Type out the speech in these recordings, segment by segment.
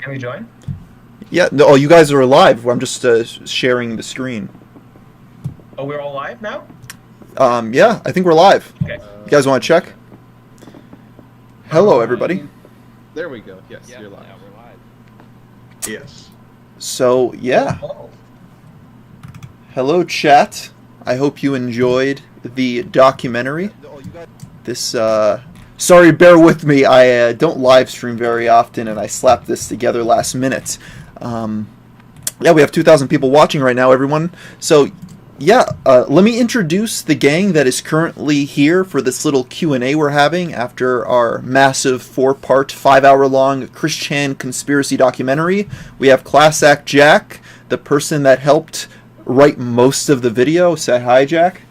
Can we join? Yeah. No, oh, you guys are live. I'm just sharing the screen. Oh, we're all live now? Yeah, I think we're live. Okay. You guys want to check? Hello, everybody. There we go. Yes, Yeah, you're live. now we're live. Yes. So, yeah. Oh. Hello, chat. I hope you enjoyed the documentary. This, sorry, bear with me. I don't live stream very often, and I slapped this together last minute. Yeah, we have 2,000 people watching right now, everyone. So, yeah, let me introduce the gang that is currently here for this little Q&A we're having after our massive 4-part, 5-hour-long Chris Chan conspiracy documentary. We have Class Act Jack, the person that helped write most of the video. Say hi, Jack.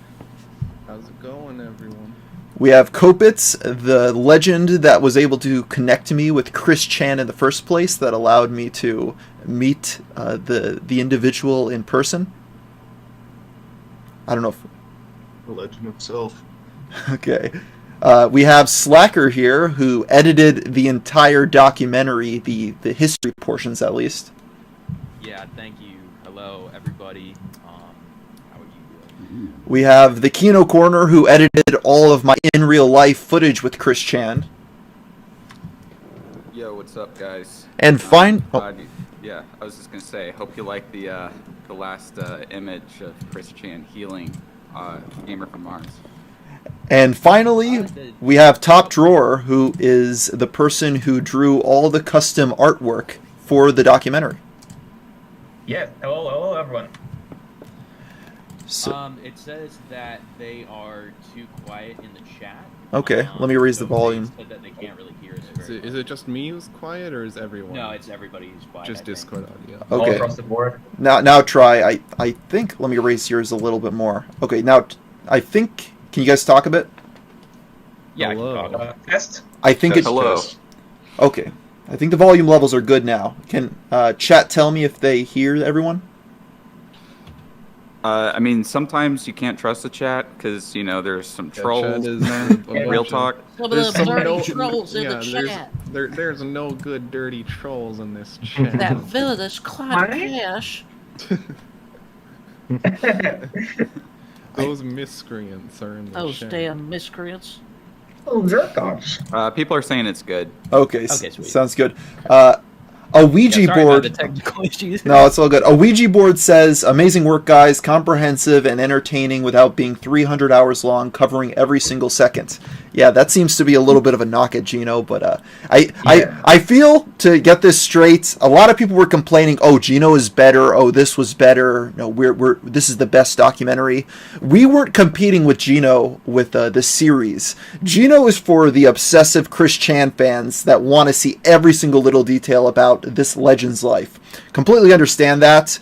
How's it going, everyone? We have Kopitz, the legend that was able to connect me with Chris Chan in the first place, that allowed me to meet the individual in person. I don't know if... The legend himself. Okay. We have Slacker here, who edited the entire documentary, the history portions at least. Yeah, thank you. Hello, everybody. How are you doing? We have the Kino Corner, who edited all of my in-real-life footage with Chris Chan. Yo, what's up, guys? And Yeah, I was just gonna say, hope you like the last image of Chris Chan healing Gamer from Mars. And finally, we have Top Drawer, who is the person who drew all the custom artwork for the documentary. Yeah. Hello, everyone. So, It says that they are too quiet in the chat. okay, let me raise the volume. They said that they can't really hear us very Is it just me who's quiet, or is everyone? No, it's everybody who's quiet. just I think. Discord audio. All Okay. across the board. Now try. I think. Let me raise yours a little bit more. Okay. Now I think. Can you guys talk a bit? Yeah, I can Hello. talk. Test? I think it's Hello. okay. I think the volume levels are good now. Can chat tell me if they hear everyone? I mean, sometimes you can't trust the chat because you know there's some Yeah, trolls chat in is there. a Real bunch of- talk. Some There's of the some dirty no- trolls in yeah, the chat. there's no good dirty trolls in this chat. That villainous Clyde Cash. Those miscreants are in the Those chat. damn miscreants. Oh, jerk-offs. People are saying it's good. Okay. Okay, sweet. Sounds good. A Ouija Yeah, sorry board. about the technical issues. No, it's all good. A Ouija board says, amazing work, guys, comprehensive and entertaining without being 300 hours long, covering every single second. Yeah, that seems to be a little bit of a knock at Gino, but I feel, to get this straight, a lot of people were complaining, oh, Gino is better, oh, this was better, no, this is the best documentary. We weren't competing with Gino with the series. Gino is for the obsessive Chris Chan fans that want to see every single little detail about this legend's life. Completely understand that.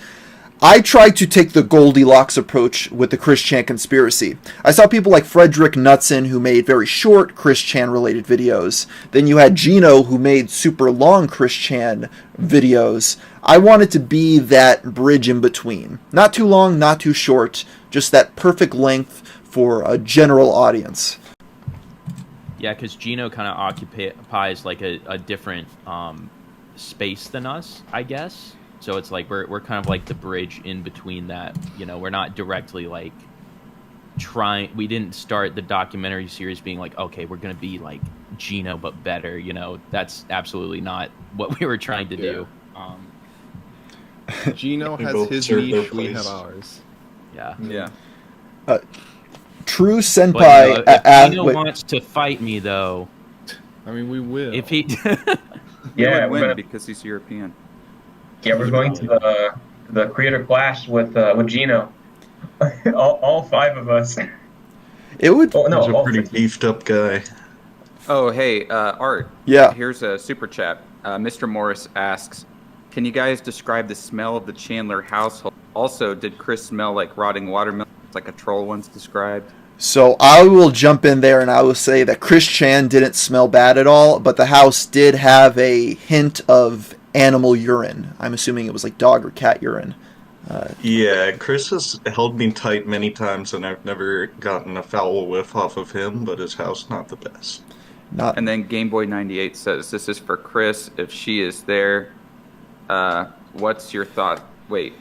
I tried to take the Goldilocks approach with the Chris Chan conspiracy. I saw people like Frederick Knudsen, who made very short Chris Chan related videos. Then you had Gino, who made super long Chris Chan videos. I wanted to be that bridge in between. Not too long, not too short, just that perfect length for a general audience. Yeah, because Gino kind of occupies like a different space than us, I guess. So it's like we're kind of like the bridge in between that. You know, we're not directly like trying. We didn't start the documentary series being like, okay, we're gonna be like Gino but better. You know, that's absolutely not what we were trying to do. Gino They has both his serve their niche, we place. have ours. Yeah. Yeah. True Senpai. But, you know, if Gino wait. wants to fight me though, I mean, we will. if he He Yeah, would we're win gonna. because he's European. Yeah, we're going to the creator clash with Gino. all 5 of us. It would. Oh no, He's a all pretty 6. beefed up guy. Oh, hey, Art. Yeah. Here's a super chat. Mr. Morris asks, can you guys describe the smell of the Chandler household? Also, did Chris smell like rotting watermelon, like a troll once described? So I will jump in there and I will say that Chris Chan didn't smell bad at all, but the house did have a hint of animal urine. I'm assuming it was like dog or cat urine. Yeah, Chris has held me tight many times, and I've never gotten a foul whiff off of him, but his house, not the best. Not And then Gameboy98 says, this is for Chris. If she is there, what's your thought? Wait.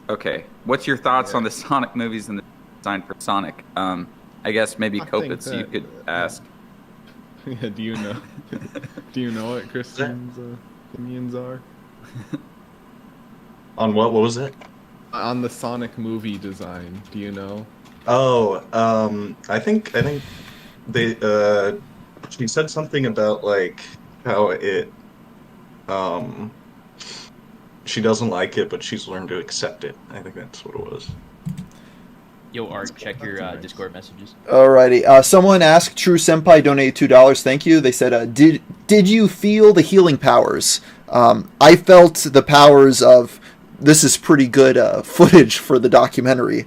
Okay. What's your thoughts on the Sonic movies and the design for Sonic? I guess maybe Kopitz, you could ask. Yeah, do you know? Do you know what Christian's opinions are On what? What was it? on the Sonic movie design? Do you know? Oh, I think they she said something about like how it she doesn't like it, but she's learned to accept it. I think that's what it was. Yo, Art, check your Discord messages. Alrighty. Someone asked, True Senpai donated $2. Thank you. They said, did you feel the healing powers? I felt the powers of, this is pretty good footage for the documentary.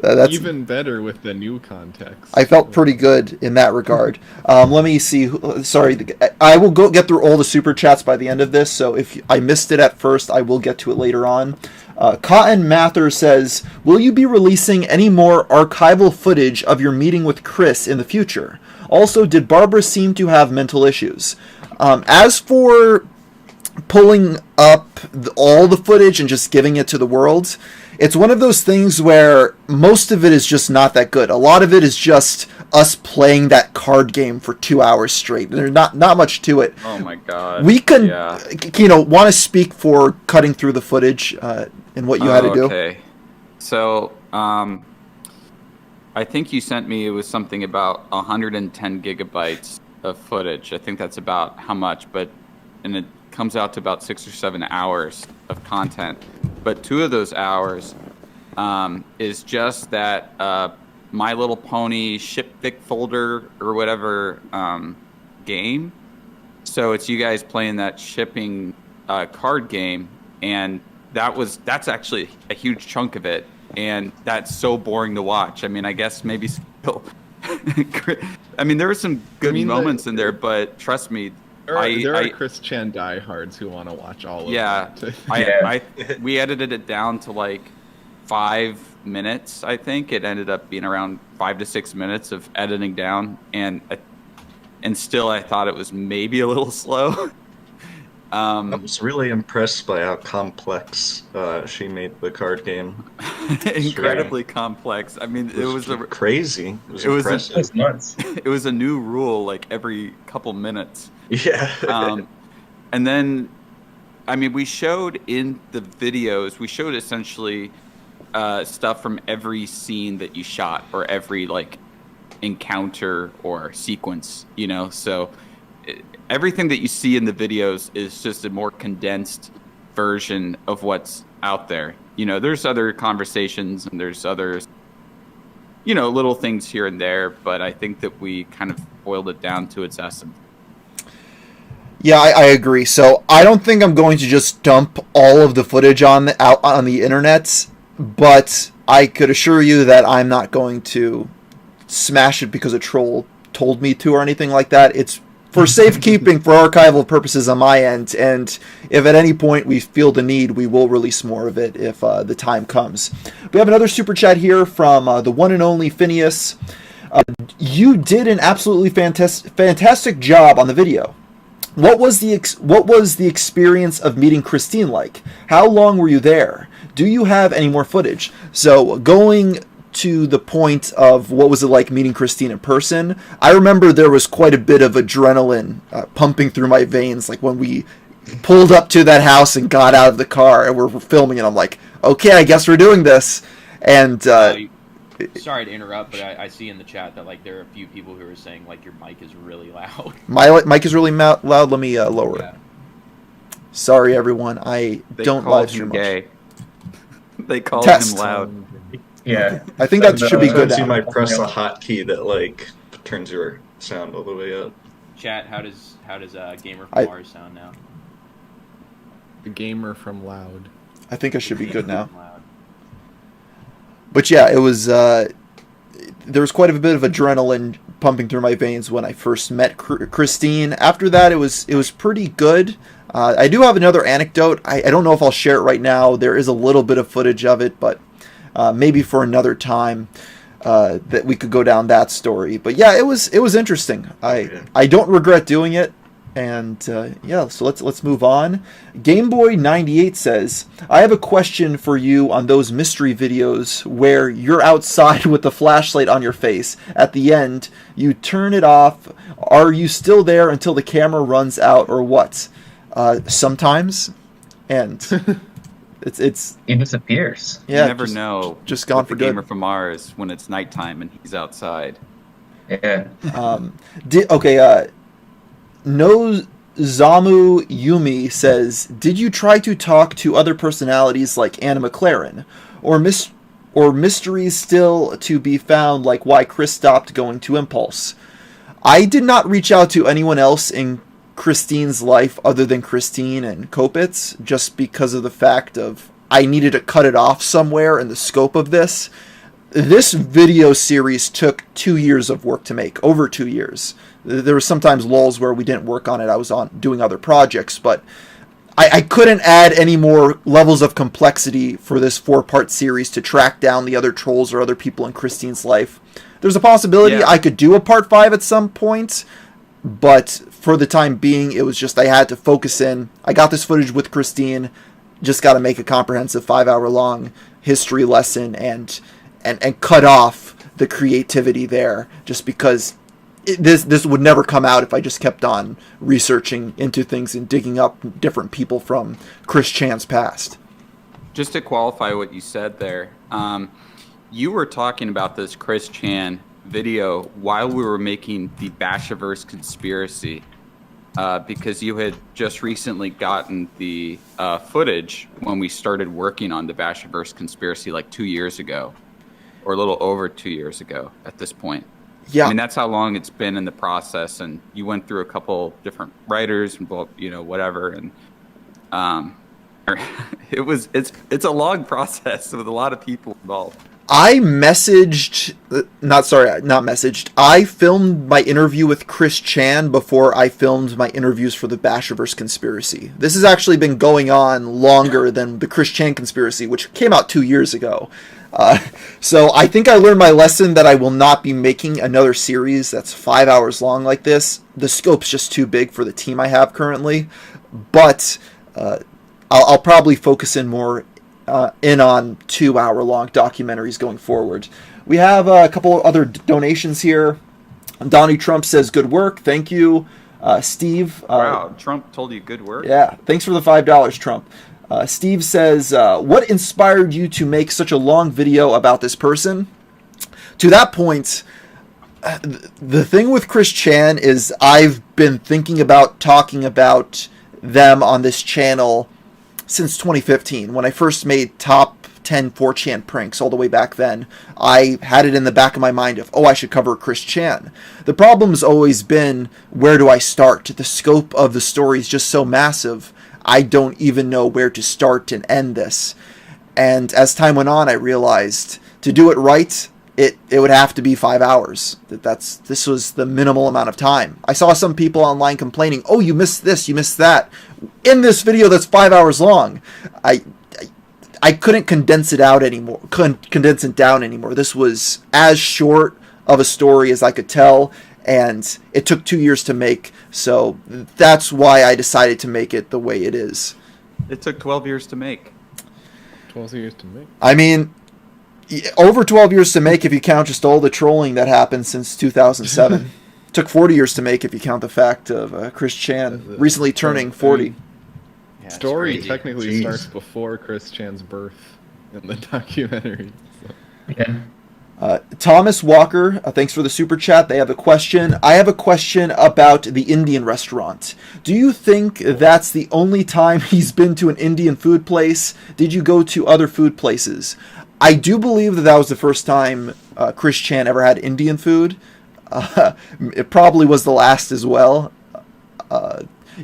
That's Even better with the new context. I felt pretty good in that regard. Let me see. Sorry, I will get through all the super chats by the end of this. So if I missed it at first, I will get to it later on. Cotton Mather says, "Will you be releasing any more archival footage of your meeting with Chris in the future? Also, did Barbara seem to have mental issues? As for pulling up all the footage and just giving it to the world, it's one of those things where most of it is just not that good. A lot of it is just us playing that card game for 2 hours straight. There's not much to it. Oh my god. We can, want to speak for cutting through the footage and what you had to do. Okay. So, I think you sent me, it was something about 110 gigabytes of footage. I think that's about how much, and it comes out to about 6 or 7 hours of content. But 2 of those hours is just that My Little Pony shipfic folder or whatever game. So it's you guys playing that shipping card game, and that's actually a huge chunk of it, and that's so boring to watch. I mean, I guess maybe still. I mean, there were some good moments in there, but trust me, there are Chris Chan diehards who want to watch all of that. We edited it down to like 5 minutes. I think it ended up being around 5 to 6 minutes of editing down, and still I thought it was maybe a little slow. I was really impressed by how complex she made the card game. Incredibly complex. I mean, it was crazy. It was impressive. It was nuts. It was a new rule like every couple minutes. Yeah. And then, I mean, we showed in the videos, we showed essentially stuff from every scene that you shot or every like encounter or sequence, so everything that you see in the videos is just a more condensed version of what's out there. There's other conversations and there's other, little things here and there, but I think that we kind of boiled it down to its essence. Yeah, I agree. So I don't think I'm going to just dump all of the footage out on the internet, but I could assure you that I'm not going to smash it because a troll told me to or anything like that. It's for safekeeping, for archival purposes on my end, and if at any point we feel the need, we will release more of it if the time comes. We have another super chat here from the one and only Phineas. You did an absolutely fantastic job on the video. What was the experience of meeting Christine like? How long were you there? Do you have any more footage? So going to the point of what was it like meeting Christine in person, I remember there was quite a bit of adrenaline pumping through my veins, like when we pulled up to that house and got out of the car and we're filming, and I'm like, okay, I guess we're doing this. And sorry to interrupt, but I see in the chat that like there are a few people who are saying like your mic is really loud. My mic is really loud. Let me lower it. Sorry, everyone. They don't live stream much. They called him loud. Yeah, I think that should be good. You might press a hotkey that like turns your sound all the way up. Chat, how does Gamer from Mars sound now? The Gamer from Loud. I think I should be good now. But yeah, it was. There was quite a bit of adrenaline pumping through my veins when I first met Christine. After that, it was pretty good. I do have another anecdote. I don't know if I'll share it right now. There is a little bit of footage of it, but maybe for another time that we could go down that story. But yeah, it was interesting. I don't regret doing it, And yeah, so let's move on. Gameboy98 says, I have a question for you on those mystery videos where you're outside with the flashlight on your face. At the end, you turn it off. Are you still there until the camera runs out, or what? Sometimes, and it's He disappears. yeah, you never know. just gone for the good. Gamer from Mars when it's nighttime and he's outside. Yeah. No Zamu Yumi says, did you try to talk to other personalities like Anna McLaren? Or mysteries still to be found like why Chris stopped going to Impulse? I did not reach out to anyone else in Christine's life other than Christine and Kopitz, just because of the fact of I needed to cut it off somewhere in the scope of this. This video series took 2 years of work to make, over 2 years. There were sometimes lulls where we didn't work on it. I was on doing other projects, but I couldn't add any more levels of complexity for this 4-part series to track down the other trolls or other people in Christine's life. There's a possibility I could do a part 5 at some point, but for the time being, it was just I had to focus in. I got this footage with Christine, just got to make a comprehensive 5-hour-long history lesson and cut off the creativity there, just because this would never come out if I just kept on researching into things and digging up different people from Chris Chan's past. Just to qualify what you said there, you were talking about this Chris Chan video while we were making the Bashiverse conspiracy, because you had just recently gotten the footage when we started working on the Bashiverse conspiracy like 2 years ago, or a little over 2 years ago at this point. Yeah, I mean, that's how long it's been in the process, and you went through a couple different writers and whatever, and it's a long process with a lot of people involved. I filmed my interview with Chris Chan before I filmed my interviews for the Bashiverse conspiracy. This has actually been going on longer than the Chris Chan conspiracy, which came out 2 years ago. So I think I learned my lesson that I will not be making another series that's 5 hours long like this. The scope's just too big for the team I have currently. But I'll probably focus in more in on 2 hour long documentaries going forward. We have a couple other donations here. Donnie Trump says, good work. Thank you. Steve. Wow, Trump told you good work? Yeah, thanks for the $5, Trump. Steve says, what inspired you to make such a long video about this person? To that point, the thing with Chris Chan is I've been thinking about talking about them on this channel since 2015. When I first made top 10 4chan pranks all the way back then, I had it in the back of my mind of, I should cover Chris Chan. The problem's always been, where do I start? The scope of the story is just so massive. I don't even know where to start and end this. And as time went on, I realized to do it right, it would have to be 5 hours. This was the minimal amount of time. I saw some people online complaining, oh, you missed this, you missed that. In this video that's 5 hours long, I couldn't condense it out anymore. Couldn't condense it down anymore. This was as short of a story as I could tell, and it took 2 years to make. So that's why I decided to make it the way it is. It took 12 years to make. 12 years to make. I mean, over 12 years to make if you count just all the trolling that happened since 2007. Took 40 years to make if you count the fact of Chris Chan recently turning 40. The story crazy. technically starts before Chris Chan's birth in the documentary. So. Yeah. Thomas Walker, thanks for the super chat. They have a question. I have a question about the Indian restaurant. Do you think that's the only time he's been to an Indian food place? Did you go to other food places? I do believe that was the first time Chris Chan ever had Indian food. It probably was the last as well.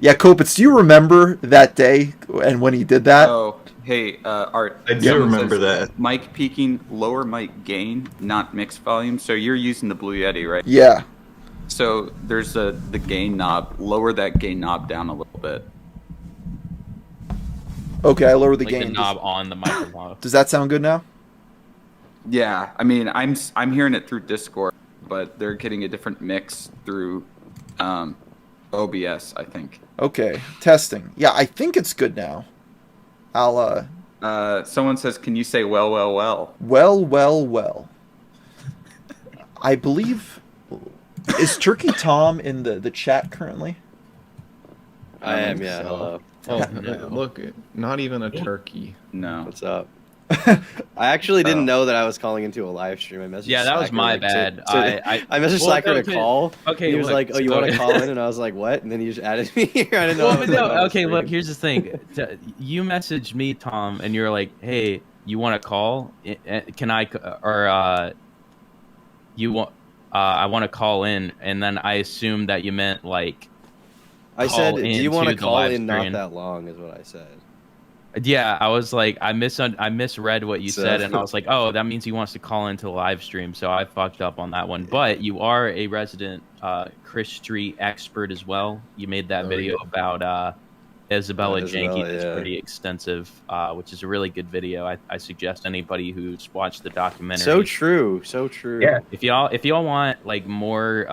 Yeah, Kopitz, do you remember that day and when he did that? Oh, hey, Art. I do remember that. Mic peaking, lower mic gain, not mix volume. So you're using the Blue Yeti, right? Yeah. So there's the gain knob. Lower that gain knob down a little bit. Okay, I lowered the Like gain. the knob on the microphone. Does that sound good now? Yeah, I mean, I'm hearing it through Discord, but they're getting a different mix through OBS, I think. Okay, testing. Yeah, I think it's good now. I'll Someone says, "Can you say well, well, well?" well. I believe is Turkey Tom in the chat currently? I am, yeah. So- Hello. Oh, No. look, not even a turkey. No. What's up? I actually didn't know that I was calling into a live stream. I messaged Yeah, that was Slacker, my like, bad. I messaged Well, Slacker no, to call. okay, He was look, like, "Oh, you so- want to call in?" And I was like, "What?" And then he just added me here. I didn't know. Well, I was but no, like, on okay, the look, stream. here's the thing. You messaged me, Tom, and you're like, "Hey, you want to call? Can I or you want I want to call in." And then I assumed that you meant like I said, call "Do you want to into the call live in? Not stream. that long," is what I said. Yeah, I was like, I misread what you So- said, and I was like, oh, that means he wants to call into the live stream, so I fucked up on that one. But you are a resident Chris Street expert as well. You made that Oh, video about Isabella Isabella, Janke. That's yeah. pretty extensive, which is a really good video. I suggest anybody who's watched the documentary. So true. So true. Yeah. If y'all want like more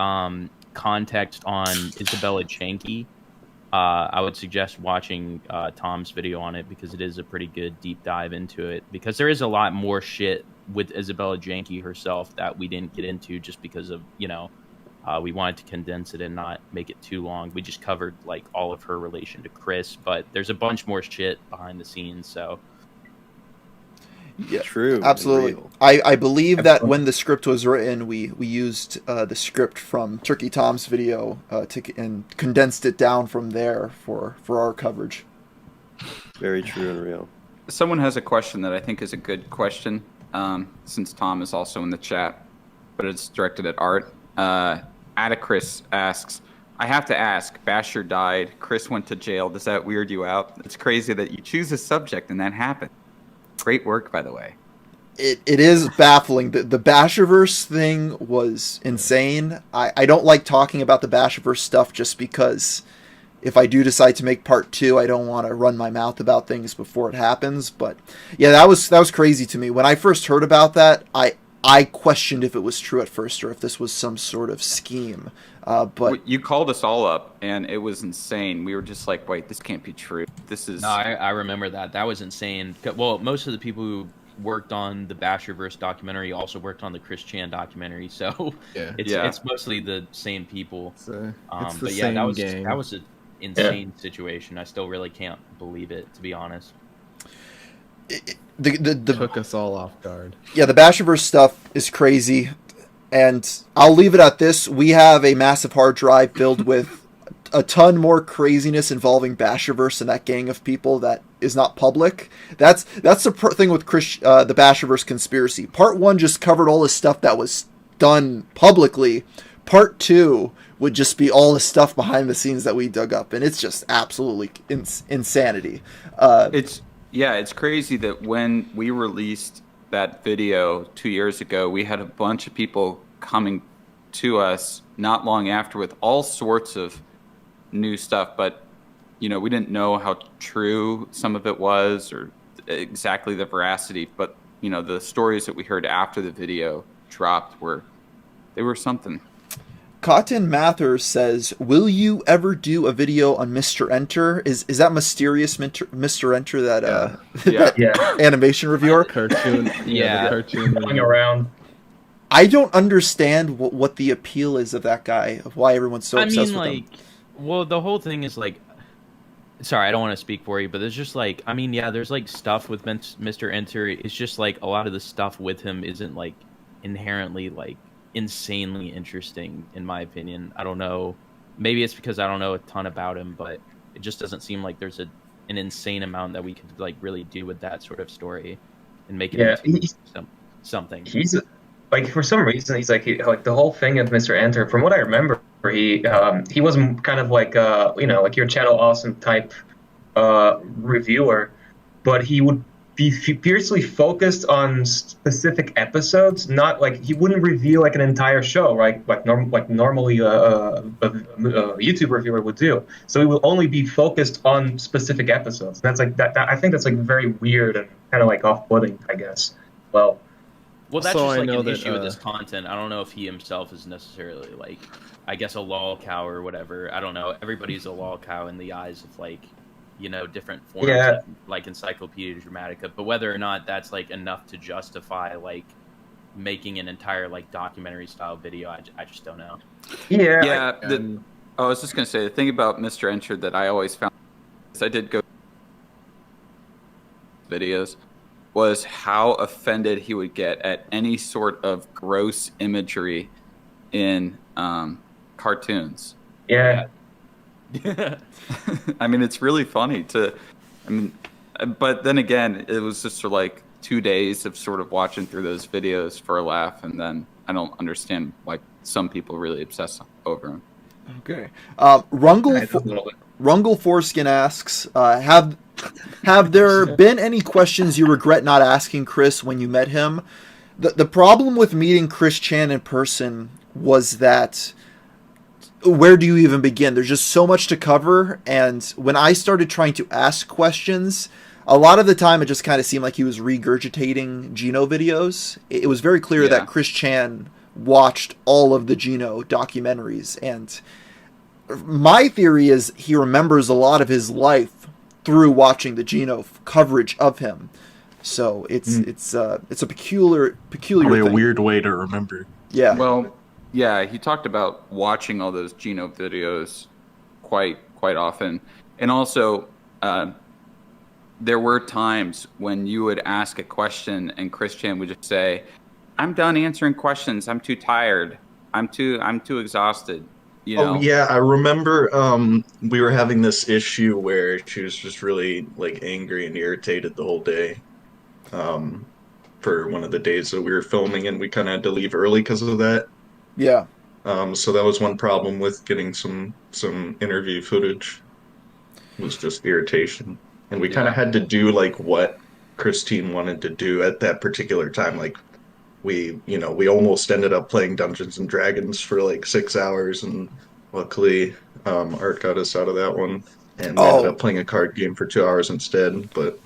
context on Isabella Janke, I would suggest watching Tom's video on it because it is a pretty good deep dive into it. Because there is a lot more shit with Isabella Janke herself that we didn't get into just because of we wanted to condense it and not make it too long. We just covered like all of her relation to Chris, but there's a bunch more shit behind the scenes. So Yeah, True. absolutely. Real. I believe that when the script was written, we used the script from Turkey Tom's video and condensed it down from there for our coverage. Very true and real. Someone has a question that I think is a good question, since Tom is also in the chat, but it's directed at Art. Atticus asks, "I have to ask, Basher died, Chris went to jail. Does that weird you out? It's crazy that you choose a subject and that happened. Great work, by the way." It is baffling. The Basherverse thing was insane. I don't like talking about the Basherverse stuff just because if I do decide to make part 2, I don't want to run my mouth about things before it happens. But yeah, that was crazy to me. When I first heard about that, I questioned if it was true at first or if this was some sort of scheme. But You called us all up, and it was insane. We were just like, wait, this can't be true. This is... no, I remember that. That was insane. Well, most of the people who worked on the Basherverse documentary also worked on the Chris Chan documentary, so Yeah. it's mostly the same people. It's the But yeah, same that was gang. an insane situation. I still really can't believe it, to be honest. the Took us all off guard. yeah, the Basherverse stuff is crazy. And I'll leave it at this. We have a massive hard drive filled with a ton more craziness involving Basherverse and that gang of people that is not public. That's the thing with the Basherverse conspiracy. Part 1 just covered all the stuff that was done publicly. Part 2 would just be all the stuff behind the scenes that we dug up, and it's just absolutely insanity. It's crazy that when we released that video 2 years ago, we had a bunch of people coming to us not long after with all sorts of new stuff, but we didn't know how true some of it was or exactly the veracity, but the stories that we heard after the video dropped were something. Cotton Mather says, "Will you ever do a video on Mr. Enter?" Is that mysterious Mr. Enter that Yeah. Yeah, animation reviewer? Cartoon. Yeah. The cartoon. going around. I don't understand what the appeal is of that guy, of why everyone's so I obsessed mean, with like, him. well, the whole thing is like, sorry, I don't want to speak for you, but there's just like, I mean, yeah, there's like stuff with Mr. Enter. It's just like a lot of the stuff with him isn't like inherently like insanely interesting, in my opinion. I don't know. Maybe it's because I don't know a ton about him, but it just doesn't seem like there's an insane amount that we could like really do with that sort of story and make it into something. He's like, for some reason, he's like the whole thing of Mr. Enter. From what I remember, he was kind of like like your Channel Awesome type reviewer, but he would be fiercely focused on specific episodes. Not like he wouldn't review like an entire show, right? Like normally a YouTube reviewer would do. So he will only be focused on specific episodes. And that's like that. I think that's like very weird and kind of like off-putting, I guess. Well. Well, that's Also, just I like know an that, issue with his content. I don't know if he himself is necessarily like, I guess, a lol cow or whatever. I don't know. Everybody's a lol cow in the eyes of like, different forms Yeah. of like Encyclopedia Dramatica. But whether or not that's like enough to justify like making an entire like documentary style video, I just don't know. Yeah. Yeah. I was just gonna say the thing about Mr. Enter that I always found, is I did go videos, was how offended he would get at any sort of gross imagery in cartoons. Yeah. I mean, it's really funny but then again, it was just sort of like 2 days of sort of watching through those videos for a laugh, and then I don't understand why some people really obsess over them. Okay. Rungle Foreskin asks, have there been any questions you regret not asking Chris when you met him? The problem with meeting Chris Chan in person was that, where do you even begin? There's just so much to cover, and when I started trying to ask questions, a lot of the time it just kind of seemed like he was regurgitating Geno videos. It was very clear that Chris Chan watched all of the Geno documentaries, and my theory is he remembers a lot of his life through watching the Geno coverage of him. So it's a peculiar Probably a thing. weird way to remember. Yeah. Well, yeah, he talked about watching all those Geno videos quite often, and also there were times when you would ask a question and Chris Chan would just say, "I'm done answering questions. I'm too tired. I'm too exhausted." You know? Oh yeah, I remember we were having this issue where she was just really like angry and irritated the whole day. For one of the days that we were filming, and we kind of had to leave early because of that. Yeah. So that was one problem with getting some interview footage, was just irritation. And we kind of had to do like what Christine wanted to do at that particular time. Like we almost ended up playing Dungeons and Dragons for like 6 hours, and luckily Art got us out of that one, and we ended up playing a card game for 2 hours instead. But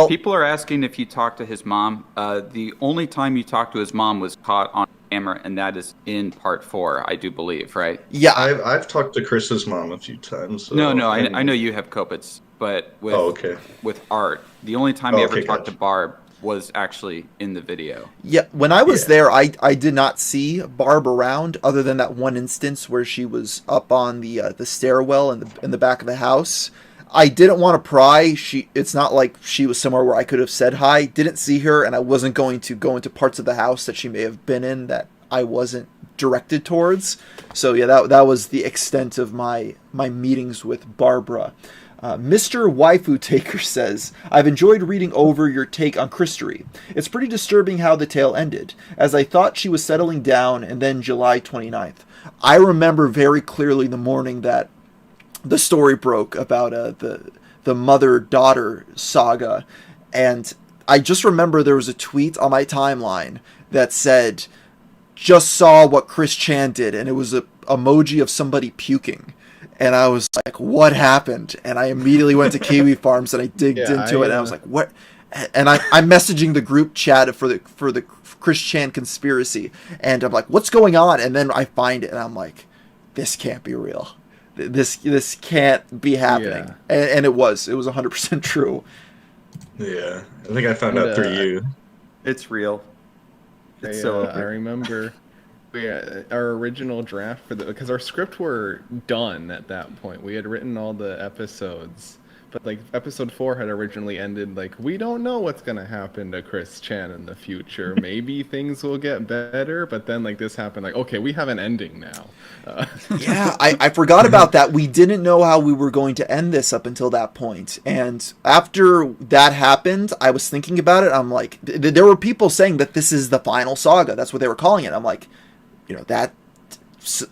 people are asking if you talked to his mom. The only time you talked to his mom was caught on camera, and that is in part 4, I do believe, right? Yeah, I've talked to Chris's mom a few times. So no, I know you have Kopitz, but with Art, the only time you ever talked to Barb was actually in the video. Yeah, when I was there, I did not see Barb around, other than that one instance where she was up on the stairwell in the back of the house. I didn't want to pry. It's not like she was somewhere where I could have said hi. Didn't see her, and I wasn't going to go into parts of the house that she may have been in that I wasn't directed towards. So yeah, that was the extent of my meetings with Barbara. Mr. Waifu Taker says, I've enjoyed reading over your take on Christery. It's pretty disturbing how the tale ended, as I thought she was settling down, and then July 29th. I remember very clearly the morning that the story broke about the mother-daughter saga, and I just remember there was a tweet on my timeline that said, just saw what Chris Chan did, and it was an emoji of somebody puking. And I was like, what happened? And I immediately went to Kiwi Farms and I digged into it, and I was like, what? And I'm messaging the group chat for the Chris Chan conspiracy, and I'm like, what's going on? And then I find it, and I'm like, this can't be real. This can't be happening. Yeah. And it was 100% true. Yeah, I think I found out through you. It's real. I remember our original draft because our script were done at that point. We had written all the episodes, but like episode 4 had originally ended like, we don't know what's gonna happen to Chris Chan in the future. Maybe things will get better, but then like this happened, like, okay, we have an ending now. Yeah, I forgot about that. We didn't know how we were going to end this up until that point. And after that happened, I was thinking about it. I'm like, there were people saying that this is the final saga. That's what they were calling it. I'm like, it's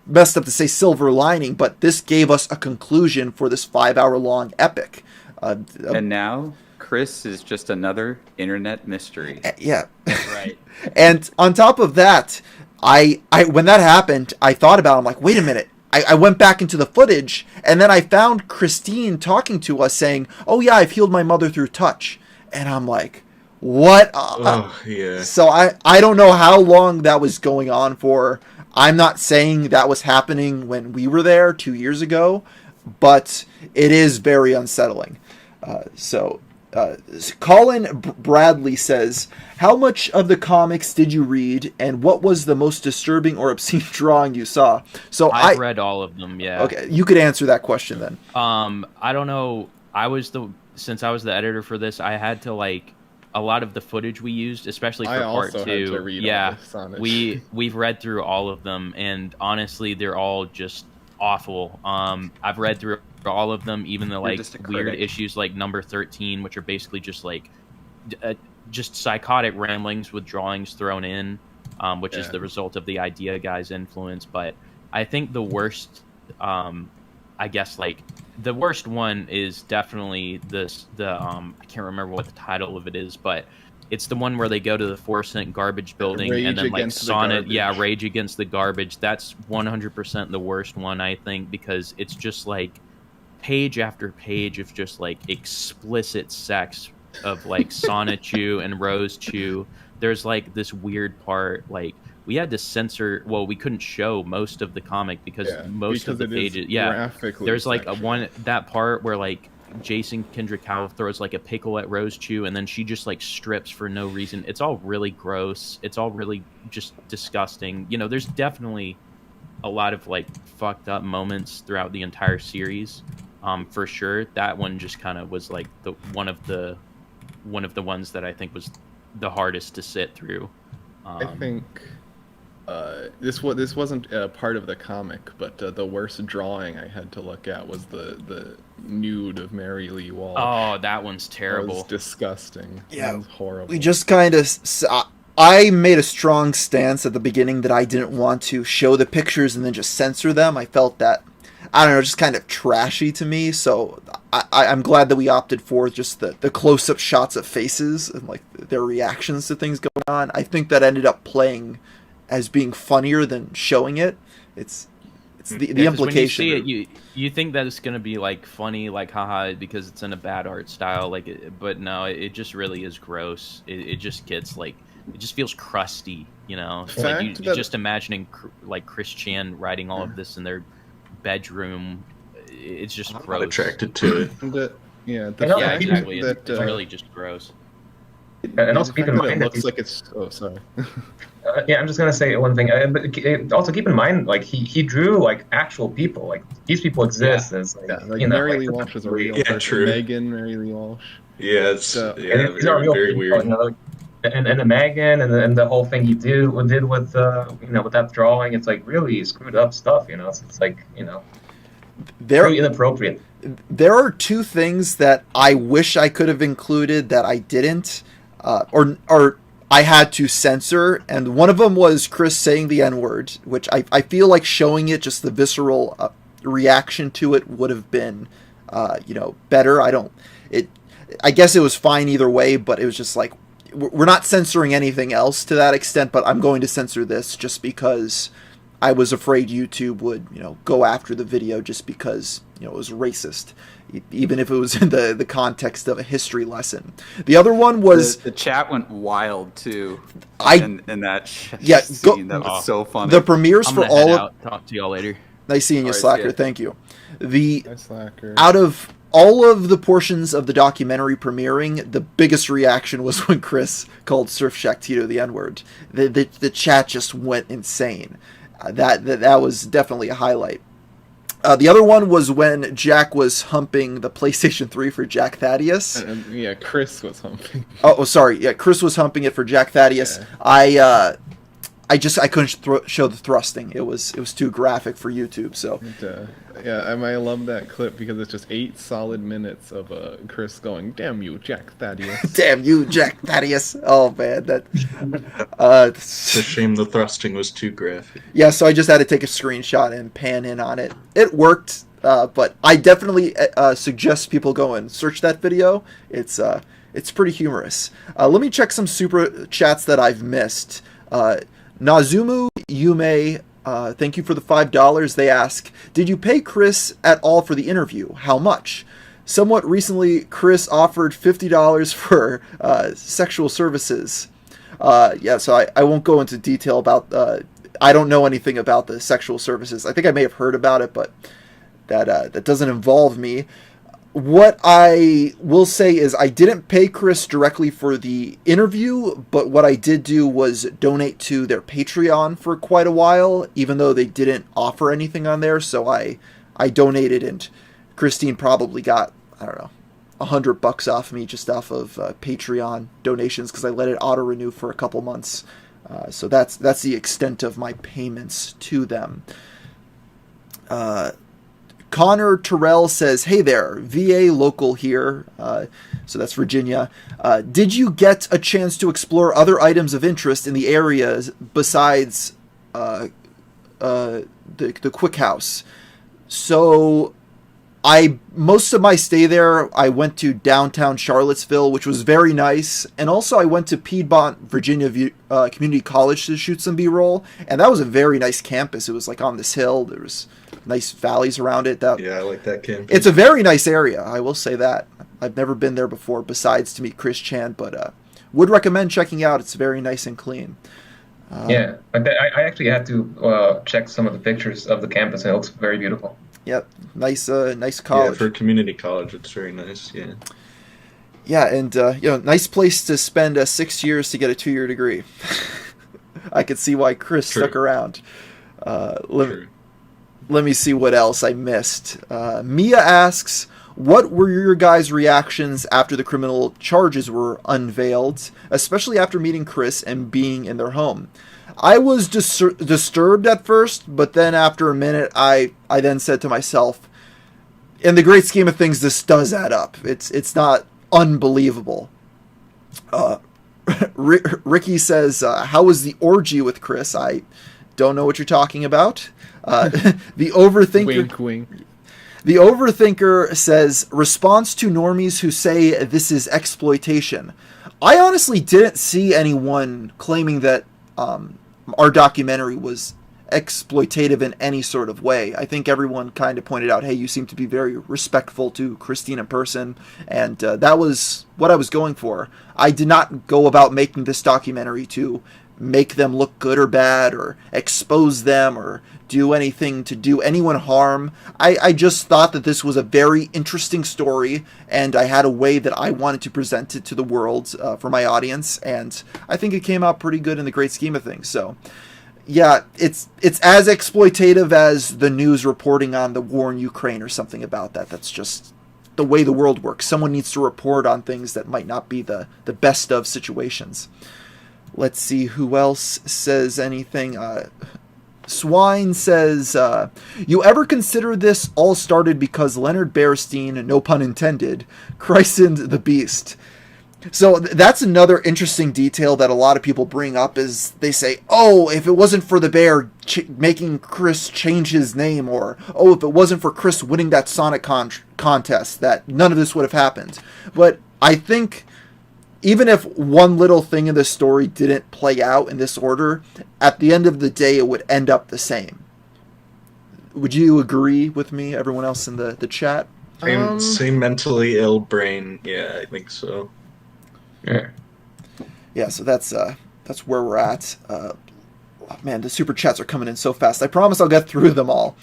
messed up to say silver lining, but this gave us a conclusion for this 5-hour-long epic. And now Chris is just another internet mystery. Yeah. Right. And on top of that, I when that happened, I thought about it. I'm like, wait a minute. I went back into the footage, and then I found Christine talking to us saying, oh yeah, I've healed my mother through touch. And I'm like, What? Yeah. So I don't know how long that was going on for. I'm not saying that was happening when we were there 2 years ago, but it is very unsettling. Colin Bradley says, how much of the comics did you read, and what was the most disturbing or obscene drawing you saw? So I've read all of them, yeah. Okay, you could answer that question then. I don't know. Since I was the editor for this, I had to like a lot of the footage we used, especially for part 2. Had to read all this on it. We've read through all of them, and honestly, they're all just awful. I've read through all of them, even the like weird issues like number 13, which are basically just like just psychotic ramblings with drawings thrown in, which is the result of the idea guy's influence. But I think the worst, I guess like the worst one is definitely the I can't remember what the title of it is, but it's the one where they go to the 4-cent garbage building and then like Sonnet, Rage Against the Garbage. That's 100% the worst one, I think, because it's just like page after page of just like explicit sex of like Sonichu and Rose Chu. There's like this weird part, like we had to censor. Well, we couldn't show most of the comic because most of the pages. There's like that part where like Jason Kendrick Howell throws like a pickle at Rose Chu, and then she just like strips for no reason. It's all really gross. It's all really just disgusting. You know, there's definitely a lot of like fucked up moments throughout the entire series, for sure. That one just kind of was like one of the ones that I think was the hardest to sit through. I think this wasn't part of the comic, but the worst drawing I had to look at was the nude of Mary Lee Walsh. Oh, that one's terrible. That was disgusting. Yeah, that was horrible. We just kind of... I made a strong stance at the beginning that I didn't want to show the pictures and then just censor them. I felt that, I don't know, just kind of trashy to me, so I'm glad that we opted for just the close-up shots of faces and like their reactions to things going on. I think that ended up playing as being funnier than showing it. It's the implication. When you see it, you think that it's gonna be like funny, like haha, because it's in a bad art style, but no, it just really is gross. It just gets like, it just feels crusty, you know. It's like you just imagining like Chris Chan writing all of this in their bedroom. It's just gross. I'm attracted to it. Exactly. It's really just gross. And also keep in mind that it looks like it's. Oh, sorry. I'm just gonna say one thing. But also keep in mind, like he drew like actual people. Like these people exist. As, like Mary Lee Walsh is a real person. True. Megan, Mary Lee Walsh. Yeah, it's these are real very people, weird. You know, and the Megan and the whole thing he did with with that drawing. It's like really screwed up stuff. You know, it's like very inappropriate. There are two things that I wish I could have included that I didn't. Or I had to censor, and one of them was Chris saying the N-word, which I feel like showing it, just the visceral reaction to it would have been, better. I guess it was fine either way, but it was just like, we're not censoring anything else to that extent, but I'm going to censor this just because I was afraid YouTube would, go after the video just because, it was racist, even if it was in the context of a history lesson. The other one was... The chat went wild, too, in that scene. That was so funny. The premieres for all of... Talk to y'all later. Nice seeing you, Slacker. Yeah. Thank you. Slacker. Out of all of the portions of the documentary premiering, the biggest reaction was when Chris called Surfshack Tito the N-word. The chat just went insane. That was definitely a highlight. The other one was when Jack was humping the PlayStation 3 for Jack Thaddeus. Chris was humping. Oh, sorry. Yeah, Chris was humping it for Jack Thaddeus. Yeah. I couldn't show the thrusting. It was too graphic for YouTube. So I love that clip because it's just 8 solid minutes of Chris going, "Damn you, Jack Thaddeus! Damn you, Jack Thaddeus!" Oh man, it's a shame the thrusting was too graphic. Yeah, so I just had to take a screenshot and pan in on it. It worked, but I definitely suggest people go and search that video. It's pretty humorous. Let me check some super chats that I've missed. Nazumu Yume, thank you for the $5. They ask, did you pay Chris at all for the interview? How much? Somewhat recently, Chris offered $50 for sexual services. So I won't go into detail about. I don't know anything about the sexual services. I think I may have heard about it, but that doesn't involve me. What I will say is I didn't pay Chris directly for the interview, but what I did do was donate to their Patreon for quite a while, even though they didn't offer anything on there. So I donated, and Christine probably got, I don't know, $100 off me just off of Patreon donations because I let it auto renew for a couple months. So that's the extent of my payments to them. Connor Terrell says, "Hey there, VA local here." So that's Virginia. Did you get a chance to explore other items of interest in the areas besides the Quick House? So most of my stay there, I went to downtown Charlottesville, which was very nice, and also I went to Piedmont, Virginia Community College to shoot some B-roll, and that was a very nice campus. It was like on this hill. There was nice valleys around it. Yeah, I like that campus. It's a very nice area, I will say that. I've never been there before, besides to meet Chris Chan, but would recommend checking out. It's very nice and clean. I actually had to check some of the pictures of the campus, and it looks very beautiful. Yep, nice college. Yeah, for a community college, it's very nice. Yeah. Yeah, and nice place to spend 6 years to get a 2-year degree. I could see why Chris stuck around. Let me see what else I missed. Mia asks, what were your guys' reactions after the criminal charges were unveiled, especially after meeting Chris and being in their home? I was disturbed at first, but then after a minute, I then said to myself, in the great scheme of things, this does add up. It's not unbelievable. Ricky says, how was the orgy with Chris? I don't know what you're talking about. The overthinker. Wink, wink. The overthinker says, response to normies who say this is exploitation. I honestly didn't see anyone claiming that our documentary was exploitative in any sort of way. I think everyone kind of pointed out, hey, you seem to be very respectful to Christine in person, and that was what I was going for. I did not go about making this documentary to make them look good or bad, or expose them, or do anything to do anyone harm. I just thought that this was a very interesting story, and I had a way that I wanted to present it to the world for my audience, and I think it came out pretty good in the great scheme of things. So yeah, it's as exploitative as the news reporting on the war in Ukraine or something about that. That's just the way the world works. Someone needs to report on things that might not be the best of situations. Let's see who else says anything. Swine says, you ever consider this all started because Leonard Bearstein, no pun intended, christened the beast? So that's another interesting detail that a lot of people bring up is they say, oh, if it wasn't for the bear making Chris change his name, or, oh, if it wasn't for Chris winning that Sonic contest, that none of this would have happened. But I think even if one little thing in the story didn't play out in this order, at the end of the day, it would end up the same. Would you agree with me, everyone else in the chat? Same mentally ill brain. Yeah, I think so. Yeah, so that's where we're at. Man, the super chats are coming in so fast. I promise I'll get through them all.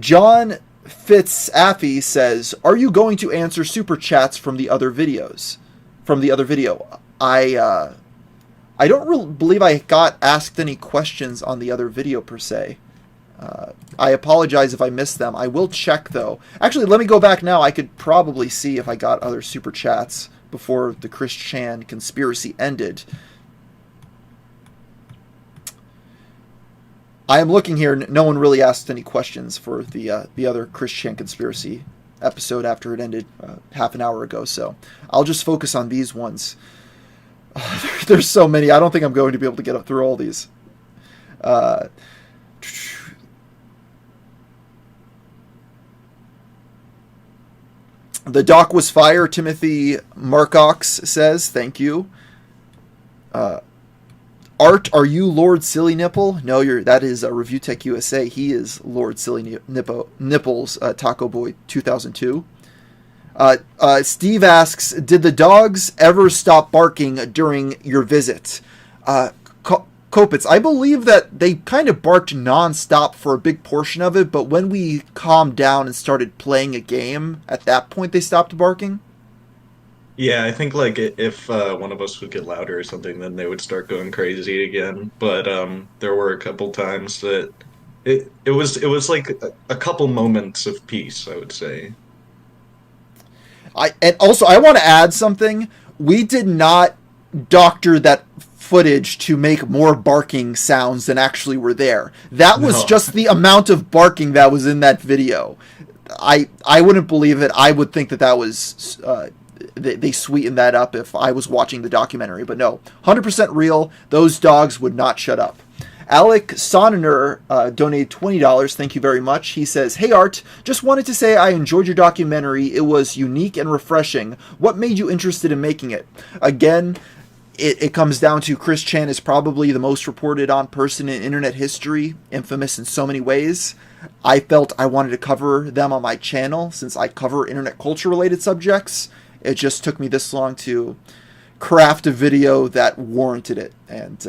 John Fitzaffey says, are you going to answer super chats from the other videos? From the other video. I don't really believe I got asked any questions on the other video per se. I apologize if I missed them. I will check though. Actually, let me go back now. I could probably see if I got other super chats before the Chris Chan conspiracy ended. I am looking here. No one really asked any questions for the other Chris Chan conspiracy episode after it ended half an hour ago, so I'll just focus on these ones. There's so many. I don't think I'm going to be able to get up through all these. The doc was fire, Timothy Marcox says. Thank you. Art, are you Lord Silly Nipple? No, that is Review Tech USA. He is Lord Silly Nipples, Taco Boy 2002. Steve asks, did the dogs ever stop barking during your visit? Kopitz, I believe that they kind of barked nonstop for a big portion of it, but when we calmed down and started playing a game, at that point they stopped barking. Yeah, I think like if one of us would get louder or something, then they would start going crazy again. But there were a couple times that it was like a couple moments of peace, I would say. And also I want to add something. We did not doctor that footage to make more barking sounds than actually were there. That was No. just the amount of barking that was in that video. I wouldn't believe it. I would think that was they sweetened that up if I was watching the documentary, but no, 100% real. Those dogs would not shut up. Alec Sonner donated $20. Thank you very much. He says, "Hey Art, just wanted to say I enjoyed your documentary. It was unique and refreshing. What made you interested in making it?" Again, it comes down to Chris Chan is probably the most reported on person in internet history, infamous in so many ways. I felt I wanted to cover them on my channel since I cover internet culture related subjects. It just took me this long to craft a video that warranted it, and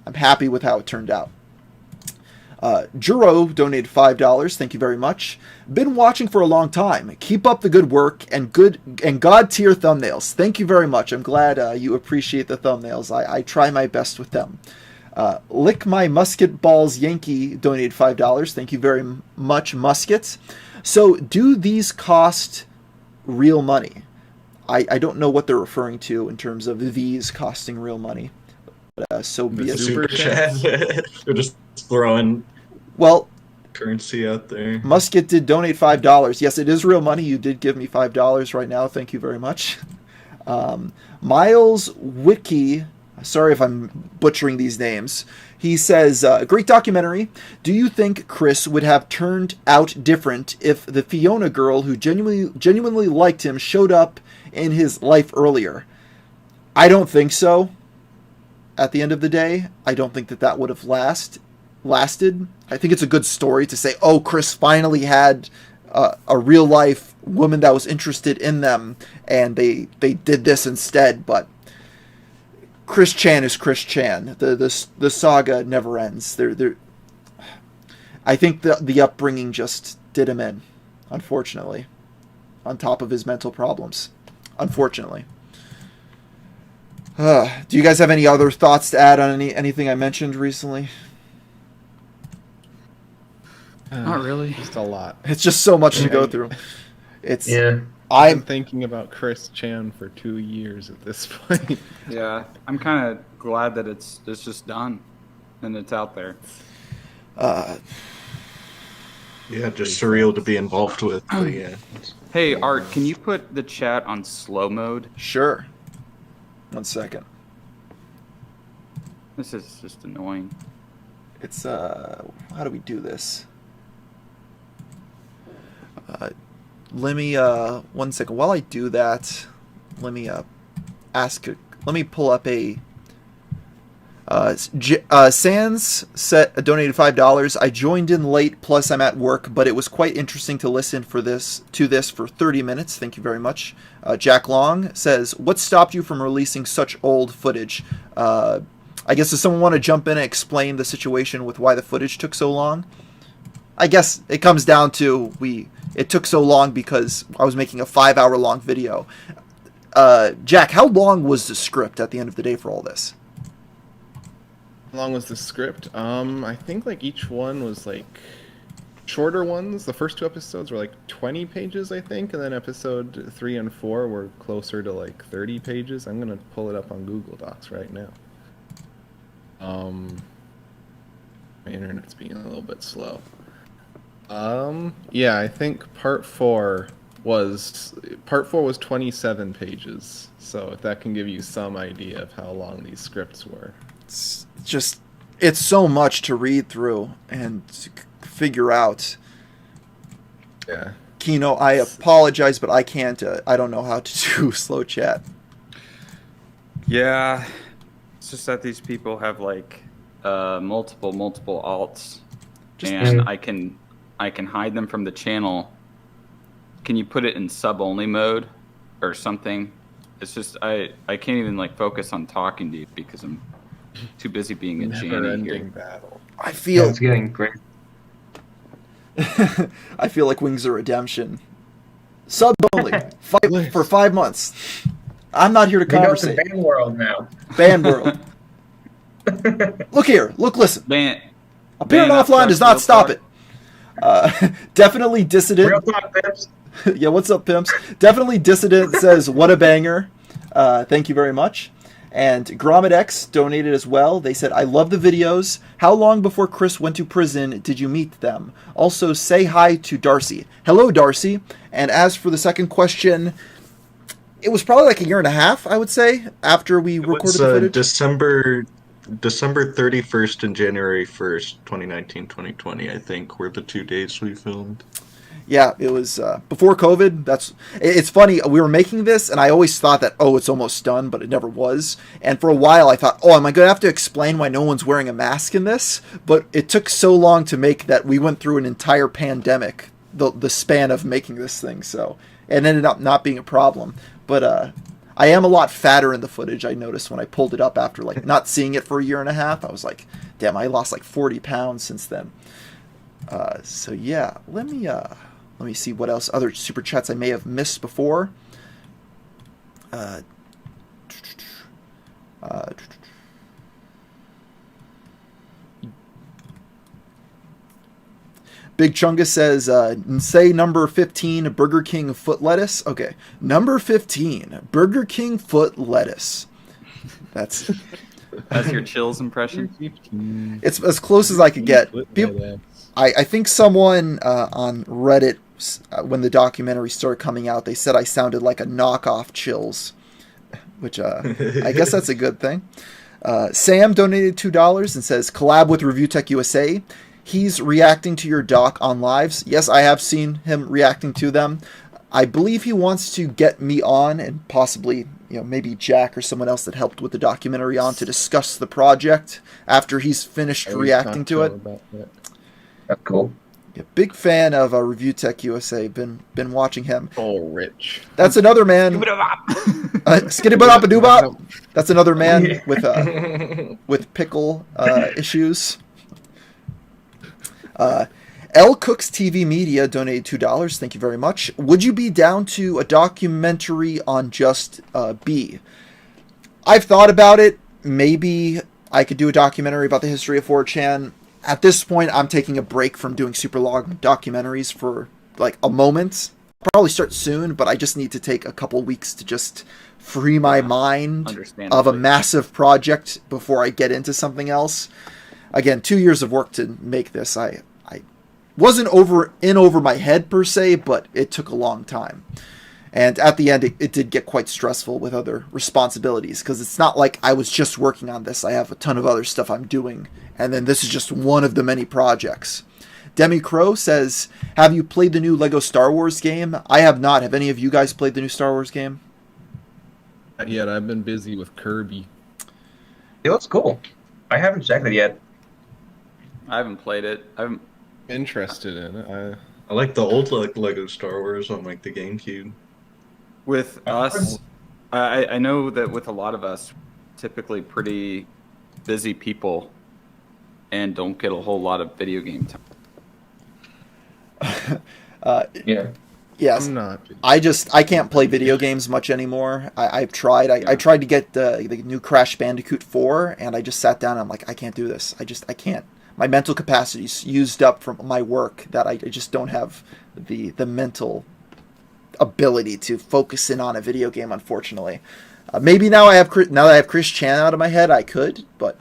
I'm happy with how it turned out. Juro donated $5. Thank you very much. Been watching for a long time. Keep up the good work and god tier thumbnails. Thank you very much. I'm glad you appreciate the thumbnails. I try my best with them. Lick My Musket Balls Yankee donated $5. Thank you very much, Musket. So, do these cost real money? I don't know what they're referring to in terms of these costing real money. But, so be it. Super chat. They're just throwing currency out there. Musket did donate $5. Yes, it is real money. You did give me $5 right now. Thank you very much. Miles Wiki, sorry if I'm butchering these names. He says, great documentary. Do you think Chris would have turned out different if the Fiona girl who genuinely liked him showed up in his life earlier? I don't think so. At the end of the day, I don't think that would have lasted. I think it's a good story to say, oh, Chris finally had a real life woman that was interested in them, and they did this instead. But Chris Chan is Chris Chan. The saga never ends. I think the upbringing just did him in, unfortunately, on top of his mental problems. Unfortunately. Do you guys have any other thoughts to add on anything I mentioned recently? Not really. Just a lot. It's just so much to go through. I'm thinking about Chris Chan for 2 years at this point. Yeah, I'm kind of glad that it's just done and it's out there. Yeah, just surreal to be involved with. But yeah. Hey, Art, can you put the chat on slow mode? Sure. 1 second. This is just annoying. It's how do we do this? Let me 1 second. While I do that, let me let me pull up a Sans donated $5. I joined in late, plus I'm at work, but it was quite interesting to listen to this for 30 minutes. Thank you very much. Jack Long says, what stopped you from releasing such old footage? I guess does someone want to jump in and explain the situation with why the footage took so long? I guess it comes down to it took so long because I was making a 5-hour long video. Jack, how long was the script at the end of the day for all this? How long was the script? I think like each one was like shorter ones. The first 2 episodes were like 20 pages, I think, and then episode 3 and 4 were closer to like 30 pages. I'm gonna pull it up on Google Docs right now. My internet's being a little bit slow. Yeah, I think part 4 was 27 pages. So if that can give you some idea of how long these scripts were. It's so much to read through and figure out. Yeah. Kino, I apologize, but I can't. I don't know how to do slow chat. Yeah, it's just that these people have like multiple alts, and I can hide them from the channel can you put it in sub-only mode or something? It's just I can't even like focus on talking to you because I'm too busy being a Janny here. Never-ending battle. I feel It's getting great. I feel like Wings of Redemption. Sub only. Fight for 5 months. I'm not here to We go to conversate. Ban World now. Ban world. Look here. Look, listen. Appearing Ban offline does not real stop talk. it. Definitely dissident. Real talk, Pips. Yeah, what's up, pimps? Definitely dissident says, what a banger. Thank you very much. And GromedX donated as well. They said, I love the videos. How long before Chris went to prison did you meet them? Also, say hi to Darcy. Hello, Darcy. And as for the second question, it was probably like a year and a half, I would say, after we recorded the footage. December 31st and January 1st, 2019-2020, I think, were the 2 days we filmed. Yeah, it was before COVID. It's funny. We were making this, and I always thought that, it's almost done, but it never was. And for a while, I thought, am I going to have to explain why no one's wearing a mask in this? But it took so long to make that we went through an entire pandemic, the span of making this thing. So it ended up not being a problem. But I am a lot fatter in the footage. I noticed when I pulled it up after not seeing it for a year and a half. I was like, damn, I lost 40 pounds since then. So yeah, let me see what else, other super chats I may have missed before. Big Chungus says, say number 15, Burger King foot lettuce. Okay, number 15, Burger King foot lettuce. That's your Chills impression? It's as close as I could get. I think someone on Reddit, when the documentary started coming out, they said I sounded like a knockoff Chills, which I guess that's a good thing. Sam donated $2 and says, collab with Review Tech USA. He's reacting to your doc on lives. Yes, I have seen him reacting to them. I believe he wants to get me on and possibly, maybe Jack or someone else that helped with the documentary on to discuss the project after he's finished reacting to it. That's cool. Yeah, big fan of Review Tech USA. Been watching him. Oh, Rich. That's another man. Skitty-bop-a-doo-bop. That's another man with pickle issues. L Cooks TV Media donated $2. Thank you very much. Would you be down to a documentary on just B? I've thought about it. Maybe I could do a documentary about the history of 4chan. At this point, I'm taking a break from doing super long documentaries for a moment. I'll probably start soon, but I just need to take a couple weeks to just free my mind of a massive project before I get into something else. Again, 2 years of work to make this. I wasn't over my head per se, but it took a long time. And at the end, it did get quite stressful with other responsibilities, because it's not like I was just working on this. I have a ton of other stuff I'm doing, and then this is just one of the many projects. Demi Crow says, have you played the new Lego Star Wars game? I have not. Have any of you guys played the new Star Wars game? Not yet. I've been busy with Kirby. It looks cool. I haven't checked it yet. I haven't played it. I'm interested in it. I like the old Lego Star Wars on the GameCube. With us, I know that with a lot of us, typically pretty busy people and don't get a whole lot of video game time. Yeah. Yes. I'm not. I can't play video games much anymore. I've tried. I tried to get the new Crash Bandicoot 4, and I just sat down and I'm like, I can't do this. I can't. My mental capacity's used up from my work, that I just don't have the mental ability to focus in on a video game, unfortunately. Maybe now that I have Chris Chan out of my head, I could, but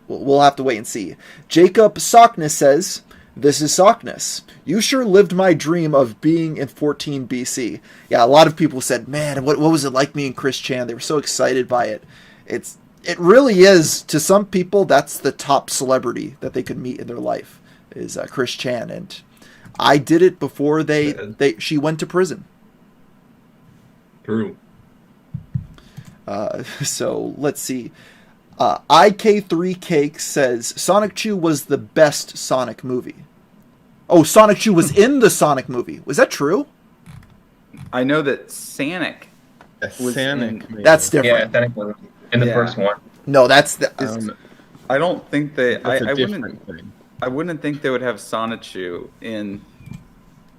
we'll have to wait and see. Jacob Sockness says, this is Sockness. You sure lived my dream of being in 14 BC. Yeah, a lot of people said, man, what was it like meeting Chris Chan? They were so excited by it. It really is, to some people, that's the top celebrity that they could meet in their life, is Chris Chan. And I did it before she went to prison. True. So let's see. IK3 Cake says Sonic 2 was the best Sonic movie. Oh, Sonic 2 was in the Sonic movie. Was that true? I know that Sanic was Sanic. That's Yeah, different. Sonic was in the first one. No, that's the. I don't think they. That's a I different wouldn't. thing. I wouldn't think they would have Sonichu in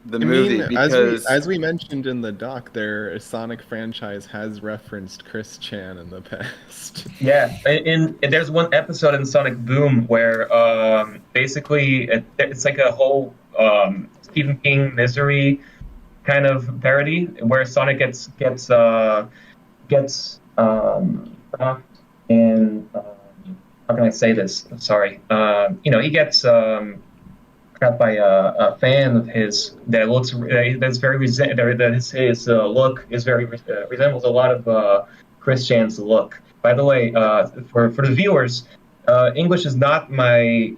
the I movie mean, because as we mentioned in the doc, their Sonic franchise has referenced Chris Chan in the past. Yeah, there's one episode in Sonic Boom where basically it's like a whole Stephen King misery kind of parody where Sonic gets trapped in how can I say this? I'm sorry. He gets trapped by a fan of his that looks that's very that his look is very resembles a lot of Chris Chan's look. By the way, for the viewers, English is not my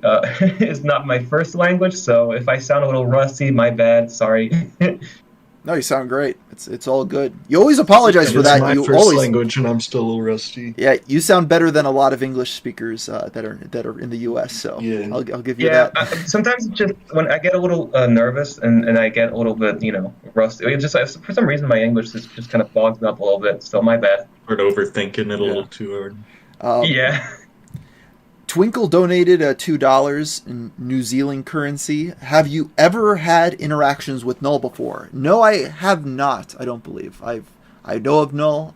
is not my first language, so if I sound a little rusty, my bad. Sorry. No, you sound great. It's all good. You always apologize for It's that. my You first always language, and I'm still a little rusty. Yeah, you sound better than a lot of English speakers that are in the U.S. So Yeah. I'll give you Yeah, that. sometimes it's just when I get a little nervous and I get a little bit, rusty. It just for some reason my English is just kind of bogs up a little bit. So my bad. Start overthinking it a little too hard. Yeah. Twinkle donated $2 in New Zealand currency. Have you ever had interactions with Null before? No, I have not. I don't believe I know of Null.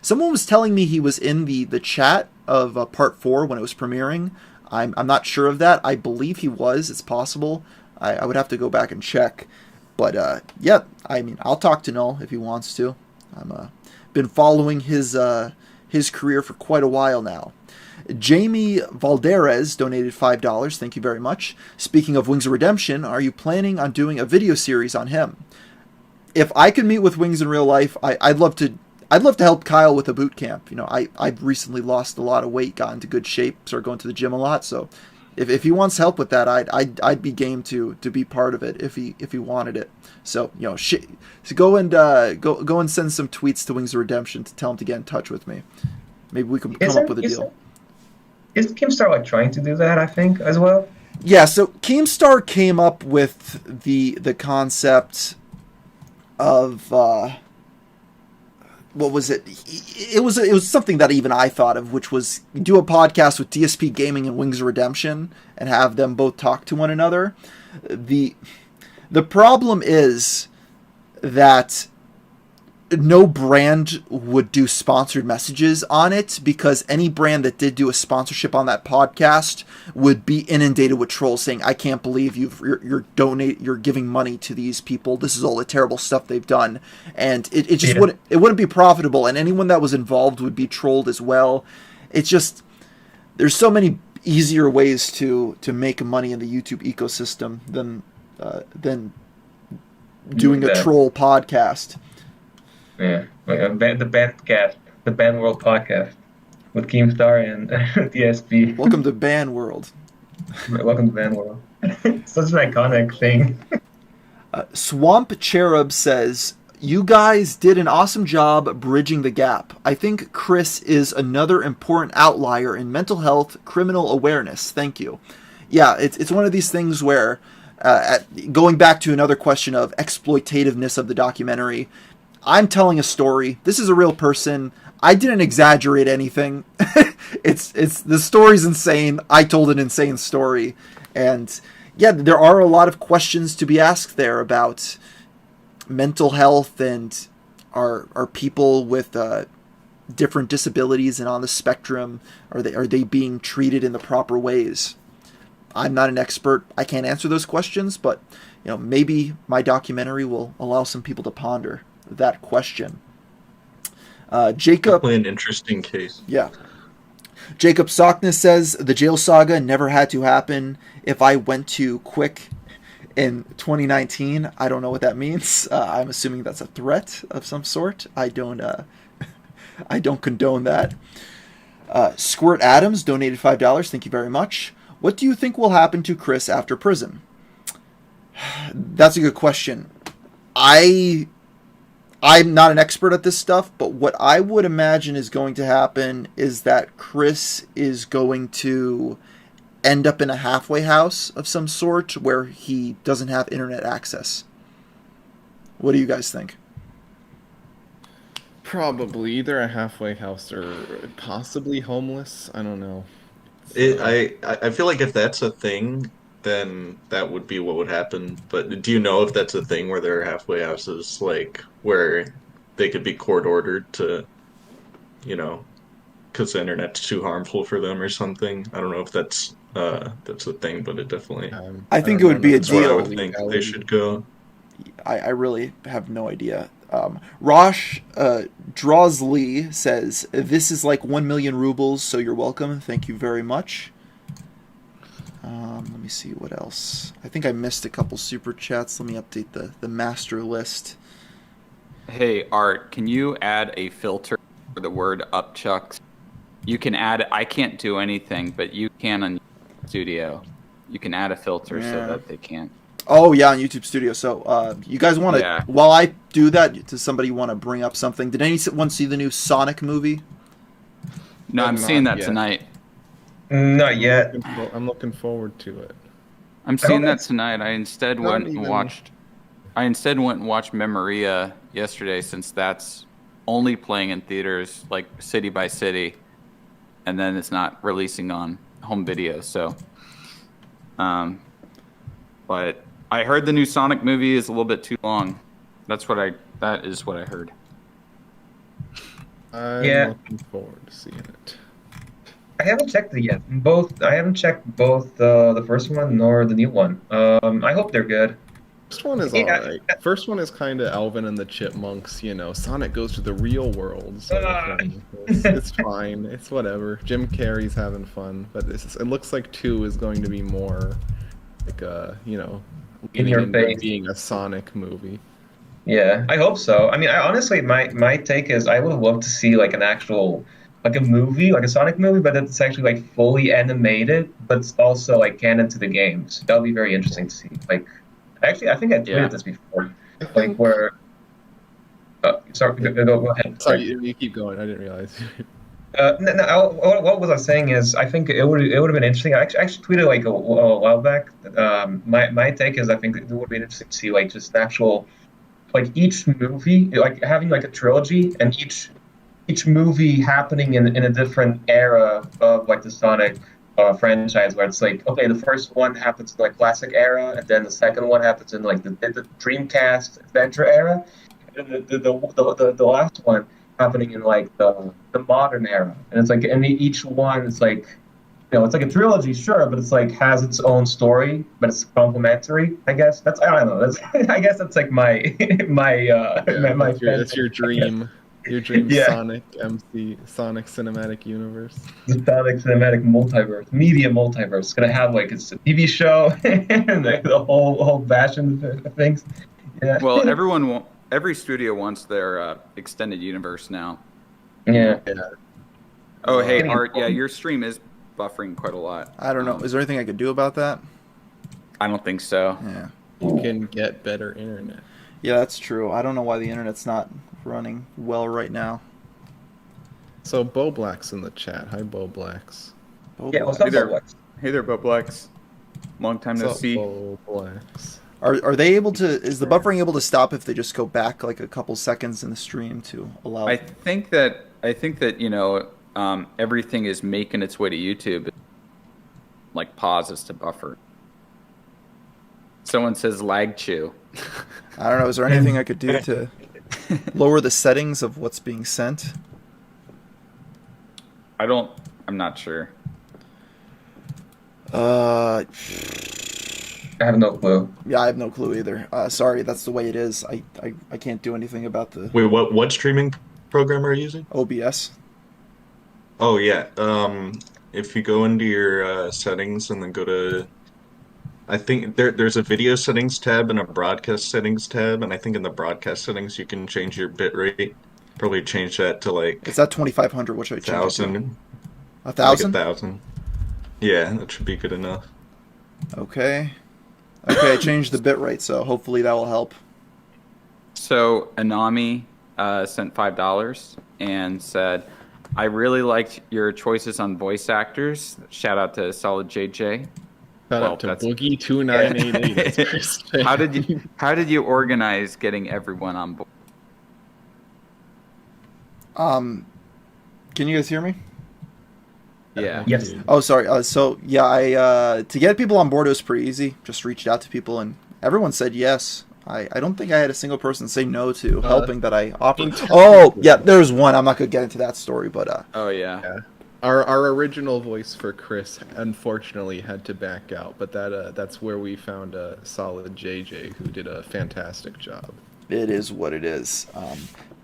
Someone was telling me he was in the chat of part 4 when it was premiering. I'm not sure of that. I believe he was. It's possible. I would have to go back and check. But yeah, I mean, I'll talk to Null if he wants to. I'm been following his career for quite a while now. Jamie Valderez donated $5. Thank you very much. Speaking of Wings of Redemption, are you planning on doing a video series on him? If I could meet with Wings in real life, I'd love to help Kyle with a boot camp. I've recently lost a lot of weight, got into good shape, started going to the gym a lot. So if he wants help with that, I'd be game to be part of it if he wanted it. So so go and send some tweets to Wings of Redemption to tell him to get in touch with me. Maybe we can come up with a deal. Is Keemstar trying to do that? I think as well. Yeah. So Keemstar came up with the concept of what was it? It was something that even I thought of, which was do a podcast with DSP Gaming and Wings of Redemption and have them both talk to one another. The problem is that no brand would do sponsored messages on it, because any brand that did do a sponsorship on that podcast would be inundated with trolls saying, "I can't believe you're giving money to these people. This is all the terrible stuff they've done," and it just wouldn't be profitable, and anyone that was involved would be trolled as well. It's just there's so many easier ways to make money in the YouTube ecosystem than doing a troll podcast. Yeah, like the Band World podcast with Keemstar and DSP. Welcome to Band World. Welcome to Band World. Such an iconic thing. Swamp Cherub says, "You guys did an awesome job bridging the gap. I think Chris is another important outlier in mental health, criminal awareness. Thank you." Yeah, it's one of these things where, going back to another question of exploitativeness of the documentary, I'm telling a story. This is a real person. I didn't exaggerate anything. It's the story's insane. I told an insane story. And yeah, there are a lot of questions to be asked there about mental health and are people with different disabilities and on the spectrum, are they being treated in the proper ways? I'm not an expert. I can't answer those questions, but maybe my documentary will allow some people to ponder that question. Jacob, definitely an interesting case. Yeah. Jacob Sockness says the jail saga never had to happen. If I went too quick in 2019, I don't know what that means. I'm assuming that's a threat of some sort. I don't condone that. Squirt Adams donated $5. Thank you very much. What do you think will happen to Chris after prison? That's a good question. I'm not an expert at this stuff, but what I would imagine is going to happen is that Chris is going to end up in a halfway house of some sort where he doesn't have internet access. What do you guys think? Probably either a halfway house or possibly homeless. I don't know. I feel like if that's a thing, then that would be what would happen. But do you know if that's a thing where there are halfway houses, like where they could be court ordered to, you know, because the internet's too harmful for them or something? I don't know if that's a thing, but it definitely I think it would be a that's where I would deal. think they should go. I really have no idea. Rosh Drawsley says, "This is like 1 million rubles, so you're welcome. Thank you very much." Let me see what else. I think I missed a couple super chats. Let me update the master list. Hey, Art, can you add a filter for the word upchucks? You can add, I can't do anything, but you can on Studio. You can add a filter so that they can't. Oh, yeah, on YouTube Studio. So, you guys want to, Yeah. while I do that, does somebody want to bring up something? Did anyone see the new Sonic movie? No, I'm seeing that yet. tonight. Not yet. I'm looking forward to it. I'm seeing that tonight. I instead went and watched Memoria yesterday, since that's only playing in theaters, like city by city, and then it's not releasing on home video. So, but I heard the new Sonic movie is a little bit too long. That is what I heard. I'm Yeah. looking forward to seeing it. I haven't checked it yet. I haven't checked both the first one nor the new one. I hope they're good. First one is Yeah. alright. First one is kind of Alvin and the Chipmunks, you know. Sonic goes to the real world. So it's fine. It's whatever. Jim Carrey's having fun, but it looks like 2 is going to be more like In your leaning into face. being a Sonic movie. Yeah, I hope so. I mean, honestly, my take is I would love to see like an actual like a movie, like a Sonic movie, but it's actually like fully animated, but it's also like canon to the games. That would be very interesting to see. Like, actually, I think I tweeted this before, like where. Sorry, go ahead. Sorry, you keep going. I didn't realize. What was I saying is I think it would have been interesting. I actually tweeted like a while back. My take is I think it would be interesting to see like just actual like each movie, like having like a trilogy, and each movie happening in a different era of like the Sonic franchise, where it's like, okay, the first one happens in like classic era, and then the second one happens in like the Dreamcast adventure era, and the last one happening in like the modern era. And it's like, and each one is like, it's like a trilogy, sure, but it's like has its own story, but it's complementary. I guess I don't know. I guess that's like my that's your dream. Your dream Sonic Cinematic Universe. The Sonic Cinematic Multiverse, media multiverse. It's gonna have like it's a TV show and like the whole batch of things. Yeah. Well, every studio wants their extended universe now. Yeah. Oh, hey, Art. Yeah, your stream is buffering quite a lot. I don't know. Is there anything I could do about that? I don't think so. Yeah. You can get better internet. Yeah, that's true. I don't know why the internet's not running well right now. So Bo Black's in the chat. Hi, Bo Blacks. Yeah, what's up, Bo Blacks? Hey there, Bo Blacks. Long time no see. Bo Blacks. Are they able to? Is the buffering able to stop if they just go back like a couple seconds in the stream to allow? I think that everything is making its way to YouTube. Like pauses to buffer. Someone says lag chew. I don't know. Is there anything I could do to lower the settings of what's being sent? I'm not sure. I have no clue. Yeah, I have no clue either. Sorry, that's the way it is. I can't do anything about the Wait, what streaming program are you using? OBS. Oh yeah. If you go into your settings and then go to, I think there's a video settings tab and a broadcast settings tab, and I think in the broadcast settings you can change your bit rate. Probably change that to like. It's at 2,500. What should I change 1,000. it to? 1,000? Like 1,000. Yeah, that should be good enough. Okay. Okay, I changed the bit rate, so hopefully that will help. So Anami sent $5 and said, "I really liked your choices on voice actors. Shout out to Solid JJ." Shout out to Boogie2988. How did you organize getting everyone on board? Can you guys hear me? Yeah. Yes. Oh, sorry. So yeah, I to get people on board it was pretty easy. Just reached out to people and everyone said yes. I don't think I had a single person say no to helping that I offered. Oh yeah, there's one. I'm not gonna get into that story, but Oh yeah. Our original voice for Chris unfortunately had to back out, but that's where we found a solid JJ who did a fantastic job. it is what it is.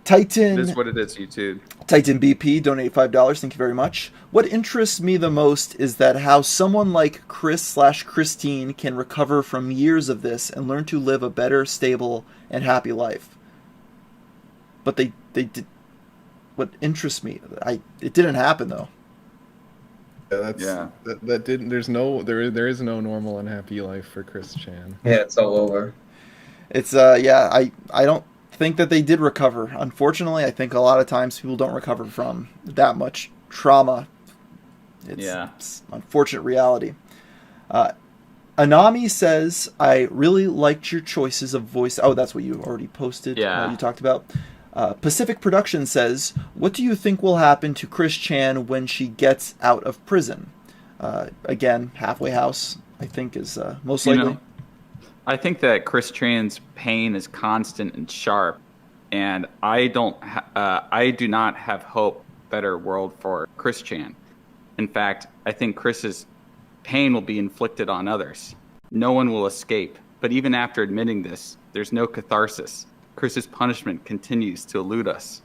Titan. It is what it is, YouTube. Titan BP donate $5. Thank you very much. What interests me the most is that how someone like Chris/Christine can recover from years of this and learn to live a better, stable, and happy life. But they did. What interests me, it didn't happen though. That didn't. There is no normal and happy life for Chris Chan. Yeah, it's all over. It's I don't think that they did recover. Unfortunately, I think a lot of times people don't recover from that much trauma. It's unfortunate reality. Anami says, I really liked your choices of voice. Oh, that's what you already posted. Yeah. You talked about. Pacific Production says, what do you think will happen to Chris Chan when she gets out of prison? Again, Halfway House, I think, is most likely. I think that Chris Chan's pain is constant and sharp, and I do not have hope better world for Chris Chan. In fact, I think Chris's pain will be inflicted on others. No one will escape, but even after admitting this, there's no catharsis. Chris's punishment continues to elude us,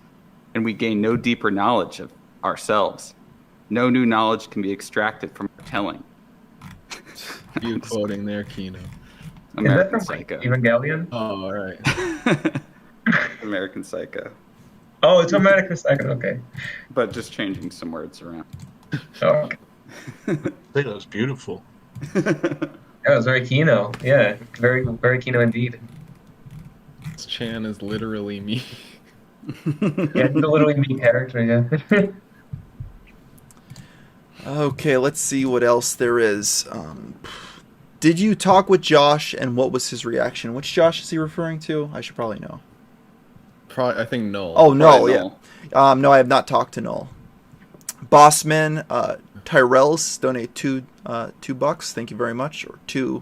and we gain no deeper knowledge of ourselves. No new knowledge can be extracted from our telling. You quoting there, Kino. American Psycho. Evangelion? Oh, all right. American Psycho. Oh, it's American Psycho. Okay. But just changing some words around. Oh, okay. That was beautiful. That was very Kino. Yeah, very, very Kino indeed. Chan is literally me. Yeah, he's a literally me character, yeah. Okay, let's see what else there is. Did you talk with Josh, and what was his reaction? Which Josh is he referring to? I should probably know. I think Noel. Oh, Noel, Noel. yeah. No, I have not talked to Noel. Bossman, Tyrells donate $2. Thank you very much. Or £2 or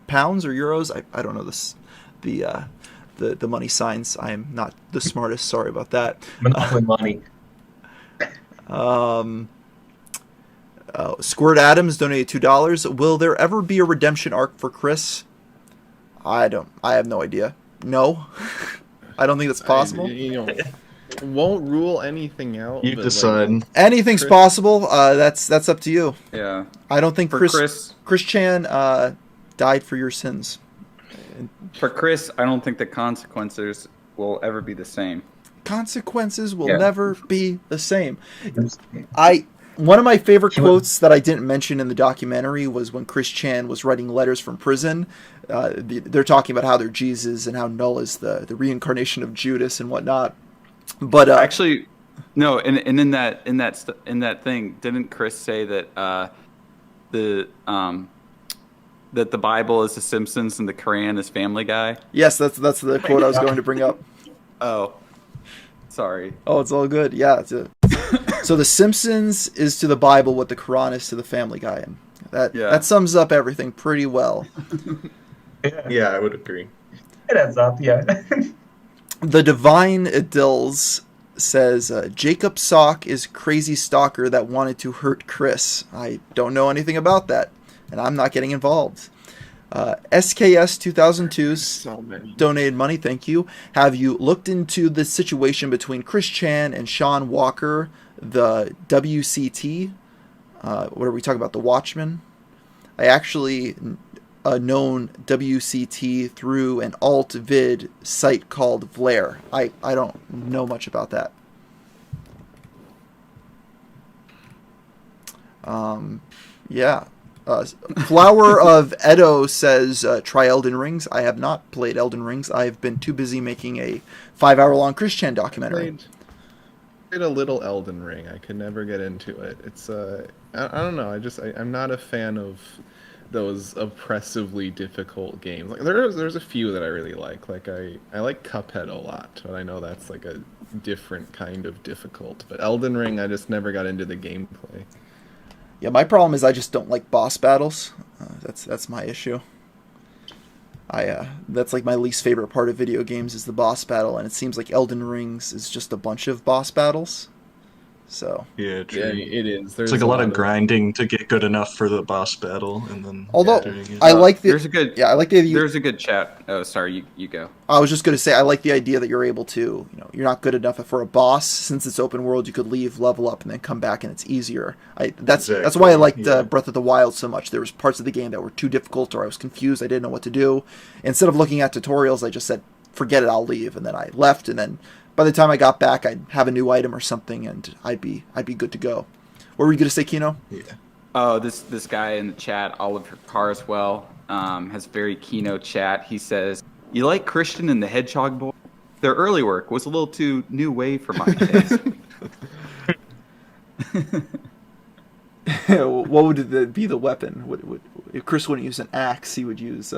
euros. I don't know this. The money signs. I am not the smartest. Sorry about that. Monopoly money. Squirt Adams donated $2. Will there ever be a redemption arc for Chris? I have no idea. No. I don't think that's possible. Won't rule anything out. You decide. Anything's possible. That's up to you. Yeah. I don't think For Chris Chan died for your sins. For Chris, I don't think the consequences will ever be the same. Consequences will never be the same. One of my favorite quotes that I didn't mention in the documentary was when Chris Chan was writing letters from prison. They're talking about how they're Jesus and how Null is the reincarnation of Judas and whatnot. But actually, no. And in that thing, didn't Chris say that that the Bible is The Simpsons and the Quran is Family Guy? Yes, that's the quote I was going to bring up. Oh, sorry. Oh, it's all good. Yeah. So The Simpsons is to the Bible what the Quran is to the Family Guy, and that sums up everything pretty well. Yeah, I would agree. It adds up, yeah. The Divine Idils says, Jacob Sock is crazy stalker that wanted to hurt Chris. I don't know anything about that, and I'm not getting involved. SKS 2002 donated money, thank you. Have you looked into the situation between Chris Chan and Sean Walker, the WCT? What are we talking about, the Watchmen? I actually known WCT through an alt-vid site called Vlare. I don't know much about that. Yeah. Flower of Edo says, try Elden Rings. I have not played Elden Rings. I've been too busy making a 5-hour-long Chris Chan documentary. Played a little Elden Ring. I could never get into it. It's I don't know. I'm not a fan of those oppressively difficult games. Like there's a few that I really like. Like I like Cuphead a lot, but I know that's like a different kind of difficult. But Elden Ring, I just never got into the gameplay. Yeah, my problem is I just don't like boss battles. That's my issue. That's like my least favorite part of video games is the boss battle, and it seems like Elden Rings is just a bunch of boss battles. So Yeah, true. Yeah, it is. It's like a lot of grinding to get good enough for the boss battle, and then although doing it. I like the I like the there's a good chat. Oh, sorry, you go. I was just going to say I like the idea that you're able to, you're not good enough for a boss since it's open world. You could leave, level up, and then come back, and it's easier. That's why I liked Breath of the Wild so much. There was parts of the game that were too difficult, or I was confused. I didn't know what to do. Instead of looking at tutorials, I just said, "Forget it, I'll leave," and then I left, and then by the time I got back, I'd have a new item or something, and I'd be good to go. What were you going to say, Kino? Yeah. Oh, this guy in the chat, Oliver Carswell, has very Kino chat. He says, "You like Christian and the Hedgehog Boy? Their early work was a little too new wave for my taste." What would be the weapon? If Chris wouldn't use an axe, he would use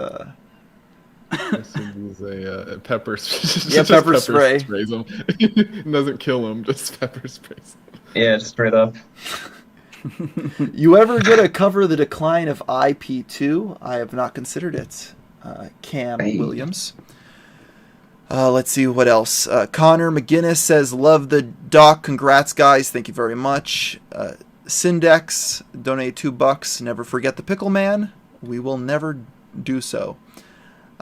This would use a pepper spray. Yeah, pepper spray. Sprays him. It doesn't kill him, just pepper sprays. Yeah, just straight up. You ever go to cover the decline of IP2? I have not considered it. Cam Williams. Let's see what else. Connor McGinnis says, "Love the doc. Congrats, guys. Thank you very much." Syndex donate $2. Never forget the Pickle Man. We will never do so.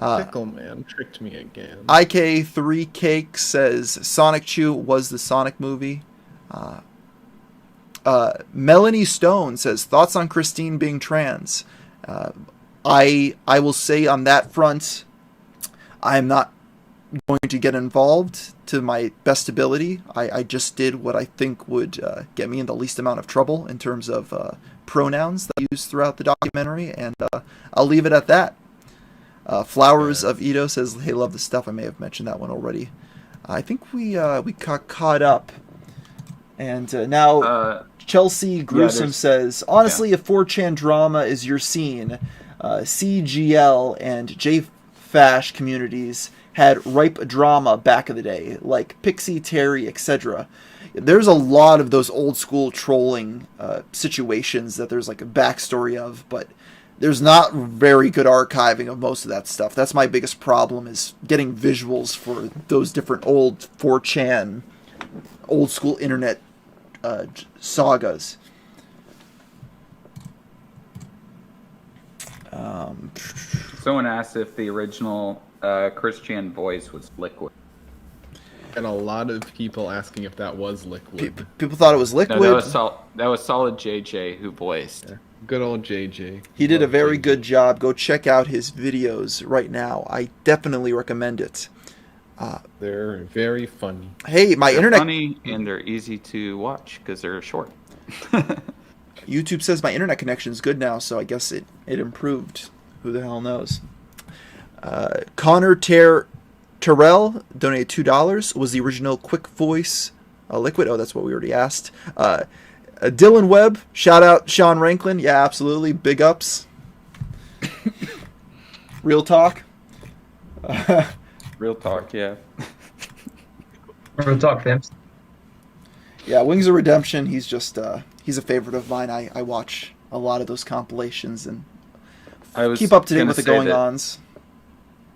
Pickle Man tricked me again. IK3 Cake says Sonic Chew was the Sonic movie. Melanie Stone says thoughts on Christine being trans. I will say on that front, I'm not going to get involved to my best ability. I just did what I think would get me in the least amount of trouble in terms of pronouns that I use throughout the documentary, and I'll leave it at that. Flowers of Ito says, "Hey, love the stuff." I may have mentioned that one already. I think we got caught up, and now Chelsea Gruesome says, "Honestly, if 4chan drama is your scene, CGL and JFash communities had ripe drama back in the day, like Pixie, Terry, etc. There's a lot of those old school trolling situations that there's like a backstory of, but there's not very good archiving of most of that stuff. That's my biggest problem, is getting visuals for those different old 4chan, old school internet sagas. Someone asked if the original Christian voice was Liquid. And a lot of people asking if that was Liquid. People thought it was Liquid. No, that was Solid JJ who voiced. Yeah. Good old JJ. He did a very good job. Go check out his videos right now. I definitely recommend it. They're very funny. Hey, they're internet funny, and they're easy to watch because they're short. YouTube says my internet connection is good now, so I guess it improved. Who the hell knows? Connor Terrell donated $2. Was the original Quick Voice Liquid? Oh, that's what we already asked. Dylan Webb, shout out Sean Ranklin. Yeah, absolutely. Big ups. Real talk. Real talk, yeah. Real talk, pimps. Yeah, Wings of Redemption, he's just he's a favorite of mine. I watch a lot of those compilations and keep up to date with the going-ons.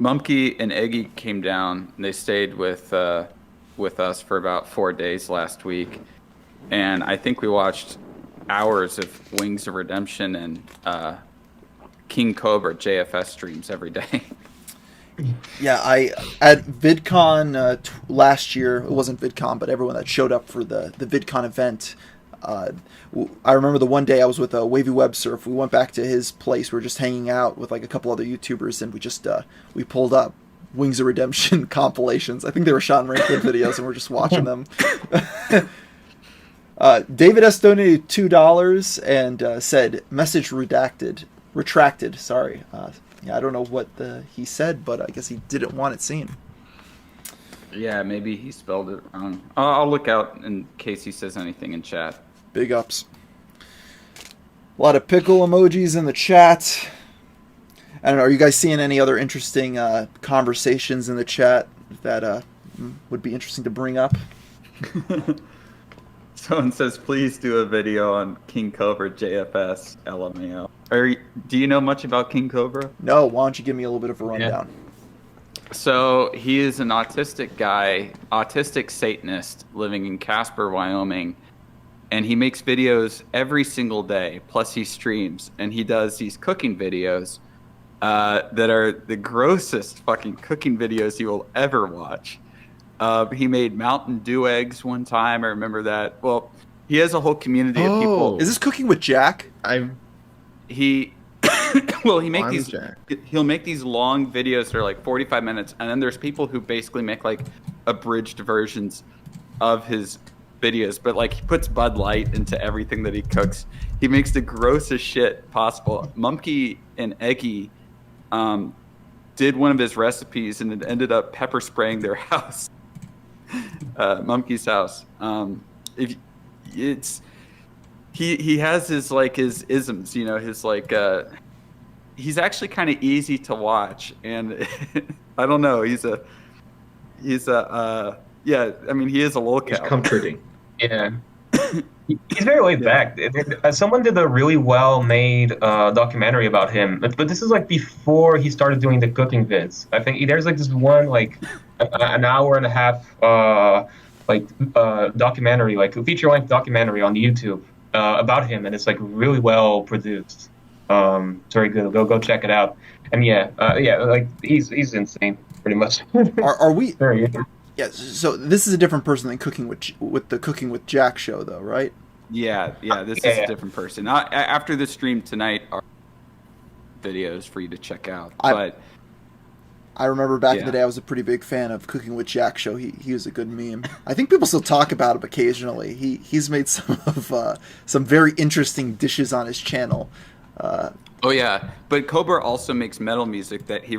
Mumkey and Eggy came down, and they stayed with us for about 4 days last week. And I think we watched hours of Wings of Redemption and King Cobra JFS streams every day. Yeah, at VidCon last year, it wasn't VidCon, but everyone that showed up for the VidCon event, I remember the one day I was with Wavy Web Surf. We went back to his place. We were just hanging out with like a couple other YouTubers, and we just we pulled up Wings of Redemption compilations. I think they were Sean Rankin videos, and we're just watching them. David S. donated $2 and said, "Message retracted." Sorry. Yeah, I don't know what he said, but I guess he didn't want it seen. Yeah, maybe he spelled it wrong. I'll look out in case he says anything in chat. Big ups. A lot of pickle emojis in the chat. I don't know. Are you guys seeing any other interesting conversations in the chat that would be interesting to bring up? Someone says, please do a video on King Cobra JFS LMAO. Do you know much about King Cobra? No, why don't you give me a little bit of a rundown? So he is an autistic guy, autistic Satanist living in Casper, Wyoming. And he makes videos every single day, plus he streams. And he does these cooking videos that are the grossest fucking cooking videos you will ever watch. He made Mountain Dew eggs one time. I remember that. Well, he has a whole community of people. Is this Cooking with Jack? He'll make these long videos that are like 45 minutes, and then there's people who basically make like abridged versions of his videos, but like he puts Bud Light into everything that he cooks. He makes the grossest shit possible. Mumkey and Eggy did one of his recipes, and it ended up pepper spraying their house. Mumkey's house. He has his isms, his like he's actually kind of easy to watch, and I don't know, he is a lolcow. He's comforting. Yeah. He's very laid back. Someone did a really well-made documentary about him, but this is like before he started doing the cooking vids. I think there's like this one like an hour and a half documentary, like a feature-length documentary on YouTube about him, and it's like really well produced. It's very good. Go check it out. And like he's insane, pretty much. Are we? Very Yeah, so this is a different person than Cooking with the Cooking with Jack show, though, right? Yeah, this is a different person. After the stream tonight are videos for you to check out. I remember back in the day, I was a pretty big fan of Cooking with Jack show. He was a good meme. I think people still talk about him occasionally. He's made some very interesting dishes on his channel. Oh yeah, but Cobra also makes metal music that he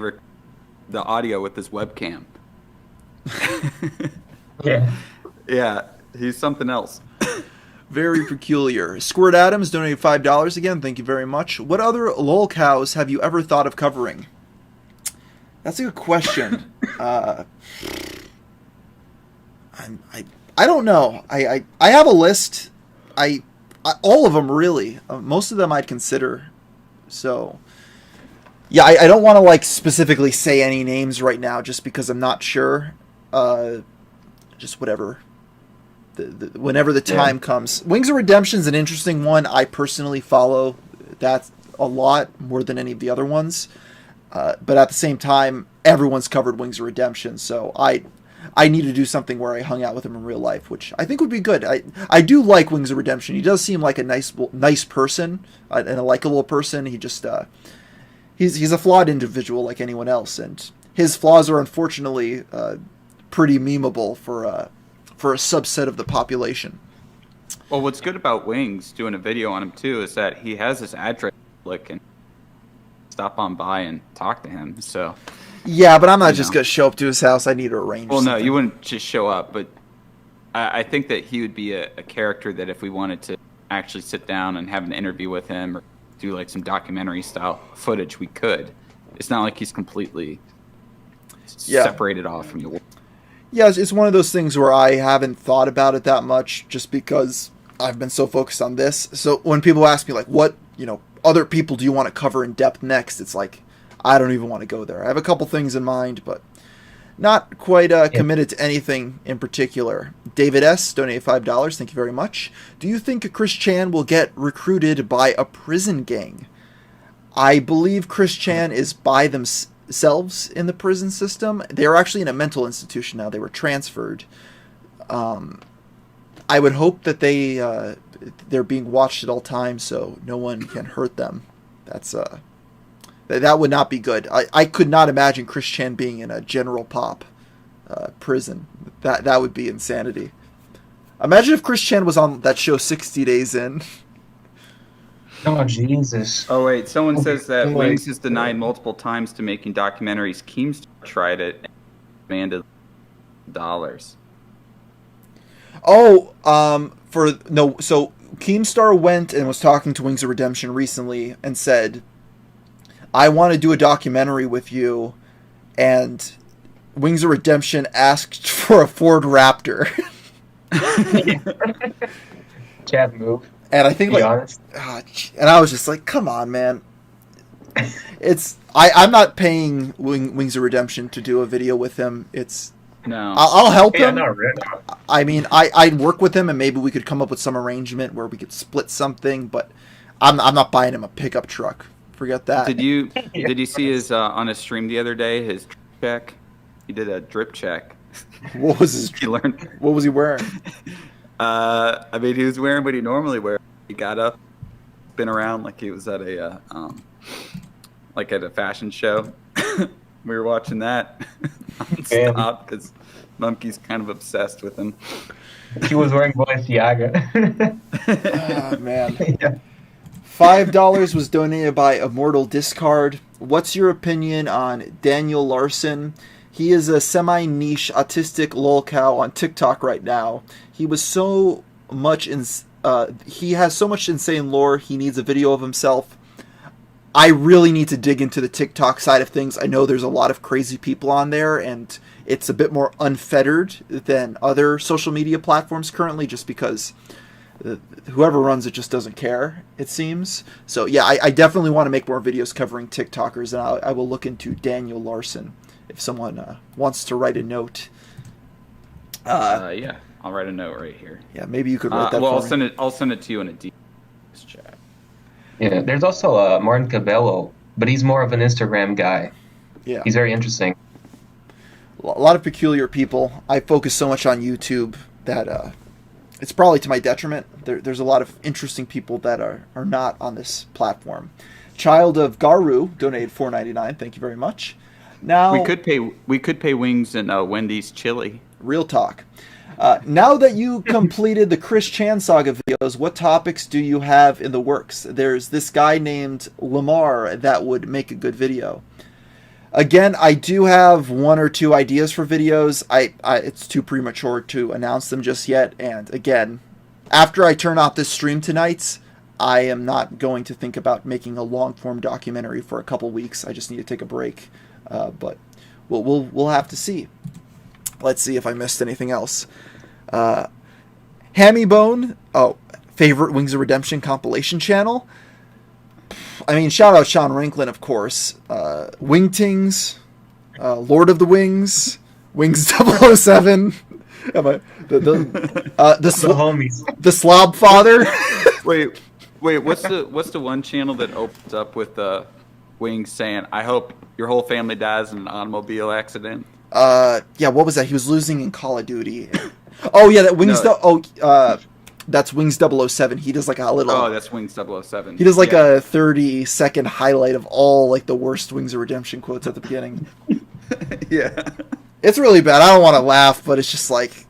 the audio with his webcam. Yeah, he's something else. Very peculiar. Squirt Adams donated $5 again. Thank you very much. What other lolcows have you ever thought of covering? That's a good question. I don't know. I have a list. I all of them really. Most of them I'd consider. So yeah, I don't want to like specifically say any names right now, just because I'm not sure. Just whatever. Whenever the time comes. Wings of Redemption's an interesting one. I personally follow that a lot more than any of the other ones. But at the same time, everyone's covered Wings of Redemption, so I need to do something where I hung out with him in real life, which I think would be good. I do like Wings of Redemption. He does seem like a nice person and a likable person. He just he's a flawed individual like anyone else, and his flaws are unfortunately pretty memeable for a subset of the population. Well, what's good about Wings doing a video on him too is that he has his address and stop on by and talk to him. So yeah, but I'm not just gonna show up to his house. I need to arrange. Well, something. No, you wouldn't just show up, but I think that he would be a character that if we wanted to actually sit down and have an interview with him or do like some documentary style footage, we could. It's not like he's completely separated off from the world. Yeah, it's one of those things where I haven't thought about it that much just because I've been so focused on this. So when people ask me, like, what, other people do you want to cover in depth next? It's like, I don't even want to go there. I have a couple things in mind, but not quite committed to anything in particular. David S. donated $5. Thank you very much. Do you think Chris Chan will get recruited by a prison gang? I believe Chris Chan is by themselves in the prison system. They are actually in a mental institution now. They were transferred. I would hope that they're being watched at all times, so no one can hurt them. That would not be good. I could not imagine Chris Chan being in a General Pop prison. That would be insanity. Imagine if Chris Chan was on that show 60 Days In. Oh, Jesus. Oh, wait. Someone says that Wings is denied multiple times to making documentaries. Keemstar tried it and demanded dollars. Oh, so Keemstar went and was talking to Wings of Redemption recently and said, I want to do a documentary with you, and Wings of Redemption asked for a Ford Raptor. Chad move. And I think, be like, honest. And I was just like, come on, man. I'm not paying Wings of Redemption to do a video with him. No. I'll help him. Not really. I mean, I'd work with him, and maybe we could come up with some arrangement where we could split something. But I'm not buying him a pickup truck. Forget that. Did you see his on his stream the other day? His drip check. He did a drip check. What was his? He learned. What was he wearing? I mean, he was wearing what he normally wears. He got up, been around like he was at a like at a fashion show. We were watching that nonstop because Monkey's kind of obsessed with him. He was wearing Balenciaga. Oh, man. Yeah. $5 was donated by Immortal Discard. What's your opinion on Daniel Larson? He is a semi-niche autistic lolcow on TikTok right now. He was so much he has so much insane lore. He needs a video of himself. I really need to dig into the TikTok side of things. I know there's a lot of crazy people on there, and it's a bit more unfettered than other social media platforms currently, just because whoever runs it just doesn't care, it seems. So yeah, I definitely want to make more videos covering TikTokers, and I will look into Daniel Larson if someone wants to write a note. Yeah, I'll write a note right here. Yeah, maybe you could write that. Well, for me. I'll send it to you in a deep chat. Yeah, there's also Martin Cabello, but he's more of an Instagram guy. Yeah, he's very interesting. A lot of peculiar people. I focus so much on YouTube that it's probably to my detriment. There's a lot of interesting people that are not on this platform. Child of Garu donated $4.99. Thank you very much. Now we could pay Wings and Wendy's chili. Real talk. Now that you completed the Chris Chan saga videos, what topics do you have in the works? There's this guy named Lamar that would make a good video. Again, I do have one or two ideas for videos. It's too premature to announce them just yet. And again, after I turn off this stream tonight, I am not going to think about making a long-form documentary for a couple weeks. I just need to take a break. But we'll have to see. Let's see if I missed anything else. Hammy Bone. Oh, favorite Wings of Redemption compilation channel. I mean, shout out Sean Ranklin, of course. Wingtings, Lord of the Wings, Wings 007. The homies. The Slob Father. Wait, what's the one channel that opens up with Wings saying, "I hope your whole family dies in an automobile accident"? Yeah, what was that? He was losing in Call of Duty. Oh yeah, that Wings. That's Wings 007. He does like a little. Oh, that's Wings 007. He does like a 30-second highlight of all like the worst Wings of Redemption quotes at the beginning. Yeah, it's really bad. I don't want to laugh, but it's just like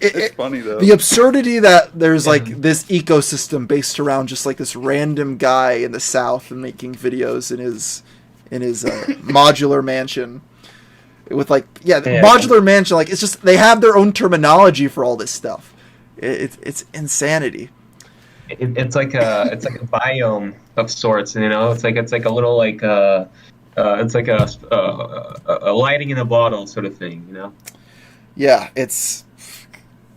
it's funny though. The absurdity that there's like this ecosystem based around just like this random guy in the South and making videos in his modular mansion. With modular mansion, like it's just they have their own terminology for all this stuff. It's insanity. It's like a biome of sorts, you know. It's like a little it's like a lighting in a bottle sort of thing, you know. Yeah, it's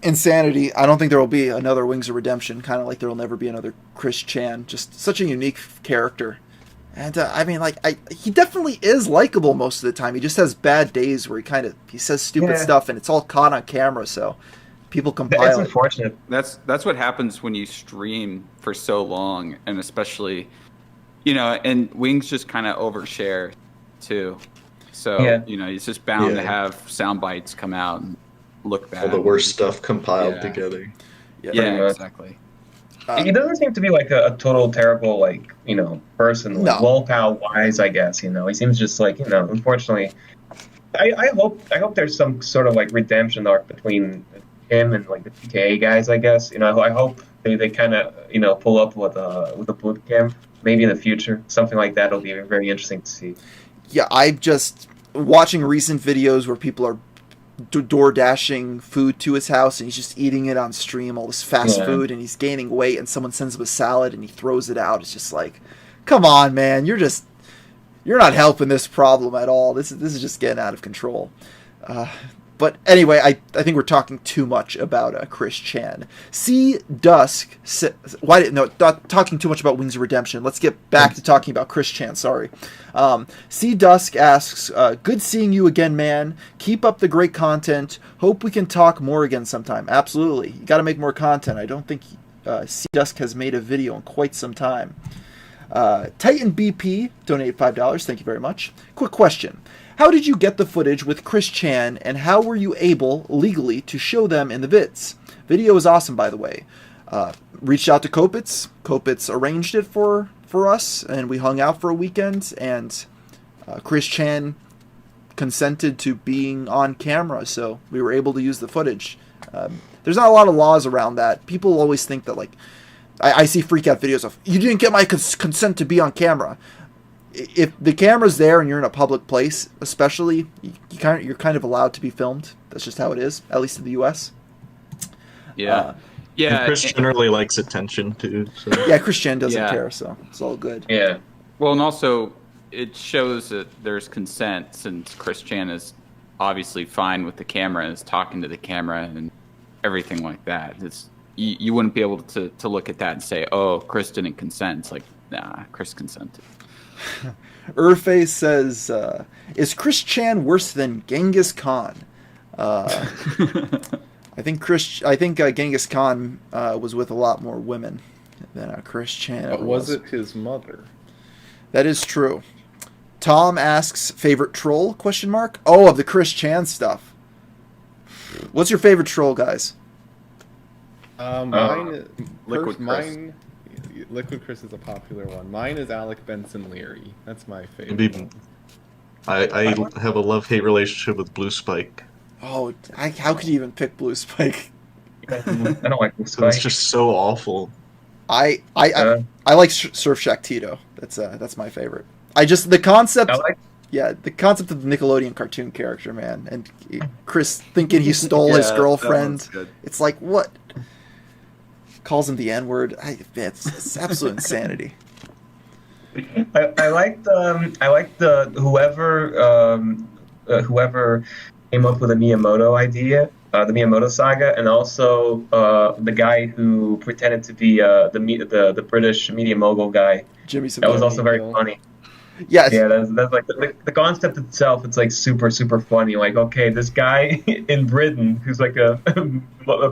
insanity. I don't think there will be another Wings of Redemption. Kind of like there will never be another Chris Chan. Just such a unique character. And I mean, he definitely is likable most of the time. He just has bad days where he says stupid stuff, and it's all caught on camera. So people compile. That's unfortunate. That's what happens when you stream for so long, and especially, and Wings just kind of overshare too. So he's just bound to have sound bites come out and look bad. All the worst stuff compiled together. Yeah, exactly. He doesn't seem to be like a total terrible person, like lolcow wise, I guess. He seems just like unfortunately. I hope there's some sort of like redemption arc between him and like the PKA guys, I guess. I hope they kind of pull up with a boot camp maybe in the future. Something like that will be very interesting to see. Yeah, I'm just watching recent videos where people are door dashing food to his house and he's just eating it on stream, all this fast food, and he's gaining weight, and someone sends him a salad and he throws it out. It's just like, come on, man, you're just You're not helping this problem at all. This is just getting out of control. But anyway, I think we're talking too much about Chris Chan. C Dusk, talking too much about Wings of Redemption. Let's get back to talking about Chris Chan. Sorry. C Dusk asks, "Good seeing you again, man. Keep up the great content. Hope we can talk more again sometime." Absolutely. You got to make more content. I don't think C Dusk has made a video in quite some time. Titan BP donated $5. Thank you very much. Quick question. How did you get the footage with Chris Chan, and how were you able, legally, to show them in the vids? Video is awesome, by the way. Reached out to Kopitz. Kopitz arranged it for us, and we hung out for a weekend, and Chris Chan consented to being on camera, so we were able to use the footage. There's not a lot of laws around that. People always think that, like, I see freak out videos of, you didn't get my consent to be on camera. If the camera's there and you're in a public place, especially, you're kind of allowed to be filmed. That's just how it is, at least in the U.S. Yeah. And Chris generally likes attention, too. So. Yeah, Chris Chan doesn't care, so it's all good. Yeah. Well, and also, it shows that there's consent, since Chris Chan is obviously fine with the camera and is talking to the camera and everything like that. You wouldn't be able to look at that and say, oh, Chris didn't consent. It's like, nah, Chris consented. Urface says, "Is Chris Chan worse than Genghis Khan?" I think Genghis Khan was with a lot more women than Chris Chan. But was it his mother? That is true. Tom asks, "Favorite troll?" Question mark. Oh, of the Chris Chan stuff. What's your favorite troll, guys? Liquid Chris is a popular one. Mine is Alec Benson Leary. That's my favorite. I have a love-hate relationship with Blue Spike. Oh, how could you even pick Blue Spike? I don't like Blue Spike. It's just so awful. I like Surf Shack Tito. That's my favorite. The concept. The concept of the Nickelodeon cartoon character, man, and Chris thinking he stole his girlfriend. It's like, what? Calls him the N-word. It's absolute insanity. I liked whoever came up with the Miyamoto idea, the Miyamoto saga, and also the guy who pretended to be the British media mogul guy. Jimmy Savile. That was also very funny. Yes. Yeah, that's like the concept itself. It's like super funny. Like, okay, this guy in Britain who's like a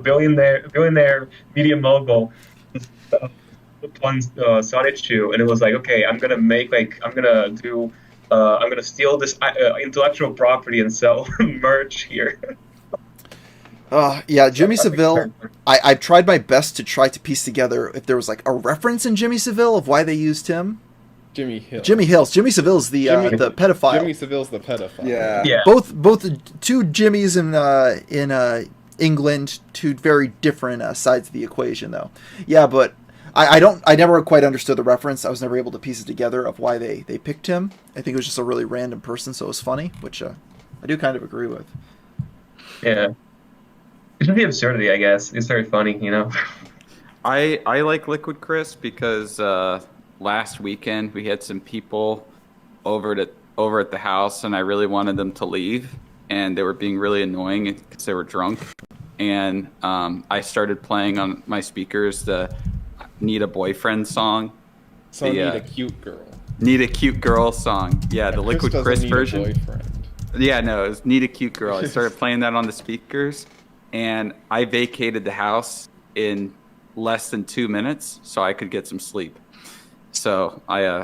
billionaire media mogul on Sonichu, and it was like, okay, I'm gonna steal this intellectual property and sell merch here. Yeah, Jimmy Savile. I tried my best to try to piece together if there was like a reference in Jimmy Savile of why they used him. Jimmy Hills. Jimmy Savile's the pedophile. Jimmy Savile's the pedophile. Yeah. Both two Jimmys in England, two very different sides of the equation, though. Yeah, but I never quite understood the reference. I was never able to piece it together of why they picked him. I think it was just a really random person, so it was funny, which I do kind of agree with. Yeah. It's just the absurdity, I guess. It's very funny, you know. I like Liquid Chris because last weekend we had some people over at the house, and I really wanted them to leave, and they were being really annoying because they were drunk. And I started playing on my speakers the Need a Boyfriend song. So Need a Cute Girl. Need a Cute Girl song. Yeah, the Liquid Chris version. Yeah, no, it was Need a Cute Girl. I started playing that on the speakers, and I vacated the house in less than 2 minutes so I could get some sleep. So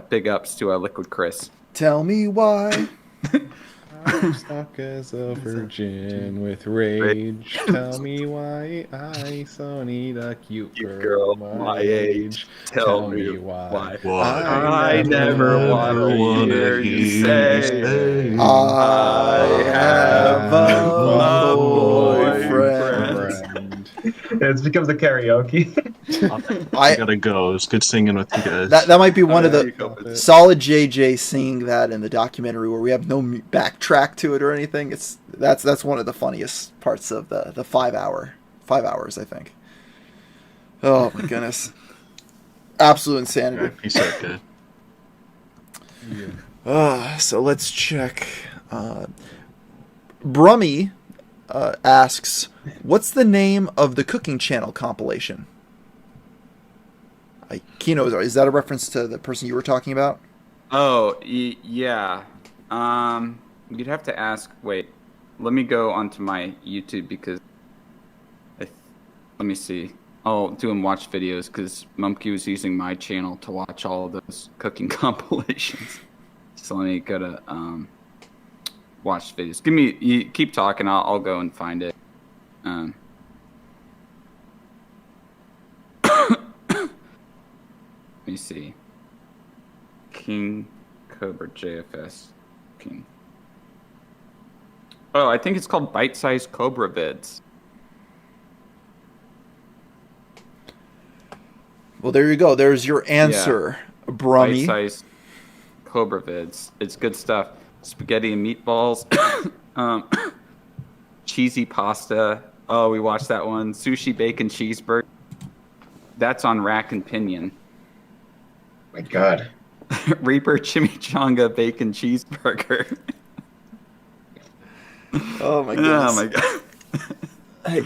big ups to Liquid Chris. Tell me why. I'm stuck as a virgin with rage. Tell me why I so need a cute girl my age. Tell me why. I never want to hear you say I have a boyfriend. It becomes a karaoke. I gotta go. It's good singing with you guys. That might be one of the solid JJ singing that in the documentary where we have no backtrack to it or anything. That's one of the funniest parts of the 5 hours, I think. Oh my goodness, absolute insanity. Peace out, guys. So let's check. Brummy asks, what's the name of the cooking channel compilation? Kino, is that a reference to the person you were talking about? Oh, yeah. You'd have to ask. Wait, let me go onto my YouTube because let me see. I'll do and watch videos because Mumkey was using my channel to watch all of those cooking compilations. So let me go to watch videos. You keep talking. I'll go and find it. Let me see. King Cobra JFS King. Oh, I think it's called Bite Size Cobra Vids. Well, there you go. There's your answer, Brummy. Bite Size Cobra Vids. It's good stuff. Spaghetti and meatballs. Cheesy pasta. Oh, we watched that one. Sushi bacon cheeseburger. That's on Rack and Pinion. My God. Reaper chimichanga bacon cheeseburger. Oh my goodness. Oh my God. Hey,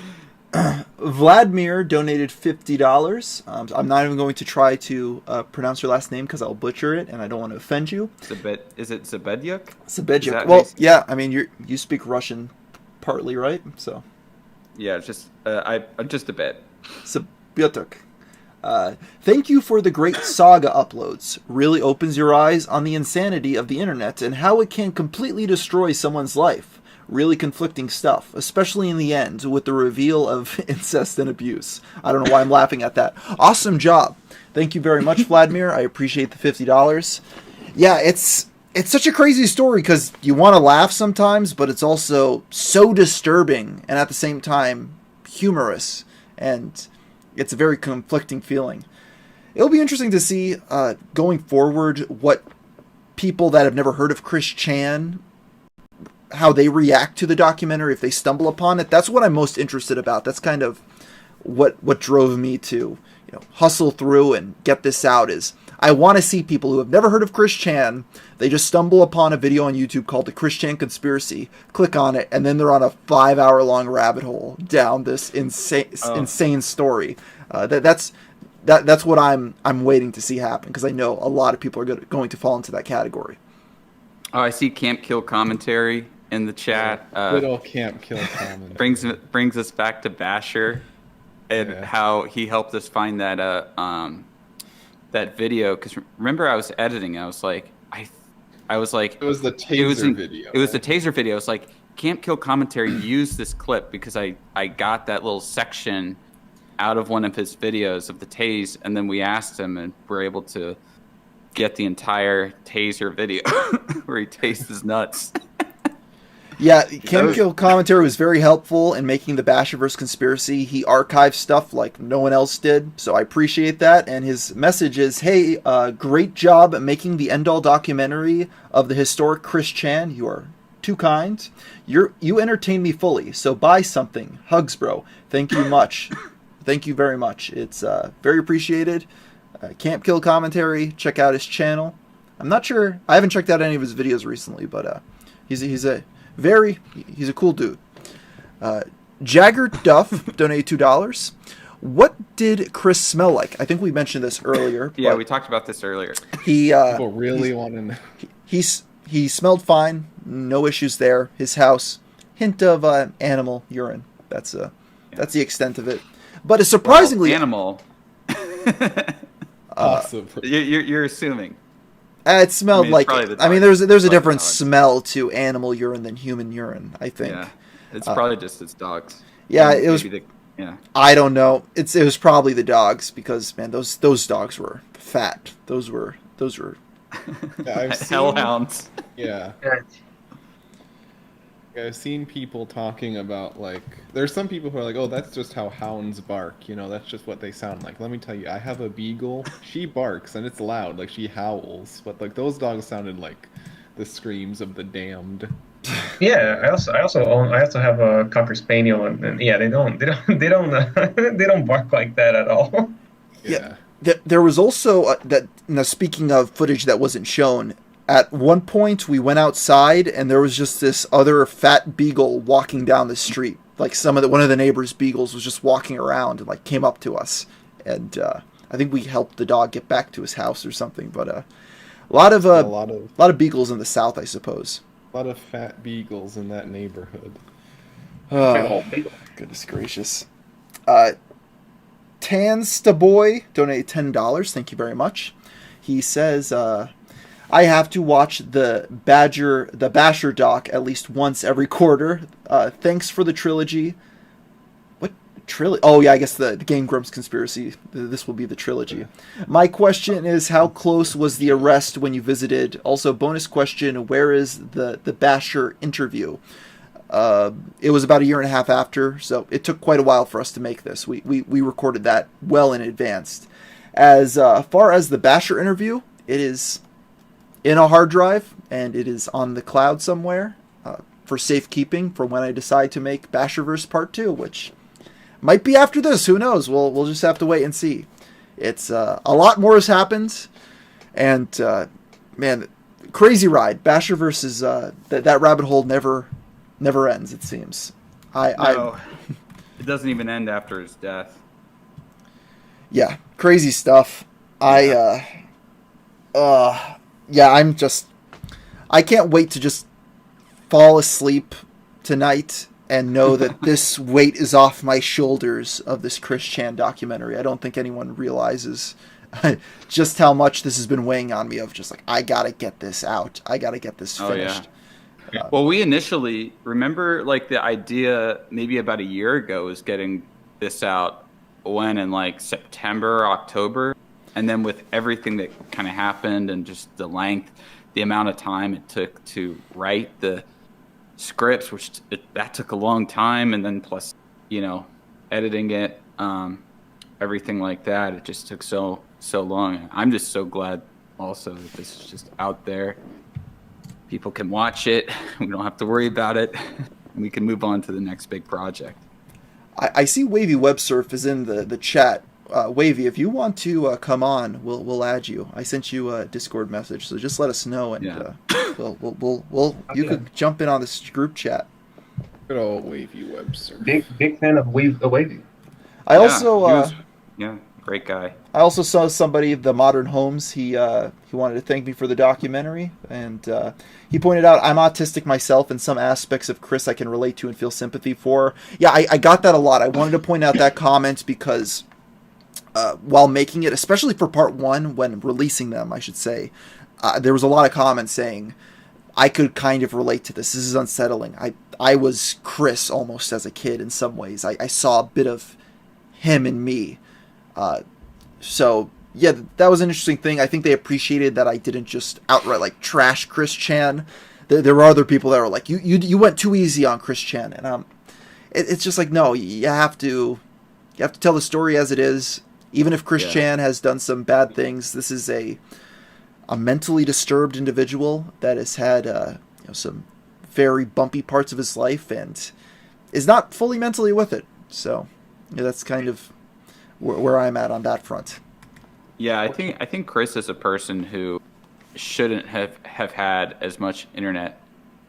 Vladimir donated $50. I'm not even going to try to pronounce your last name because I'll butcher it, and I don't want to offend you. Is it Zabedyuk? Zabedyuk. Well, yeah. I mean, you speak Russian, partly, right? So. Yeah, just just a bit. Zabedyuk. Thank you for the great saga uploads. Really opens your eyes on the insanity of the internet and how it can completely destroy someone's life. Really conflicting stuff, especially in the end with the reveal of incest and abuse. I don't know why I'm laughing at that. Awesome job. Thank you very much, Vladimir. I appreciate the $50. Yeah, it's such a crazy story because you want to laugh sometimes, but it's also so disturbing and at the same time humorous, and it's a very conflicting feeling. It'll be interesting to see going forward what people that have never heard of Chris Chan, how they react to the documentary if they stumble upon it. That's what I'm most interested about. That's kind of what drove me to hustle through and get this out. Is I want to see people who have never heard of Chris Chan, they just stumble upon a video on YouTube called The Chris Chan Conspiracy, click on it, and then they're on a 5-hour-long rabbit hole down this insane story. That's what I'm waiting to see happen, because I know a lot of people are going to fall into that category. Oh, I see Camp Kill commentary in the chat. Good old Camp Kill commentary. brings us back to Basher and how he helped us find that that video. Because remember, I was editing. I was like, it was the taser video. It was the taser video. It's like Camp Kill commentary used this clip because I got that little section out of one of his videos of the tase, and then we asked him, and we're able to get the entire taser video where he tastes his nuts. Yeah, Camp Kill commentary was very helpful in making the Basherverse conspiracy. He archived stuff like no one else did, so I appreciate that. And his message is, hey, great job making the end-all documentary of the historic Chris Chan. You are too kind. You entertain me fully, so buy something. Hugs, bro. Thank you much. Thank you very much. It's very appreciated. Camp Kill commentary. Check out his channel. I'm not sure. I haven't checked out any of his videos recently, but he's a cool dude. Jagger Duff donated $2. What did Chris smell like? I think we mentioned this earlier. Yeah, we talked about this earlier. People really want to know. He smelled fine. No issues there. His house, hint of animal urine. That's the extent of it. But a surprisingly animal. Awesome. You're assuming. It smelled there's a different smell to animal urine than human urine, I think. Yeah, it's probably just its dogs. Yeah, it was. I don't know. It was probably the dogs, because man, those dogs were fat. Those were. I've seen, hellhounds. Yeah. I've seen people talking about, there's some people who are like, oh, that's just how hounds bark. That's just what they sound like. Let me tell you, I have a beagle. She barks, and it's loud. She howls. But, those dogs sounded like the screams of the damned. Yeah, I also have a Cocker Spaniel, and yeah, they don't bark like that at all. Yeah. There was also, speaking of footage that wasn't shown, At one point, we went outside, and there was just this other fat beagle walking down the street. Like one of the neighbors' beagles was just walking around and like came up to us, and I think we helped the dog get back to his house or something. But a lot of beagles in the south, I suppose. A lot of fat beagles in that neighborhood. Goodness gracious. Tanstaboy donated $10. Thank you very much. He says, I have to watch the Basher doc at least once every quarter. Thanks for the trilogy. What trilogy? Oh yeah, I guess the Game Grumps conspiracy. This will be the trilogy. My question is, how close was the arrest when you visited? Also, bonus question, where is the Basher interview? It was about a year and a half after, so it took quite a while for us to make this. We recorded that well in advance. As far as the Basher interview, it is in a hard drive, and it is on the cloud somewhere for safekeeping for when I decide to make Basherverse Part 2, which might be after this. Who knows? We'll just have to wait and see. It's a lot more has happened, and man, crazy ride. Basherverse is that rabbit hole never ends, it seems. It doesn't even end after his death. Yeah, crazy stuff. Yeah. I can't wait to just fall asleep tonight and know that this weight is off my shoulders of this Chris Chan documentary. I don't think anyone realizes just how much this has been weighing on me, of just like, I gotta get this out. I gotta get this finished. Yeah. Well, we initially, remember like the idea maybe about a year ago was getting this out when in like September, October. And then with everything that kind of happened and just the amount of time it took to write the scripts, that took a long time. And then plus, editing it, everything like that, it just took so long. I'm just so glad also that this is just out there. People can watch it. We don't have to worry about it. We can move on to the next big project. I see Wavy Web Surf is in the chat. Wavy, if you want to come on, we'll add you. I sent you a Discord message, so just let us know, and you could jump in on this group chat. Good old Wavy Web Surf. Big fan of Wavy. I also great guy. I also saw somebody, The Modern Homes. He wanted to thank me for the documentary, and he pointed out I'm autistic myself, and some aspects of Chris I can relate to and feel sympathy for. Yeah, I got that a lot. I wanted to point out that comment because while making it, especially for part 1, when releasing them, I should say, there was a lot of comments saying I could kind of relate to this. This is unsettling. I was Chris almost as a kid in some ways. I saw a bit of him in me. So yeah, that was an interesting thing. I think they appreciated that I didn't just outright like trash Chris Chan. There were other people that were like, you went too easy on Chris Chan, and it's just like, no, you have to tell the story as it is. Even if Chris Chan has done some bad things, this is a mentally disturbed individual that has had some very bumpy parts of his life and is not fully mentally with it. So that's kind of where I'm at on that front. Yeah, I think Chris is a person who shouldn't have had as much internet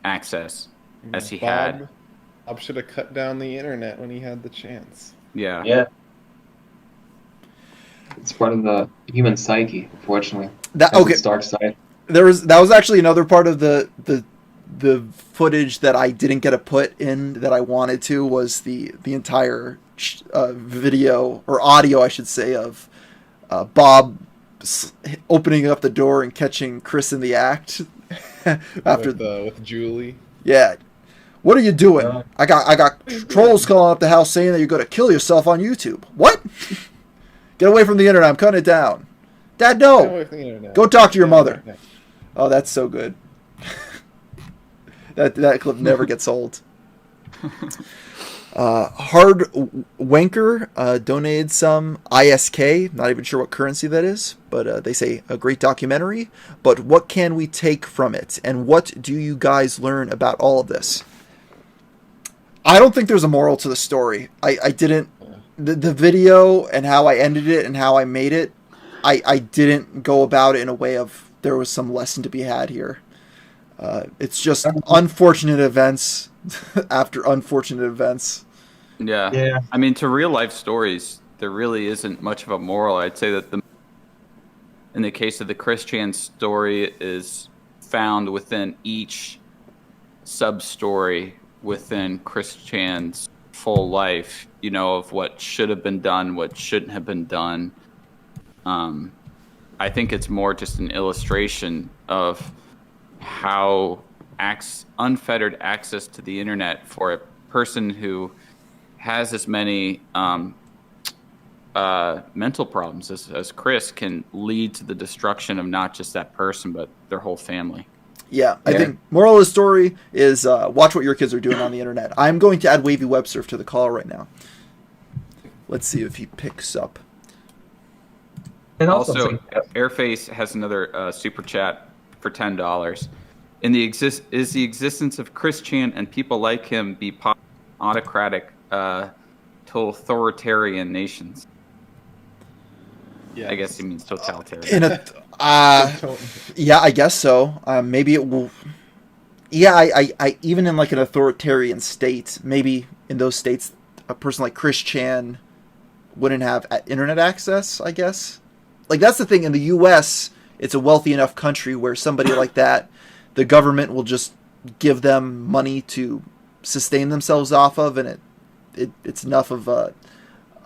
access as he had. Bob should have cut down the internet when he had the chance. Yeah. Yeah. It's part of the human psyche, unfortunately. Its dark side. That was actually another part of the footage that I didn't get to put in that I wanted to, was the entire video or audio, I should say, of Bob opening up the door and catching Chris in the act after with Julie. Yeah. What are you doing? I got trolls calling up the house saying that you're going to kill yourself on YouTube. What? Get away from the internet. I'm cutting it down. Dad, no. Go talk to your mother. Oh, that's so good. that clip never gets old. Hard Wanker donated some ISK. Not even sure what currency that is, but they say a great documentary. But what can we take from it? And what do you guys learn about all of this? I don't think there's a moral to the story. I didn't... The video and how I ended it and how I made it, I didn't go about it in a way of there was some lesson to be had here. It's just unfortunate events after unfortunate events. Yeah. I mean, to real life stories, there really isn't much of a moral. I'd say that in the case of the Chris Chan story, is found within each sub-story within Chris Chan's full life, of what should have been done, what shouldn't have been done. I think it's more just an illustration of how unfettered access to the internet for a person who has as many mental problems as Chris can lead to the destruction of not just that person, but their whole family. Yeah, I think moral of the story is watch what your kids are doing on the internet. I'm going to add Wavy Web Surf to the call right now. Let's see if he picks up. And also, Airface has another super chat for $10. Is the existence of Chris Chan and people like him be autocratic, totalitarian nations? Yeah, I guess he means totalitarian. Yeah, I guess so. Maybe it will. Yeah, I even in like an authoritarian state, maybe in those states, a person like Chris Chan wouldn't have internet access, I guess. Like, that's the thing. In the U.S., it's a wealthy enough country where somebody like that, the government will just give them money to sustain themselves off of, and it's enough of an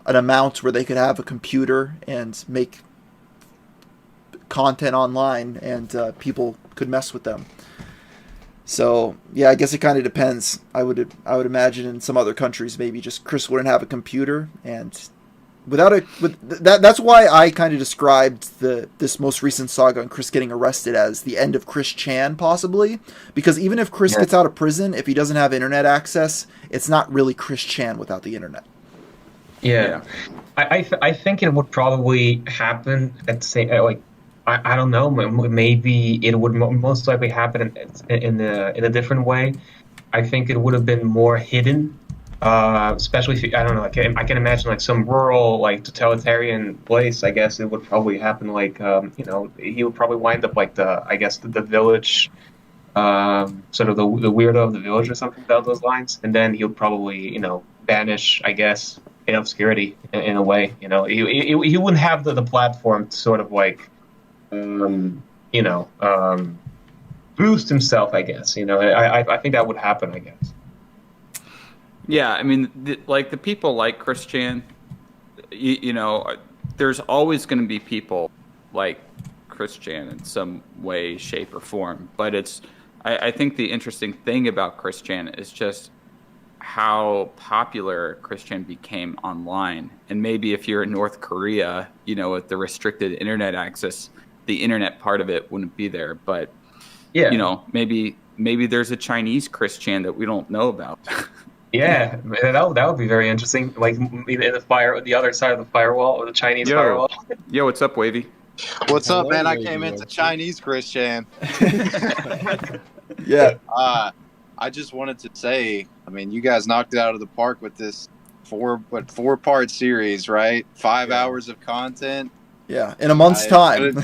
amount where they could have a computer and make content online, and people could mess with them. So yeah, I guess it kind of depends. I would imagine in some other countries maybe just Chris wouldn't have a computer, and that's why I kind of described this most recent saga on Chris getting arrested as the end of Chris Chan, possibly, because even if Chris gets out of prison, if he doesn't have internet access, it's not really Chris Chan without the internet. Yeah. I think it would probably happen at the same, like, I don't know, maybe it would most likely happen in a different way. I think it would have been more hidden, especially if I don't know, like, I can imagine like some rural, like, totalitarian place. I guess it would probably happen like he would probably wind up like the village, sort of the weirdo of the village or something down those lines, and then he'll probably banish, I guess, in obscurity in a way. He wouldn't have the platform to sort of like boost himself, I guess. I think that would happen, I guess. Yeah, I mean, the people like Chris Chan, there's always going to be people like Chris Chan in some way, shape, or form. But I think the interesting thing about Chris Chan is just how popular Chris Chan became online. And maybe if you're in North Korea, with the restricted internet access, the internet part of it wouldn't be there. But maybe there's a Chinese Chris Chan that we don't know about. Yeah, that would be very interesting. Like in the other side of the firewall, or the Chinese firewall. Yo, what's up, Wavy? What's up, man? I came into Chinese Chris Chan. Yeah. I just wanted to say, I mean, you guys knocked it out of the park with this four-part series, right? 5 hours of content. Yeah, in a month's time.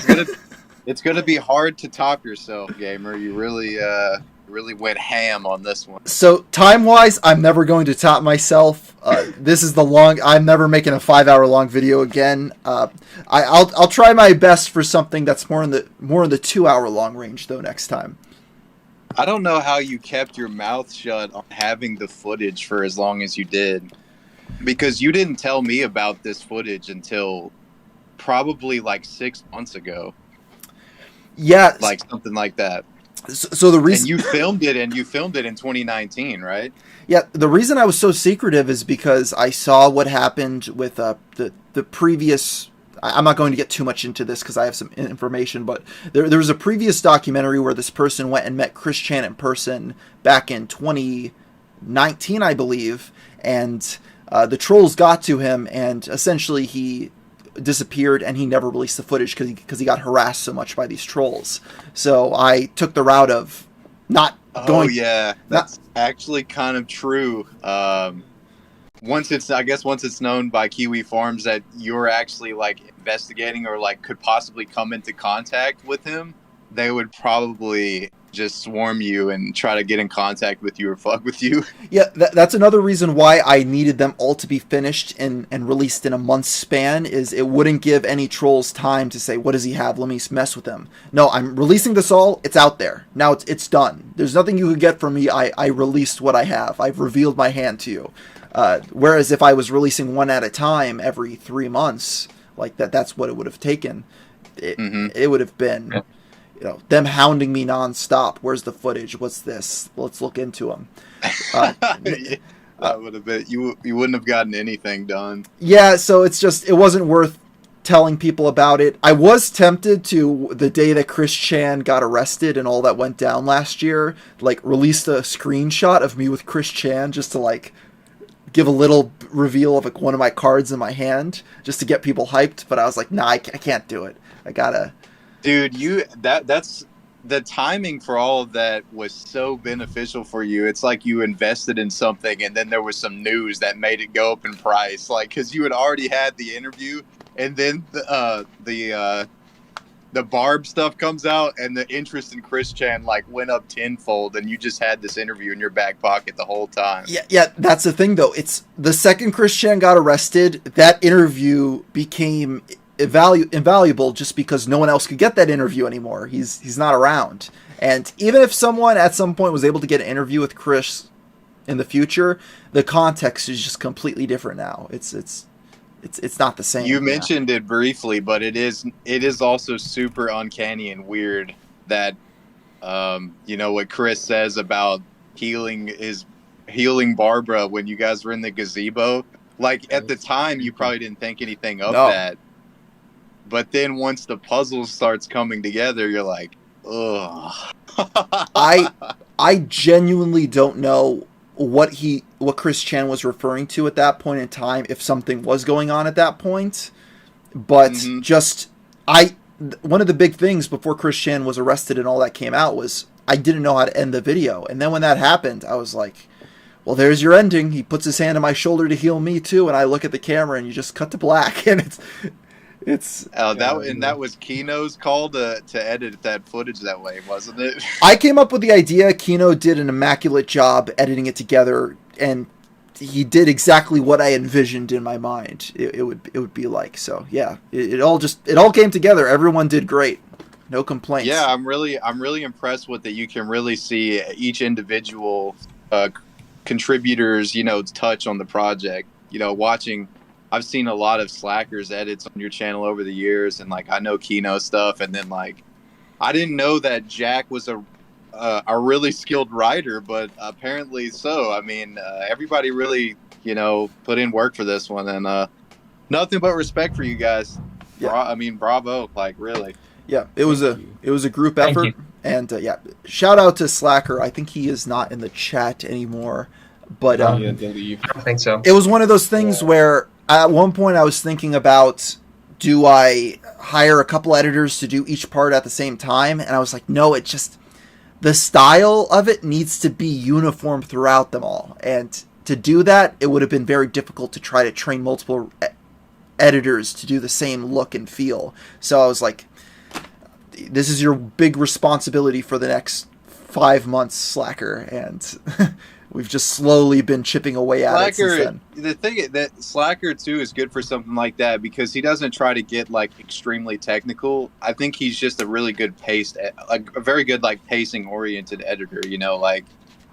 It's gonna be hard to top yourself, gamer. You really went ham on this one. So time-wise, I'm never going to top myself. This is I'm never making a 5-hour long video again. I'll try my best for something that's more in the 2-hour long range though next time. I don't know how you kept your mouth shut on having the footage for as long as you did, because you didn't tell me about this footage until probably like 6 months ago. Yeah, like something like that. So the reason you filmed it in 2019, right? Yeah, the reason I was so secretive is because I saw what happened with the previous. I'm not going to get too much into this because I have some information, but there was a previous documentary where this person went and met Chris Chan in person back in 2019, I believe, and the trolls got to him, and essentially he disappeared, and he never released the footage because he got harassed so much by these trolls. So I took the route of not going. Oh yeah, that's actually kind of true. Once it's known by Kiwi Farms that you're actually like investigating or like could possibly come into contact with him, they would probably just swarm you and try to get in contact with you or fuck with you. Yeah, that's another reason why I needed them all to be finished and released in a month's span, is it wouldn't give any trolls time to say, what does he have? Let me mess with him. No, I'm releasing this all. It's out there. Now it's done. There's nothing you could get from me. I released what I have. I've revealed my hand to you. Whereas if I was releasing one at a time every 3 months, like that's what it would have taken. It would have been... Yeah. Them hounding me nonstop. Where's the footage? What's this? Let's look into them. That would have been you wouldn't have gotten anything done. Yeah, so it wasn't worth telling people about it. I was tempted to, the day that Chris Chan got arrested and all that went down last year, like release a screenshot of me with Chris Chan just to like give a little reveal of like one of my cards in my hand just to get people hyped. But I was like, nah, I can't do it. I gotta. Dude, that's the timing for all of that was so beneficial for you. It's like you invested in something and then there was some news that made it go up in price. Like, because you had already had the interview and then the Barb stuff comes out and the interest in Chris Chan like went up tenfold and you just had this interview in your back pocket the whole time. Yeah, that's the thing though. It's the second Chris Chan got arrested, that interview became invaluable just because no one else could get that interview anymore. He's not around. And even if someone at some point was able to get an interview with Chris in the future, the context is just completely different now. It's not the same. You mentioned it briefly, but it is also super uncanny and weird that what Chris says about healing Barbara when you guys were in the gazebo. Like at the time you probably didn't think anything of that. But then once the puzzle starts coming together, you're like, ugh. I genuinely don't know what Chris Chan was referring to at that point in time, if something was going on at that point. But one of the big things before Chris Chan was arrested and all that came out was I didn't know how to end the video. And then when that happened, I was like, well, there's your ending. He puts his hand on my shoulder to heal me too, and I look at the camera and you just cut to black, and that was Kino's call to edit that footage that way, wasn't it? I came up with the idea. Kino did an immaculate job editing it together, and he did exactly what I envisioned in my mind. It would be like. So yeah, it all came together. Everyone did great. No complaints. Yeah, I'm really impressed with that. You can really see each individual contributors, touch on the project. Watching. I've seen a lot of Slackers edits on your channel over the years, and like I know Kino stuff, and then like I didn't know that Jack was a really skilled writer, but apparently so. I mean, everybody really put in work for this one, and nothing but respect for you guys. Yeah. Bravo, like really. Yeah, it was a group effort, and shout out to Slacker. I think he is not in the chat anymore, but I don't think so. It was one of those things where. At one point, I was thinking about, do I hire a couple editors to do each part at the same time? And I was like, no, the style of it needs to be uniform throughout them all. And to do that, it would have been very difficult to try to train multiple editors to do the same look and feel. So I was like, this is your big responsibility for the next 5 months, Slacker. And... we've just slowly been chipping away at it since then. The thing that Slacker too is good for something like that because he doesn't try to get like extremely technical. I think he's just a really good a very good like pacing oriented editor. Like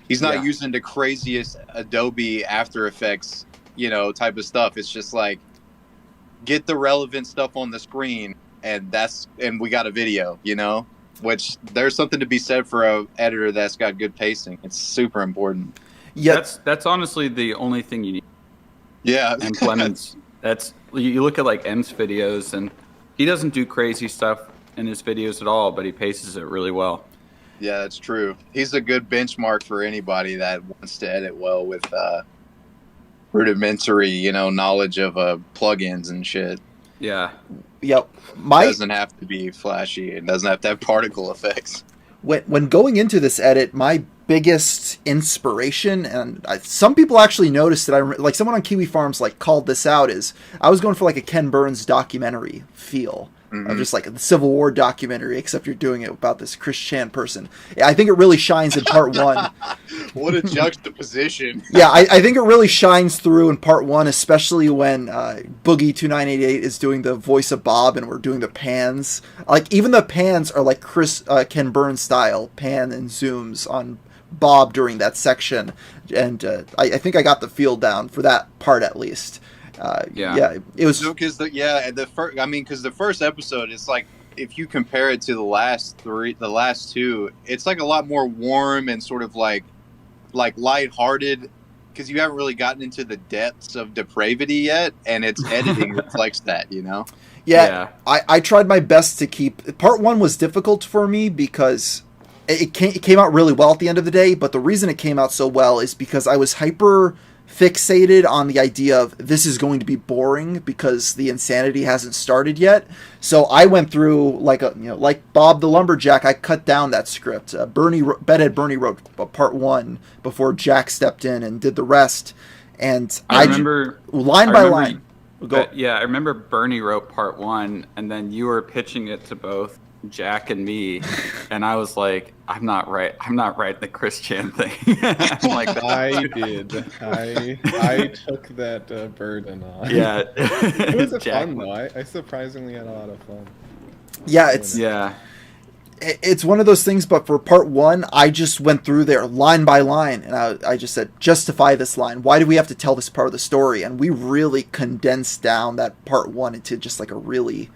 he's not using the craziest Adobe After Effects, type of stuff. It's just like get the relevant stuff on the screen, and we got a video. Which there's something to be said for a editor that's got good pacing. It's super important. Yeah, that's honestly the only thing you need. Yeah, and Clemens. You look at like M's videos, and he doesn't do crazy stuff in his videos at all, but he paces it really well. Yeah, that's true. He's a good benchmark for anybody that wants to edit well with rudimentary, knowledge of plugins and shit. Yeah. Yep. It doesn't have to be flashy. It doesn't have to have particle effects. When going into this edit, my biggest inspiration, and some people actually noticed that someone on Kiwi Farms called this out, is I was going for like a Ken Burns documentary feel. of just like the Civil War documentary, except you're doing it about this Chris Chan person. I think it really shines in part one. What a juxtaposition. Yeah, I think it really shines through in part one, especially when Boogie2988 is doing the voice of Bob and we're doing the pans. Like, even the pans are like Ken Burns style pan and zooms on Bob during that section. And I think I got the feel down for that part at least. Yeah, it was because the first episode, it's like, if you compare it to the last two, it's like a lot more warm and sort of like lighthearted, because you haven't really gotten into the depths of depravity yet, and its editing reflects that, you know. Yeah. I tried my best to keep part one was difficult for me because it came out really well at the end of the day, but the reason it came out so well is because I was hyper fixated on the idea of this is going to be boring because the insanity hasn't started yet. So I went through like Bob the Lumberjack. I cut down that script. Bedhead Bernie wrote part one before Jack stepped in and did the rest. And I remember line by line. I remember Bernie wrote part one, and then you were pitching it to both Jack and me, and I was like, I'm not right the Chris Chan thing. I'm like, I did. I took that burden on. Yeah. It was fun though. I surprisingly had a lot of fun. Yeah, it's one of those things, but for part one, I just went through there line by line, and I just said, justify this line. Why do we have to tell this part of the story? And we really condensed down that part one into just like a really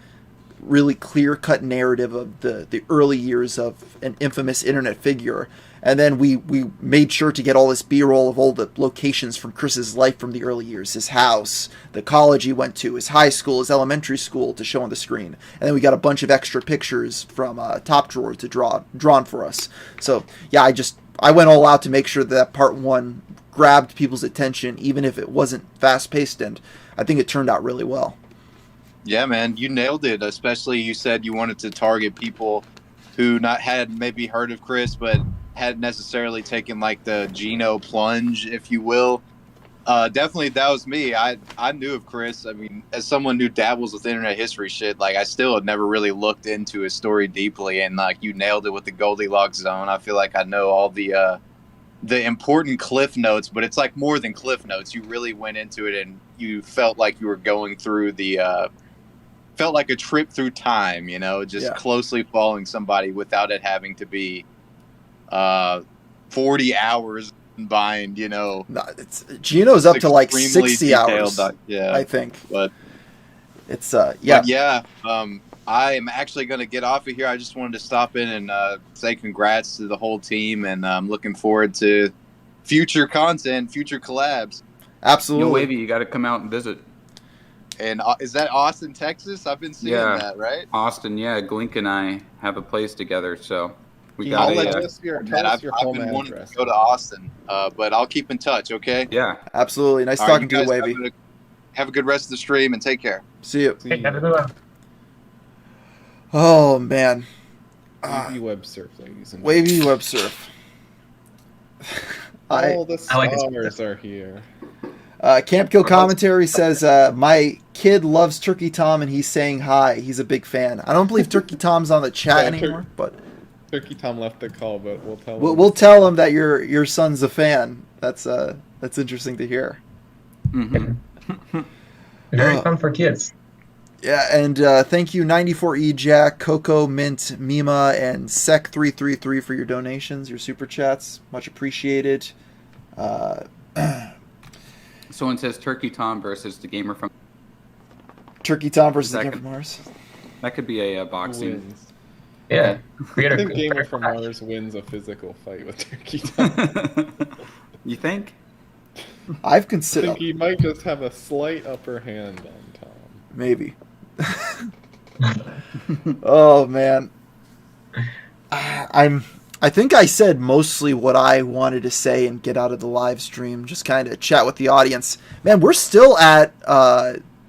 clear-cut narrative of the early years of an infamous internet figure. And then we made sure to get all this B-roll of all the locations from Chris's life from the early years. His house, the college he went to, his high school, his elementary school to show on the screen. And then we got a bunch of extra pictures from Top Drawer to drawn for us. So, yeah, I went all out to make sure that part one grabbed people's attention, even if it wasn't fast-paced, and I think it turned out really well. Yeah, man, you nailed it. Especially, you said you wanted to target people who had maybe heard of Chris, but hadn't necessarily taken like the Geno plunge, if you will. Definitely, that was me. I knew of Chris. I mean, as someone who dabbles with internet history shit, like I still had never really looked into his story deeply, and like you nailed it with the Goldilocks zone. I feel like I know all the important cliff notes, but it's like more than cliff notes. You really went into it, and you felt like you were going through felt like a trip through time, you know, just closely following somebody without it having to be 40 hours combined, you know. No, Geno's up to like 60 hours, I think. But it's, I am actually going to get off of here. I just wanted to stop in and say congrats to the whole team, and I'm looking forward to future content, future collabs. Absolutely. Yo, Wavy, you got to come out and visit. And is that Austin, Texas? I've been seeing that, right? Austin, yeah. Glink and I have a place together, so we got to... I've been wanting to go to Austin, but I'll keep in touch, okay? Yeah. Absolutely. Nice talking to you, Wavy. Have a good rest of the stream, and take care. See you. Hey, have a good one. Oh, man. Wavy web surf, ladies and Wavy web surf. All the stars are here. Camp Kill Commentary says, my kid loves Turkey Tom and he's saying hi. He's a big fan. I don't believe Turkey Tom's on the chat anymore, but Turkey Tom left the call, but we'll tell him. We'll tell him that your son's a fan. That's interesting to hear. Mm-hmm. Very fun for kids. Yeah, and thank you 94E Jack, Coco, Mint, Mima, and Sec333 for your donations, your super chats. Much appreciated. Someone says Turkey Tom versus the gamer from... Turkey Tom versus the Gamer from Mars. That could be a boxing... Wins. Yeah. I think Gamer from Mars wins a physical fight with Turkey Tom. You think? I've considered... I think he might just have a slight upper hand on Tom. Maybe. Oh, man. I think I said mostly what I wanted to say and get out of the live stream, just kind of chat with the audience. Man, we're still at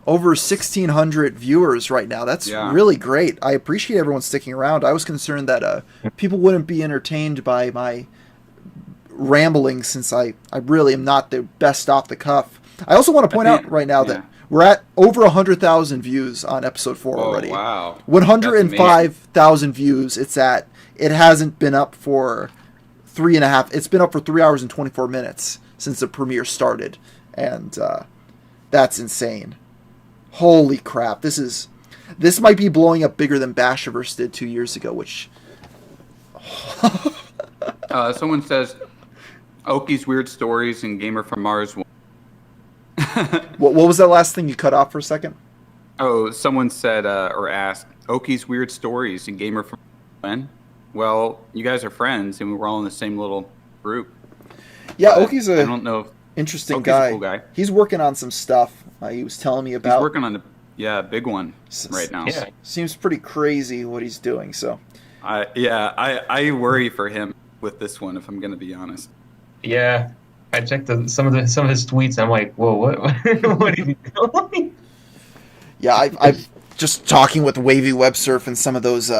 over 1,600 viewers right now. That's really great. I appreciate everyone sticking around. I was concerned that people wouldn't be entertained by my rambling, since I really am not the best off the cuff. I also want to point out right now that We're at over 100,000 views on episode 4 already. Wow. 105,000 views. It hasn't been up for 3.5. It's been up for 3 hours and 24 minutes since the premiere started, and that's insane. Holy crap! This might be blowing up bigger than Bashiverse did 2 years ago. Which someone says, Oki's Weird Stories and Gamer from Mars. what was that last thing you cut off for a second? Oh, someone said or asked, Oki's Weird Stories and Gamer from when? Well, you guys are friends, and we were all in the same little group. Yeah, Oki's I don't know. Interesting Oki's guy. a cool guy. He's working on some stuff. He was telling me about. He's working on a big one right now. Yeah, seems pretty crazy what he's doing. So, I worry for him with this one, if I'm going to be honest. Yeah, I checked some of his tweets. I'm like, whoa, what? What are you doing? Yeah, I've just talking with Wavy Web Surf and some of those.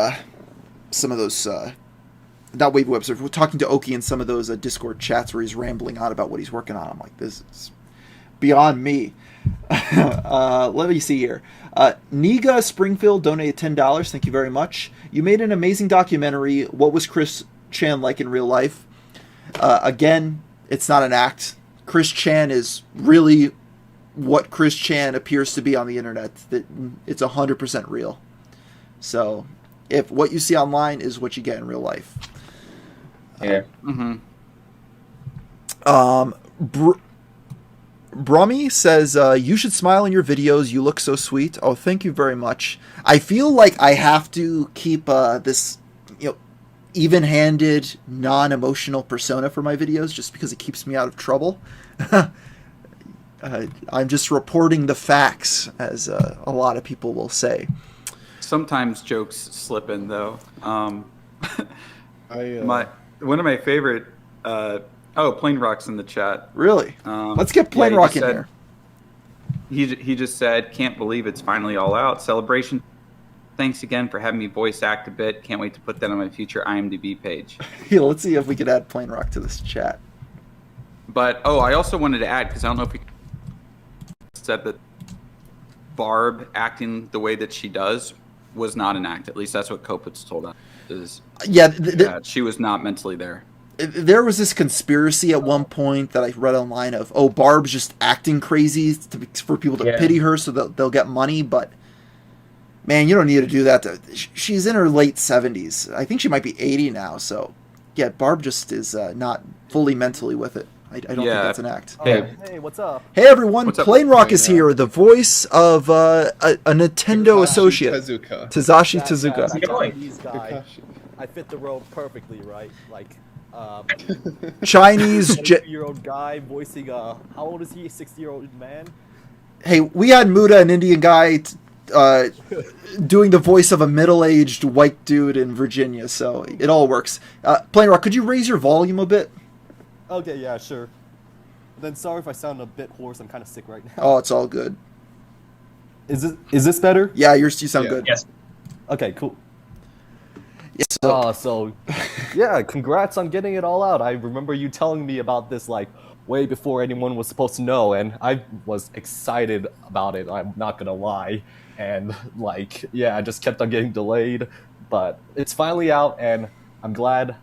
Not Wavy Web Surf. We're talking to Oki in some of those Discord chats where he's rambling on about what he's working on. I'm like, this is beyond me. Let me see here. Niga Springfield donated $10. Thank you very much. You made an amazing documentary. What was Chris Chan like in real life? Again, it's not an act. Chris Chan is really what Chris Chan appears to be on the internet. It's 100% real. So, if what you see online is what you get in real life. Yeah. Brummy says, you should smile in your videos. You look so sweet. Oh, thank you very much. I feel like I have to keep this, even-handed, non-emotional persona for my videos just because it keeps me out of trouble. I'm just reporting the facts, as a lot of people will say. Sometimes jokes slip in, though. One of my favorite... Plain Rock's in the chat. Really? Let's get Plain Rock in here. He just said, can't believe it's finally all out. Celebration. Thanks again for having me voice act a bit. Can't wait to put that on my future IMDb page. Yeah, let's see if we could add Plain Rock to this chat. But, I also wanted to add, because I don't know if we said that Barb acting the way that she does was not an act. At least that's what Kopitz told us. She was not mentally there. There was this conspiracy at one point that I read online of, Barb's just acting crazy for people to pity her so they'll get money, but man, you don't need to do that. She's in her late 70s. I think she might be 80 now, so yeah, Barb just is not fully mentally with it. I don't think that's an act. Hey, what's up? Hey everyone, Plain Rock is here, the voice of a Nintendo associate. Tazashi Tezuka. I fit the role perfectly, right? Like, Chinese year-old guy voicing how old is he? 60-year-old man. Hey, we had Muda, an Indian guy, doing the voice of a middle-aged white dude in Virginia, so it all works. Plain Rock, could you raise your volume a bit? Okay, yeah, sure. Then sorry if I sound a bit hoarse. I'm kind of sick right now. Oh, it's all good. Is this better? Yeah, you sound good. Yes. Okay, cool. Yes. Yeah, congrats on getting it all out. I remember you telling me about this like way before anyone was supposed to know, and I was excited about it. I'm not gonna lie, and I just kept on getting delayed, but it's finally out, and I'm glad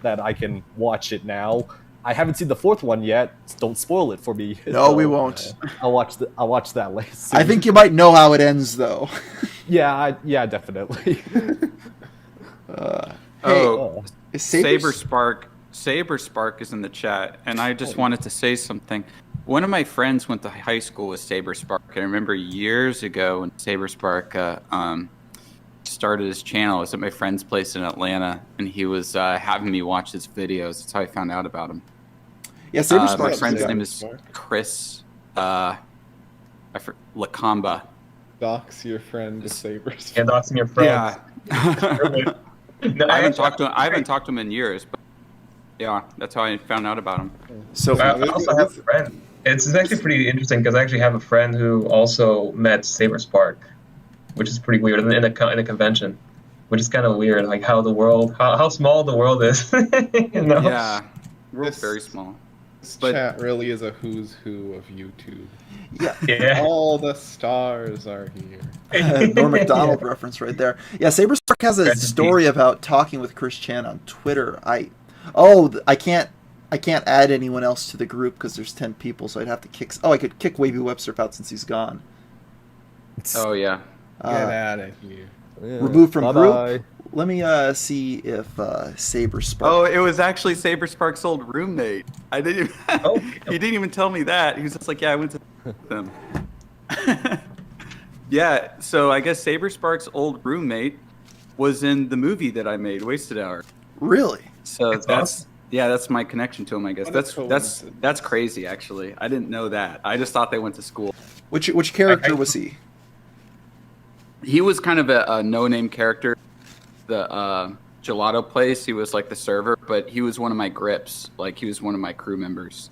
that I can watch it now. I haven't seen the fourth one yet. Don't spoil it for me. No, we won't. I'll watch that later. I think you might know how it ends, though. Yeah, definitely. Saber Spark is in the chat, and I just wanted to say something. One of my friends went to high school with Saber Spark. I remember years ago when Saber Spark started his channel. I was at my friend's place in Atlanta, and he was having me watch his videos. That's how I found out about him. Yeah, Saber Spark. My friend's name is Chris Lacamba. Dox your friend Saber Spark. Yeah, doxing your friend. Yeah. I haven't talked to him in years, but yeah, that's how I found out about him. So I also have a friend. It's actually pretty interesting because I actually have a friend who also met Saber Spark, which is pretty weird in a convention, which is kind of weird, like how small the world is. Yeah, we're very small. This But chat really is a who's who of YouTube. Yeah. All the stars are here. Norm Macdonald reference right there. Yeah, Saberspark has a Rest in story peace. about talking with Chris Chan on Twitter. I can't add anyone else to the group because there's 10 people, so I'd have to kick. Oh, I could kick Wavy Webster out since he's gone. oh yeah, Get out of here. Yeah. Removed from Bye-bye. group. Let me see if Saberspark. oh, it was actually Saberspark's old roommate. I didn't. Even, Oh. he didn't even tell me that. He was just like, "Yeah, I went to them." Yeah, so I guess Saberspark's old roommate was in the movie that I made, Wasted Hour. Really? So That's that's awesome. yeah, that's my connection to him. I guess What a that's coincidence. crazy. Actually, I didn't know that. I just thought they went to school. Which character was he? He was kind of a no-name character. The gelato place. He was like the server, but he was one of my grips. Like he was one of my crew members.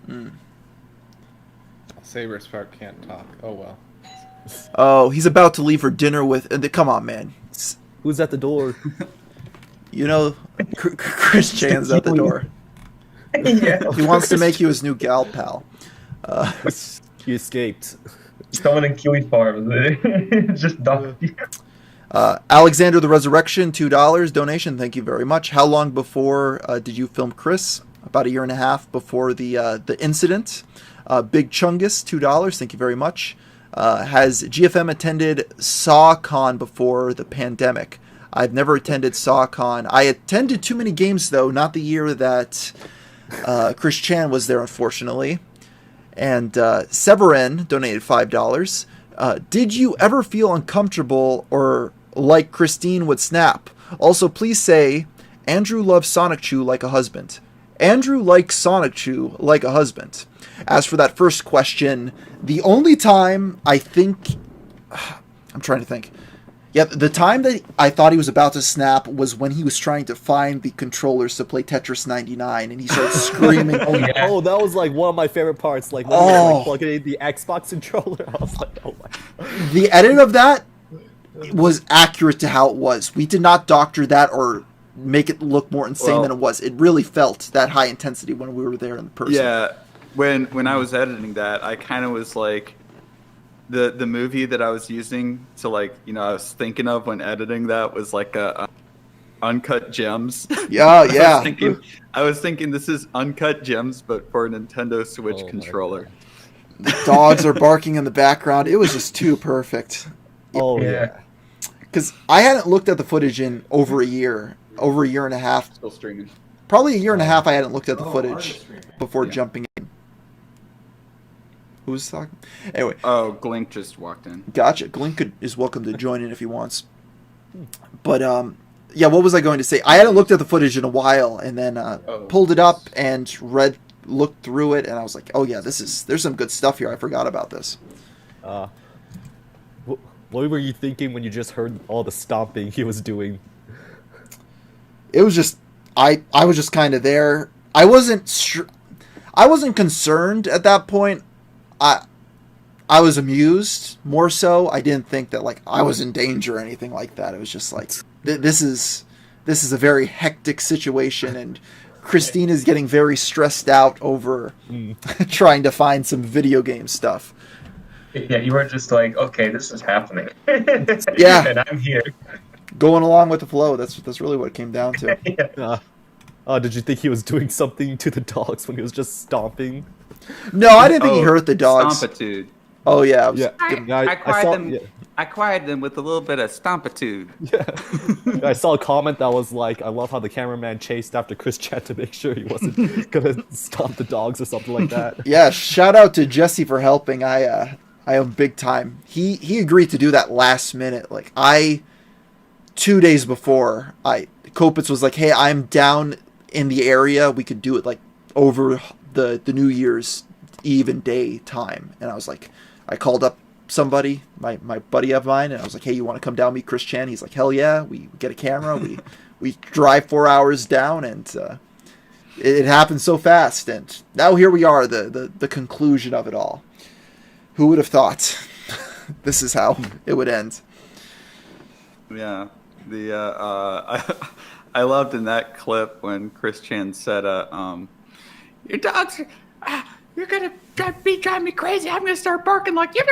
Saberspark can't talk. Oh well. Oh, he's about to leave for dinner with. Come on, man. Who's at the door? You know, Chris Chan's at the door. Yeah. He wants to make you his new gal pal. He escaped. Someone in Kiwi Farms. Just dumped you. Alexander the Resurrection, $2 donation. Thank you very much. How long before did you film Chris? About a year and a half before the incident. Big Chungus, $2. Thank you very much. Has GFM attended SawCon before the pandemic? I've never attended SawCon. I attended too many games though. Not the year that Chris Chan was there, unfortunately. And Severin donated $5. Did you ever feel uncomfortable or like Christine would snap? Also, please say, Andrew loves Sonic Chew like a husband. Andrew likes Sonic Chew like a husband. As for that first question, the only time I think... I'm trying to think. Yeah, the time that I thought he was about to snap was when he was trying to find the controllers to play Tetris 99, and he started screaming. Oh, that was like one of my favorite parts. Like when he was like plugging in the Xbox controller, I was like, oh my. The edit of that was accurate to how it was. We did not doctor that or make it look more insane than it was. It really felt that high intensity when we were there in person. Yeah, when I was editing that, I kind of was like, the movie that I was using to I was thinking of when editing that was like a Uncut Gems. Yeah, yeah. I was thinking this is Uncut Gems, but for a Nintendo Switch controller. The dogs are barking in the background. It was just too perfect. Oh yeah. Because I hadn't looked at the footage in over a year and a half. Still streaming. Probably a year and a half I hadn't looked at the footage before jumping in. Who's talking? Anyway. Oh, Glink just walked in. Gotcha. Glink is welcome to join in if he wants. But, yeah, what was I going to say? I hadn't looked at the footage in a while, and then pulled it up and looked through it, and I was like, oh yeah, there's some good stuff here. I forgot about this. What were you thinking when you just heard all the stomping he was doing? It was just, I was just kind of there. I wasn't concerned at that point. I was amused, more so. I didn't think that I was in danger or anything like that. It was just like, this is a very hectic situation, and Christine is getting very stressed out over trying to find some video game stuff. Yeah, you were just like, okay, this is happening. Yeah. And I'm here. Going along with the flow. That's really what it came down to. Yeah. Did you think he was doing something to the dogs when he was just stomping? No, I didn't think he hurt the dogs. Stompitude. Oh yeah, I quieted them with a little bit of stompitude. Yeah. I saw a comment that was like, I love how the cameraman chased after Chris Chan to make sure he wasn't gonna stomp the dogs or something like that. Yeah, shout out to Jesse for helping. I am big time. He agreed to do that last minute. 2 days before, Kopitz was like, hey, I'm down in the area. We could do it over the New Year's Eve and day time. And I was like, I called up somebody, my buddy of mine, and I was like, hey, you want to come down meet Chris Chan? He's like, hell yeah. We get a camera. we drive 4 hours down, and it happened so fast. And now here we are, the conclusion of it all. Who would have thought this is how it would end? Yeah. I loved in that clip when Chris Chan said, your dogs You're gonna drive me crazy. I'm gonna start barking like you.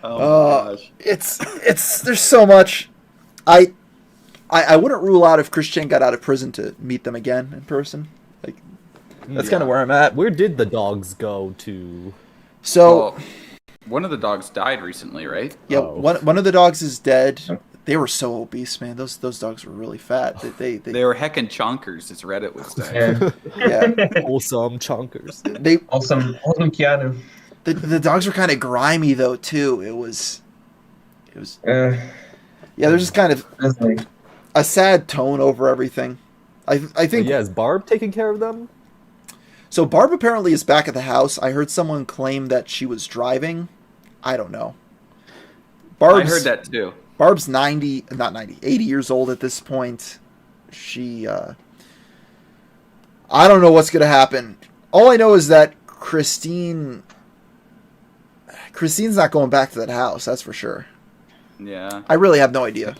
Oh my gosh. It's there's so much. I wouldn't rule out if Chris Chan got out of prison to meet them again in person. Like that's kind of where I'm at. Where did the dogs go to? So Well, one of the dogs died recently, right? yeah, Oh. one of the dogs is dead. They were so obese, man. Those dogs were really fat. They They were heckin' chonkers, as Reddit would say. yeah. Wholesome chonkers. They Awesome Keanu. the dogs were kind of grimy though too. It was Uh, yeah. There's just kind of it's like, a sad tone over everything. I think Yeah, is Barb taking care of them? so. Barb apparently is back at the house. I heard someone claim that she was driving. I don't know. I heard that too. Barb's 80 years old at this point. She, I don't know what's going to happen. All I know is that Christine's not going back to that house, that's for sure. Yeah. I really have no idea.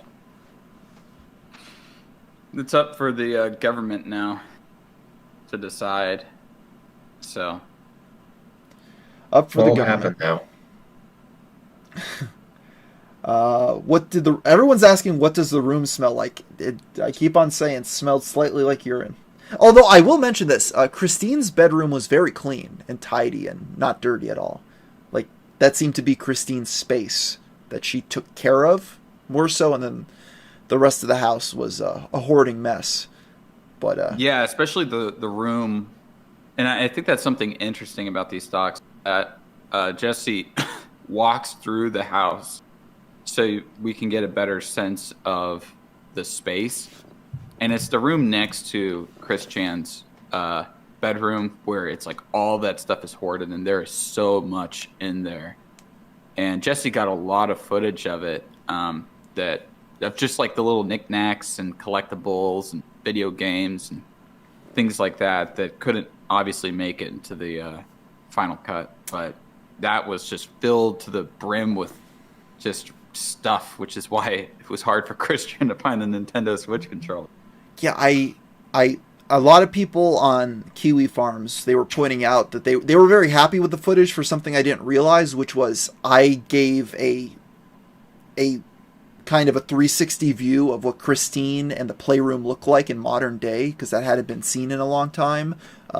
It's up for the government now to decide. So. Up for what the will government. happen now? Everyone's asking what does the room smell like? I keep on saying it smelled slightly like urine. Although I will mention this, Christine's bedroom was very clean and tidy and not dirty at all. Like that seemed to be Christine's space that she took care of more so, and then the rest of the house was a hoarding mess. But yeah, especially the room, and I think that's something interesting about these stocks. That Jesse walks through the house so we can get a better sense of the space. And it's the room next to Chris Chan's bedroom where it's like all that stuff is hoarded and there is so much in there. And Jesse got a lot of footage of it, of just like the little knickknacks and collectibles and video games and things like that couldn't obviously make it into the final cut. But that was just filled to the brim with just stuff, which is why it was hard for Christian to find the Nintendo Switch controller. yeah, a lot of people on Kiwi Farms, they were pointing out that they were very happy with the footage for something I didn't realize, which was I gave a kind of a 360 view of what Christine and the playroom look like in modern day, because that hadn't been seen in a long time.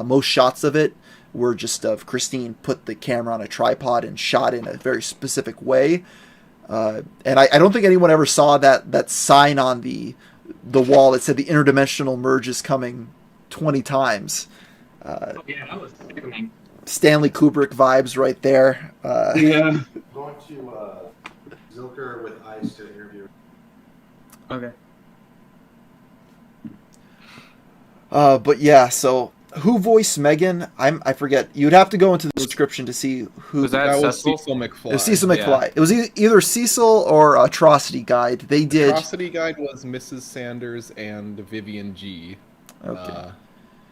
Most shots of it were just of Christine put the camera on a tripod and shot in a very specific way. And I don't think anyone ever saw that sign on the wall that said the interdimensional merge is coming 20 times. Yeah, that was sickening. Stanley Kubrick vibes right there. Yeah. Going to Zilker with Ice to interview. Okay. But yeah, so who voiced Megan? I forget. You'd have to go into the description to see who. Was that That was Cecil? Cecil McFly. It was Cecil McFly. Yeah. It was either Cecil or Atrocity Guide. They did. Atrocity Guide was Mrs. Sanders and Vivian G. Okay.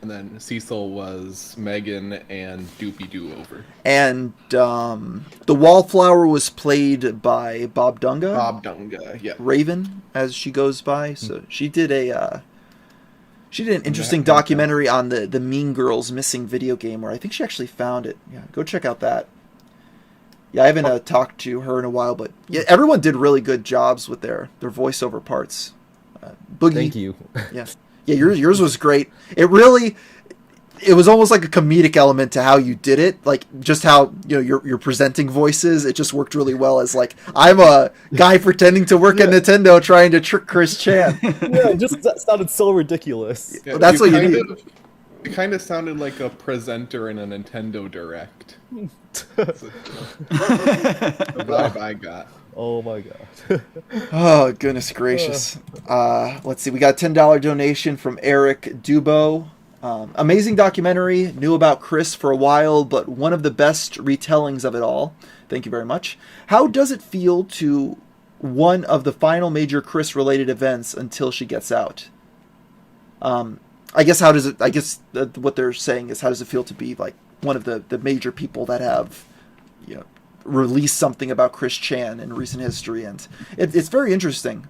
And then Cecil was Megan and Doopy Doo Over. And the Wallflower was played by Bob Dunga. Bob Dunga, yeah. Raven, as she goes by. So she did an interesting documentary on the Mean Girls missing video game, where I think she actually found it. Yeah, go check out that. Yeah, I haven't talked to her in a while, but yeah, everyone did really good jobs with their voiceover parts. Boogie, Thank you. Yeah, yours was great. It was almost like a comedic element to how you did it, like just how you're presenting voices. It just worked really well as like I'm a guy pretending to work at Nintendo trying to trick Chris Chan. Yeah, it just that sounded so ridiculous. Yeah, that's what you need. It kind of sounded like a presenter in a Nintendo Direct. That's the vibe I got. Oh my god. Oh, goodness gracious. Let's see. We got a $10 donation from Eric Dubo. Amazing documentary. Knew about Chris for a while, but one of the best retellings of it all. Thank you very much. How does it feel to one of the final major Chris-related events until she gets out? I guess what they're saying is how does it feel to be like one of the major people that have released something about Chris Chan in recent history, and it's very interesting.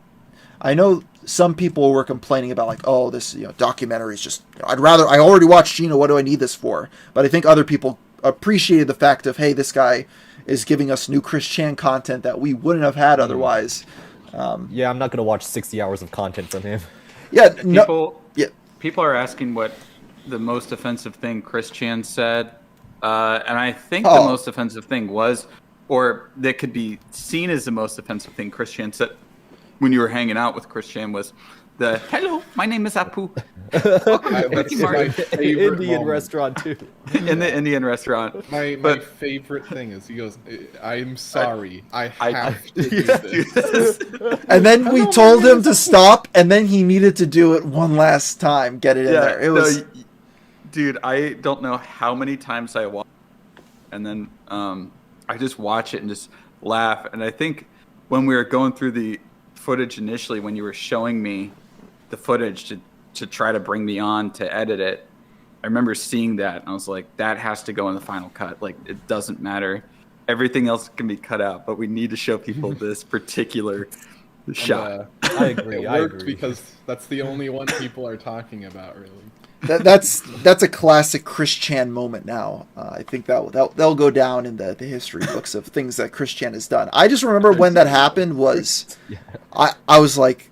I know some people were complaining about like, oh, this documentary is just. I already watched Gino. What do I need this for? But I think other people appreciated the fact of, hey, this guy is giving us new Chris Chan content that we wouldn't have had otherwise. Yeah, I'm not gonna watch 60 hours of content from him. Yeah, people are asking what the most offensive thing Chris Chan said, and I think the most offensive thing was, or that could be seen as the most offensive thing Chris Chan said when you were hanging out with Chris Chan was the "Hello, my name is Apu." That's my favorite Indian moment. restaurant too. In the Indian restaurant. My favorite thing is he goes, "I'm sorry, I have to do this." And then we told him to stop, and then he needed to do it one last time. Get it in there. It was, dude. I don't know how many times I watch, and then I just watch it and just laugh. And I think when we were going through the footage initially, when you were showing me the footage to try to bring me on to edit it, I remember seeing that and I was like, that has to go in the final cut. Like, it doesn't matter, everything else can be cut out, but we need to show people this particular shot. I agree. It worked because that's the only one people are talking about, really. that's a classic Chris Chan moment now. I think that'll go down in the history books of things that Chris Chan has done. I just remember when that happened was, I was like,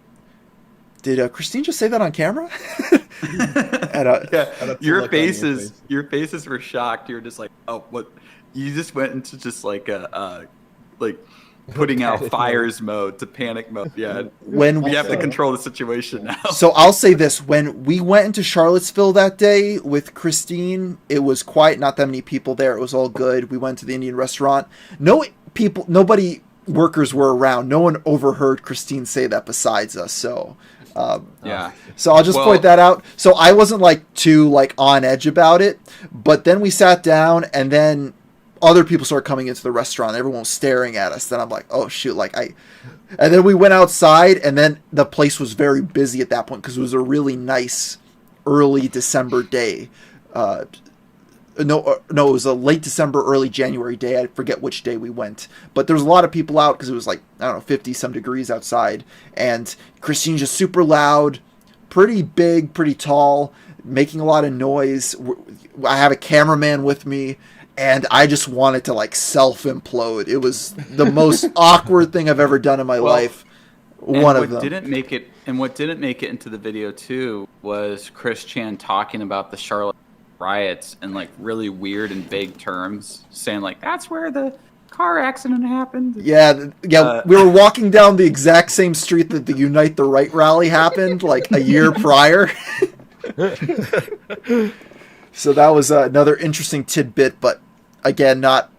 did Christine just say that on camera? Your faces were shocked. You're just like, oh, what? You just went into just like putting out fires mode to panic mode. Yeah, when we have to control the situation now. So I'll say this: when we went into Charlottesville that day with Christine, it was quiet, not that many people there. It was all good. We went to the Indian restaurant. Nobody workers were around. No one overheard Christine say that besides us. So. So I'll just point that out. So I wasn't too on edge about it, but then we sat down and then other people started coming into the restaurant. Everyone was staring at us. Then I'm like, oh shoot, and then we went outside and then the place was very busy at that point because it was a really nice early December day. No, it was a late December, early January day. I forget which day we went. But there was a lot of people out because it was 50-some degrees outside. And Christine's just super loud, pretty big, pretty tall, making a lot of noise. I have a cameraman with me, and I just wanted to self-implode. It was the most awkward thing I've ever done in my life. One of them. What didn't make it into the video, too, was Chris Chan talking about the Charlotte riots in really weird and vague terms, saying that's where the car accident happened. Yeah, we were walking down the exact same street that the Unite the Right rally happened a year prior. So that was another interesting tidbit, but again, not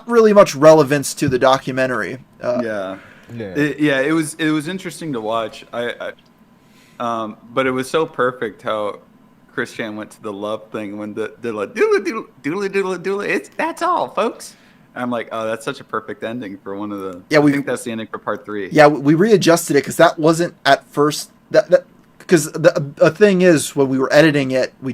really much relevance to the documentary. It was interesting to watch. But it was so perfect how Chris Chan went to the love thing when they're like doodle. That's all, folks. And I'm like, oh, that's such a perfect ending for one of the. Yeah, I think that's the ending for part 3. Yeah, we readjusted it because that wasn't at first that because the thing is when we were editing it, we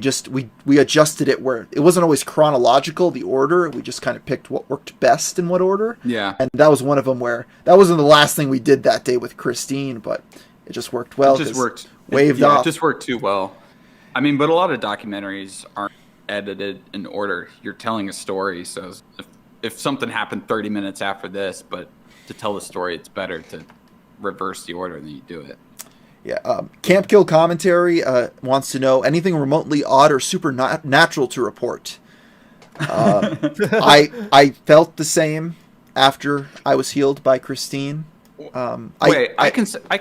adjusted it where it wasn't always chronological, the order. We just kind of picked what worked best in what order. Yeah, and that was one of them where that wasn't the last thing we did that day with Christine, but it just worked well. It just worked. Waved off. It just worked too well. I mean, but a lot of documentaries aren't edited in order. You're telling a story, so if something happened 30 minutes after this, but to tell the story, it's better to reverse the order than you do it. Yeah. Camp Kill Commentary wants to know anything remotely odd or supernatural to report. I felt the same after I was healed by Christine. I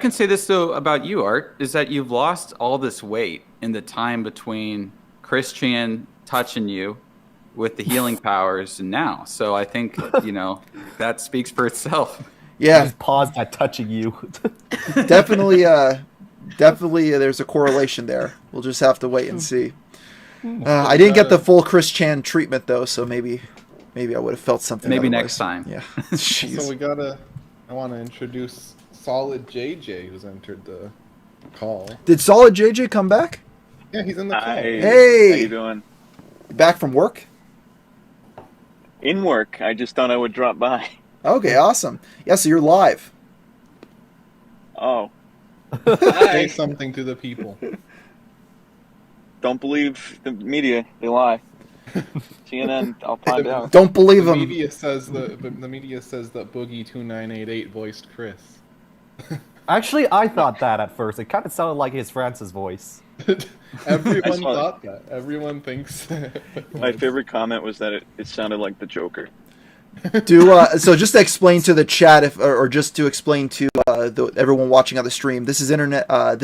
can say this though about you, Art, is that you've lost all this weight in the time between Chris Chan touching you with the healing powers and now. So I think that speaks for itself. Yeah, just pause at touching you. Definitely. There's a correlation there. We'll just have to wait and see. I didn't get the full Chris Chan treatment though, so maybe I would have felt something. Maybe otherwise. next time. Yeah. So I want to introduce Solid JJ, who's entered the call. Did Solid JJ come back? Yeah, he's in the call. Hey, how you doing? Back from work? In work. I just thought I would drop by. Okay, awesome. Yeah, so you're live. Oh, Say something to the people. Don't believe the media; they lie. CNN, I'll find out. Don't believe the them. Media says the media says that Boogie2988 voiced Chris. Actually, I thought that at first. It kind of sounded like his Francis voice. Everyone thought that. Everyone thinks. My favorite comment was that it sounded like the Joker. So just to explain to the chat, or just to explain to everyone watching on the stream, this is internet. I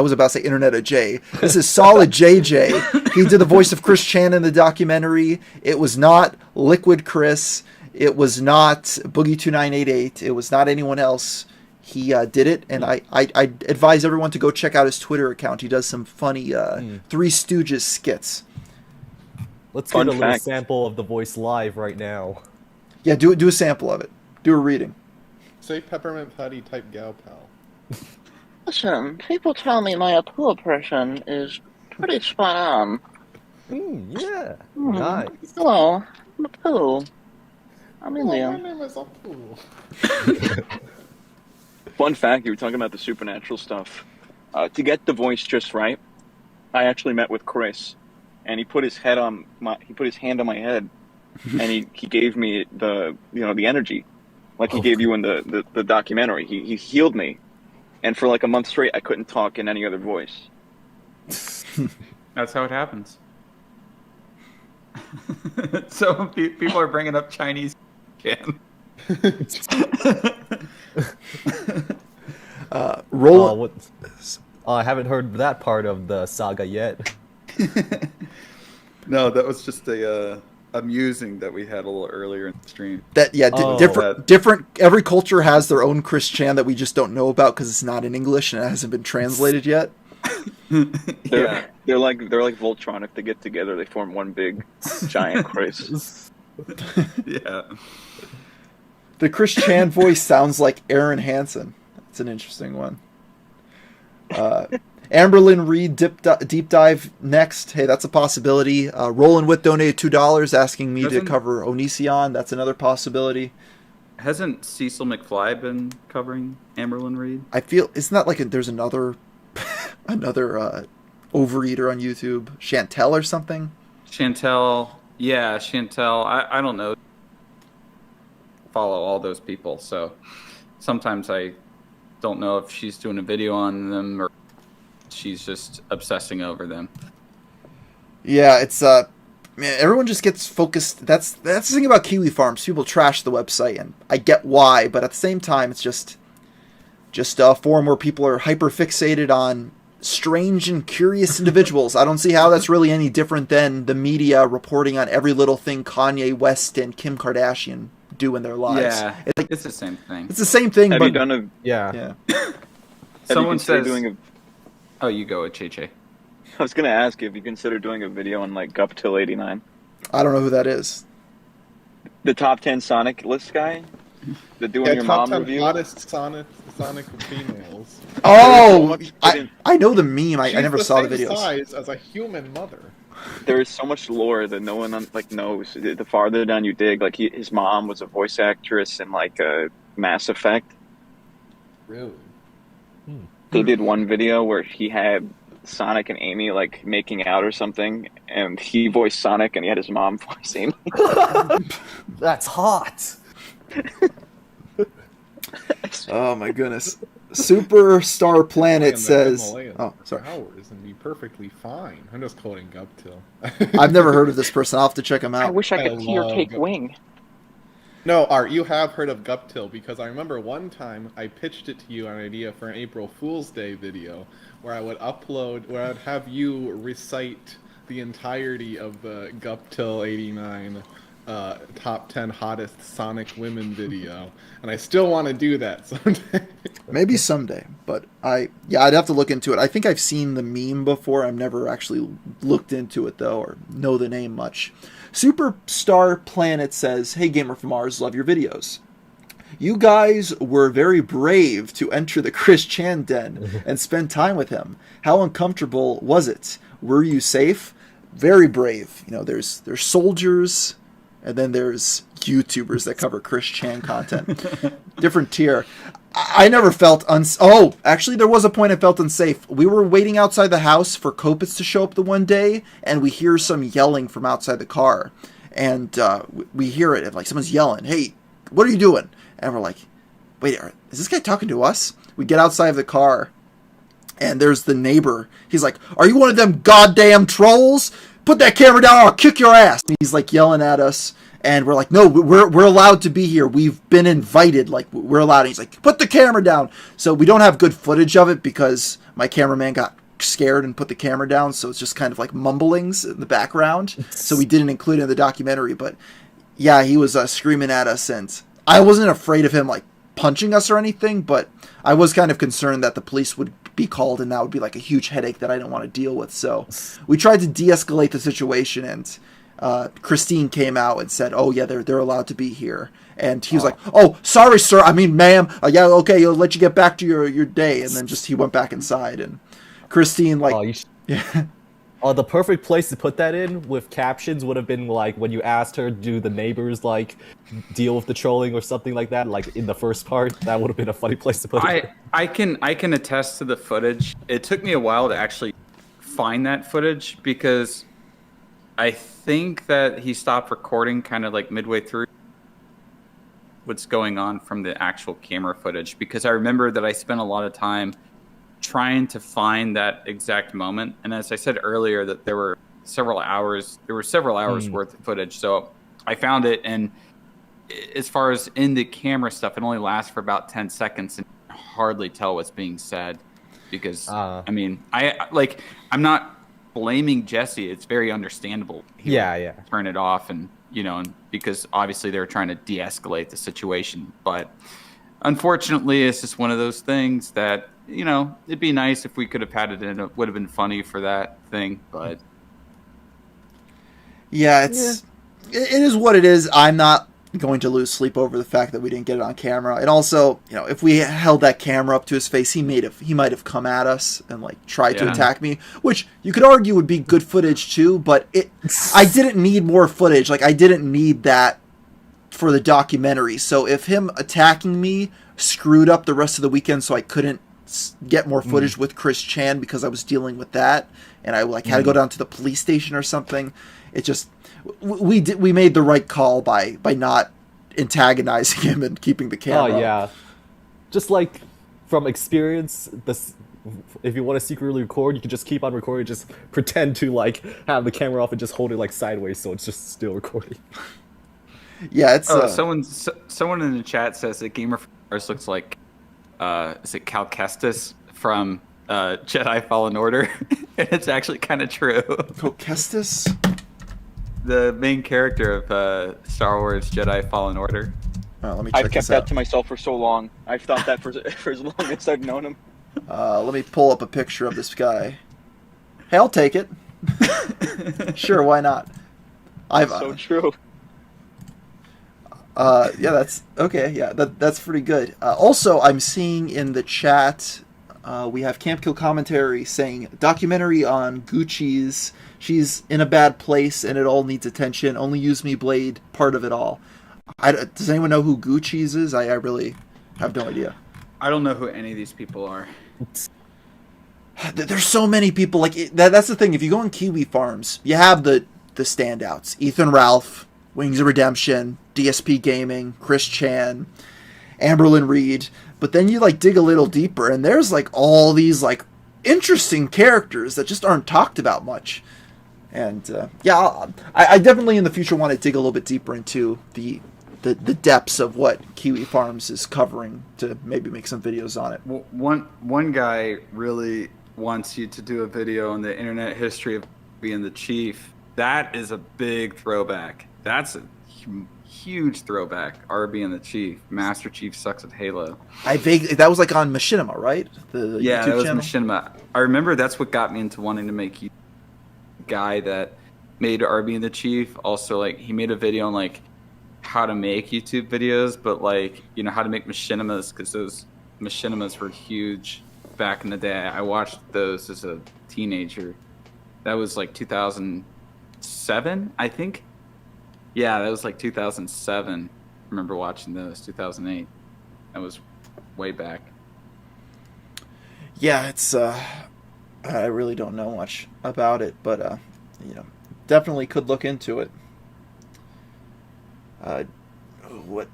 was about to say Internet of J. This is Solid JJ. He did the voice of Chris Chan in the documentary. It was not Liquid Chris. It was not Boogie2988. It was not anyone else. He did it, and I advise everyone to go check out his Twitter account. He does some funny Three Stooges skits. Let's get a little sample of the voice live right now. Yeah, do a sample of it. Do a reading. Say Peppermint Patty type gal pal. Listen, people tell me my Apu impression is pretty spot on. Yeah. Nice. Hello, I'm Apu. I'm My Indian. name is Apu. Fun fact: you were talking about the supernatural stuff. To get the voice just right, I actually met with Chris, and he put his hand on my head, and he gave me the energy, like he gave you in the documentary. He healed me, and for like a month straight, I couldn't talk in any other voice. That's how it happens. So people are bringing up Chinese. Roll. I haven't heard that part of the saga yet. No, that was just a musing that we had a little earlier in the stream. Different. Every culture has their own Chris Chan that we just don't know about because it's not in English and it hasn't been translated yet. They're like Voltron. If they get together, they form one big giant Chris. Yeah. The Chris Chan voice sounds like Aaron Hansen. That's an interesting one. Amberlyn Reed deep dive next. Hey, that's a possibility. Roland Witt donated $2 asking me to cover Onision. That's another possibility. Hasn't Cecil McFly been covering Amberlyn Reed? I feel isn't that like there's another overeater on YouTube, Chantel or something. Chantel, yeah, Chantel. I don't know. Follow all those people, so sometimes I don't know if she's doing a video on them or she's just obsessing over them. Yeah, it's man, everyone just gets focused. That's the thing about Kiwi Farms. People trash the website, and I get why, but at the same time, it's just a forum where people are hyper fixated on strange and curious individuals. I don't see how that's really any different than the media reporting on every little thing Kanye West and Kim Kardashian do in their lives. Yeah, it's the same thing. It's the same thing. Have but you done a? Yeah. Someone says. Doing a, oh, you go, Che. I was gonna ask if you consider doing a video on like Guptil 89. I don't know who that is. The top 10 Sonic list guy. The doing your mom review. Hottest Sonic females. Oh, I know the meme. I never saw the videos. Size as a human mother. There is so much lore that no one knows. The farther down you dig, like his mom was a voice actress in like Mass Effect. Really? They did one video where he had Sonic and Amy like making out or something, and he voiced Sonic and he had his mom voice Amy. That's hot. Oh my goodness. Superstar Planet says, "Oh, sorry." Hours and be perfectly fine. I'm just quoting Guptil. I've never heard of this person. I'll have to check him out. I wish I could see her take wing. No, Art, you have heard of Guptil because I remember one time I pitched it to you an idea for an April Fool's Day video where I would have you recite the entirety of the Guptil 89 top 10 hottest Sonic women video, and I still want to do that someday. Maybe someday, but I'd have to look into it. I think I've seen the meme before. I've never actually looked into it though, or know the name much. Superstar Planet says, "Hey Gamer from Mars, love your videos. You guys were very brave to enter the Chris Chan den and spend time with him. How uncomfortable was it? Were you safe?" Very brave. You know, there's soldiers, and then there's YouTubers that cover Chris Chan content. Different tier. I never felt Oh, actually, there was a point I felt unsafe. We were waiting outside the house for Kopitz to show up the one day, and we hear some yelling from outside the car. And we hear it, and like someone's yelling, "Hey, what are you doing?" And we're like, "Wait, is this guy talking to us?" We get outside of the car, and there's the neighbor. He's like, "Are you one of them goddamn trolls? Put that camera down, or I'll kick your ass." And he's like yelling at us. And we're like, no, we're allowed to be here. We've been invited. Like, we're allowed. And he's like, put the camera down. So we don't have good footage of it because my cameraman got scared and put the camera down. So it's just kind of like mumblings in the background. So we didn't include it in the documentary. But yeah, he was screaming at us. And I wasn't afraid of him like punching us or anything. But I was kind of concerned that the police would be called and that would be like a huge headache that I didn't want to deal with. So we tried to de-escalate the situation, and Christine came out and said, "Oh yeah, they're allowed to be here." And he was like, "Oh, sorry, sir. I mean, ma'am. Yeah, okay, I'll let you get back to your day." And then he went back inside. And Christine, like, yeah. The perfect place to put that in with captions would have been like when you asked her, do the neighbors like deal with the trolling or something like that? Like in the first part, that would have been a funny place to put it. I can attest to the footage. It took me a while to actually find that footage because I think that he stopped recording kind of like midway through what's going on from the actual camera footage, because I remember that I spent a lot of time trying to find that exact moment. And as I said earlier, that there were several hours worth of footage. So I found it, and as far as in the camera stuff, it only lasts for about 10 seconds and you can hardly tell what's being said because I mean, I'm not blaming Jesse. It's very understandable. He would turn it off, and because obviously they were trying to de-escalate the situation. But unfortunately, it's just one of those things that it'd be nice if we could have had it in. It would have been funny for that thing, but yeah, it is what it is. I'm not going to lose sleep over the fact that we didn't get it on camera. And also, if we held that camera up to his face, he might have come at us and like tried to attack me, which you could argue would be good footage too, but I didn't need more footage. Like, I didn't need that for the documentary. So if him attacking me screwed up the rest of the weekend so I couldn't get more footage with Chris Chan because I was dealing with that and I had to go down to the police station or something, it just we made the right call by not antagonizing him and keeping the camera. Oh yeah, just like from experience, if you want to secretly record, you can just keep on recording, just pretend to like have the camera off and just hold it like sideways so it's just still recording. Yeah, it's someone in the chat says that GamerFromMars looks like is it Cal Kestis from Jedi Fallen Order? And it's actually kind of true. Cal Kestis? The main character of Star Wars Jedi Fallen Order. Let me check I've kept that to myself for so long. I've thought that for as long as I've known him. Let me pull up a picture of this guy. Hey, I'll take it. Sure, why not? So true. Yeah, that's okay. Yeah, that's pretty good. Also, I'm seeing in the chat, we have Camp Kill commentary saying documentary on Gucci's. She's in a bad place and it all needs attention. Only use me blade, part of it all. Does anyone know who Gucci's is? I really have no idea. I don't know who any of these people are. There's so many people. Like that's the thing. If you go on Kiwi Farms, you have the standouts: Ethan Ralph, Wings of Redemption, DSP Gaming, Chris Chan, Amberlyn Reed. But then you dig a little deeper, and there's all these interesting characters that just aren't talked about much. And I definitely in the future want to dig a little bit deeper into the depths of what Kiwi Farms is covering to maybe make some videos on it. Well, one guy really wants you to do a video on the internet history of being the chief. That is a big throwback. That's a huge throwback. RB and the Chief. Master Chief sucks at Halo. That was on Machinima, right? The yeah, YouTube that was channel? Machinima. I remember that's what got me into wanting to make a guy that made RB and the Chief. Also, he made a video on how to make YouTube videos, but how to make machinimas, because those machinimas were huge back in the day. I watched those as a teenager. That was 2007, I think. Yeah, that was 2007. I remember watching those. 2008. That was way back. Yeah, it's I really don't know much about it, but definitely could look into it. What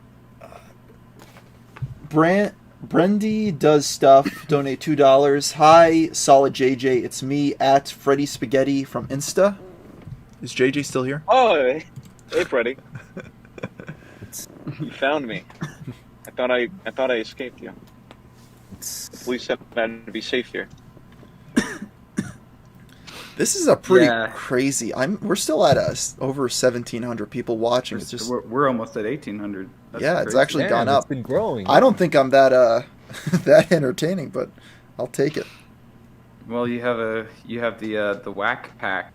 Brendy does stuff. Donate $2. Hi, Solid JJ. It's me at Freddy Spaghetti from Insta. Is JJ still here? Oh, hey, Freddy. You found me. I thought I escaped you. The police said I had to be safe here. This is a pretty crazy. We're still at over 1,700 people watching. It's just we're almost at 1,800. That's it's actually gone up. It's been growing. I don't think I'm that that entertaining, but I'll take it. Well, you have the whack pack,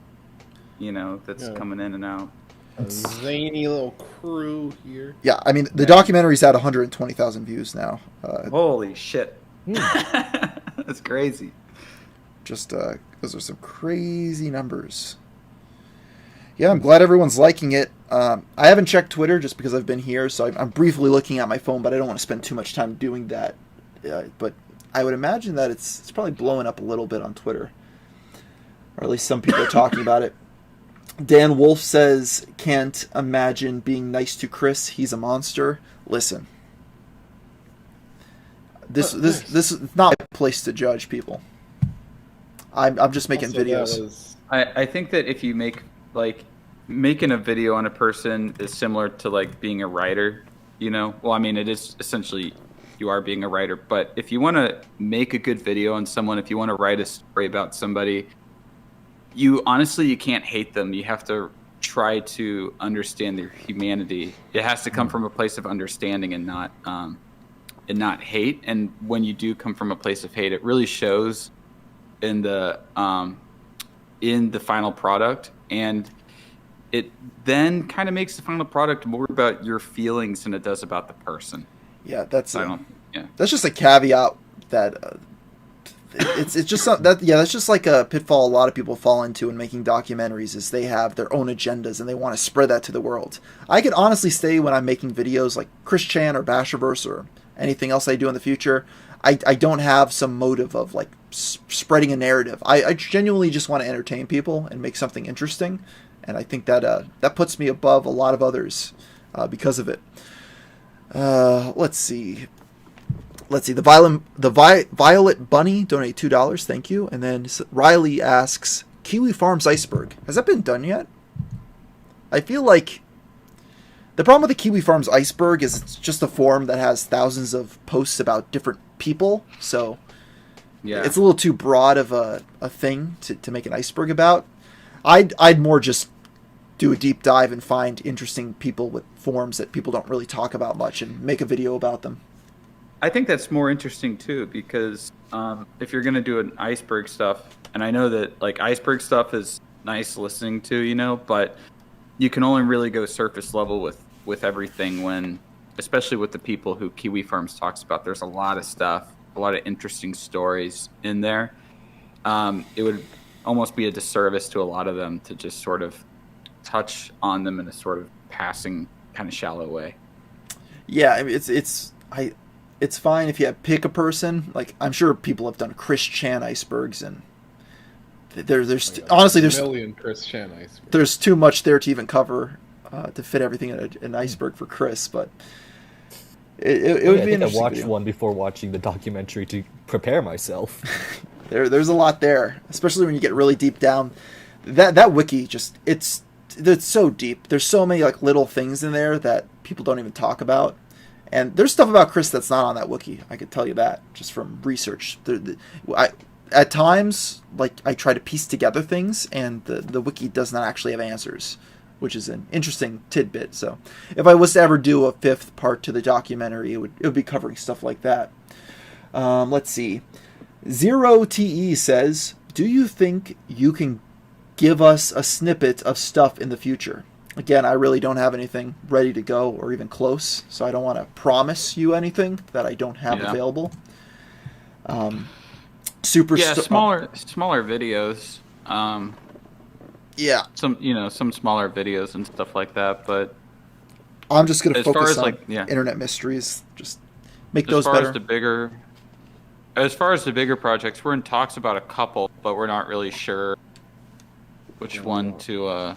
that's coming in and out. A zany little crew here. Yeah, I mean the documentary's at 120,000 views now. Holy shit! That's crazy. Just those are some crazy numbers. Yeah, I'm glad everyone's liking it. I haven't checked Twitter just because I've been here, so I'm briefly looking at my phone, but I don't want to spend too much time doing that. But I would imagine that it's probably blowing up a little bit on Twitter, or at least some people are talking about it. Dan Wolf says, "Can't imagine being nice to Chris. He's a monster." Listen, this is not a place to judge people. I'm just making videos. I think that if you making a video on a person is similar to being a writer, Well, I mean, it is essentially you are being a writer, but if you want to make a good video on someone, if you want to write a story about somebody, you can't hate them. You have to try to understand their humanity. It has to come from a place of understanding and not hate. And when you do come from a place of hate, it really shows in the final product, and it then kind of makes the final product more about your feelings than it does about the person. Yeah, that's just a caveat that it's just that's just like a pitfall a lot of people fall into in making documentaries, is they have their own agendas and they want to spread that to the world. I can honestly say when I'm making videos like Chris Chan or Basherverse or anything else I do in the future, I don't have some motive of spreading a narrative. I genuinely just want to entertain people and make something interesting, and I think that puts me above a lot of others because of it. Let's see. The Violet Bunny donate $2. Thank you. And then Riley asks, Kiwi Farms Iceberg, has that been done yet? I feel like the problem with the Kiwi Farms Iceberg is it's just a forum that has thousands of posts about different people, so it's a little too broad of a thing to make an iceberg about. I'd more just do a deep dive and find interesting people with forums that people don't really talk about much and make a video about them. I think that's more interesting too, because if you're going to do an iceberg stuff, and I know that iceberg stuff is nice listening to, but you can only really go surface level with everything when, especially with the people who Kiwi Farms talks about, there's a lot of stuff, a lot of interesting stories in there. It would almost be a disservice to a lot of them to just sort of touch on them in a sort of passing, kind of shallow way. Yeah, I mean, it's fine if you pick a person. I'm sure people have done Chris Chan icebergs, and there's honestly there's a million Chris Chan icebergs. There's too much there to even cover to fit everything in an iceberg for Chris, but it would be interesting. I watched one before watching the documentary to prepare myself. There's a lot there, especially when you get really deep down. That wiki it's so deep. There's so many little things in there that people don't even talk about. And there's stuff about Chris that's not on that wiki. I could tell you that just from research. At times, I try to piece together things, and the wiki does not actually have answers, which is an interesting tidbit. So, if I was to ever do a fifth part to the documentary, it would be covering stuff like that. Let's see. Zero TE says, "Do you think you can give us a snippet of stuff in the future?" Again, I really don't have anything ready to go or even close, so I don't want to promise you anything that I don't have available. Smaller videos. Some smaller videos and stuff like that. But I'm just going to focus on internet mysteries. Just Make as those far better. As far as the bigger projects, we're in talks about a couple, but we're not really sure which one to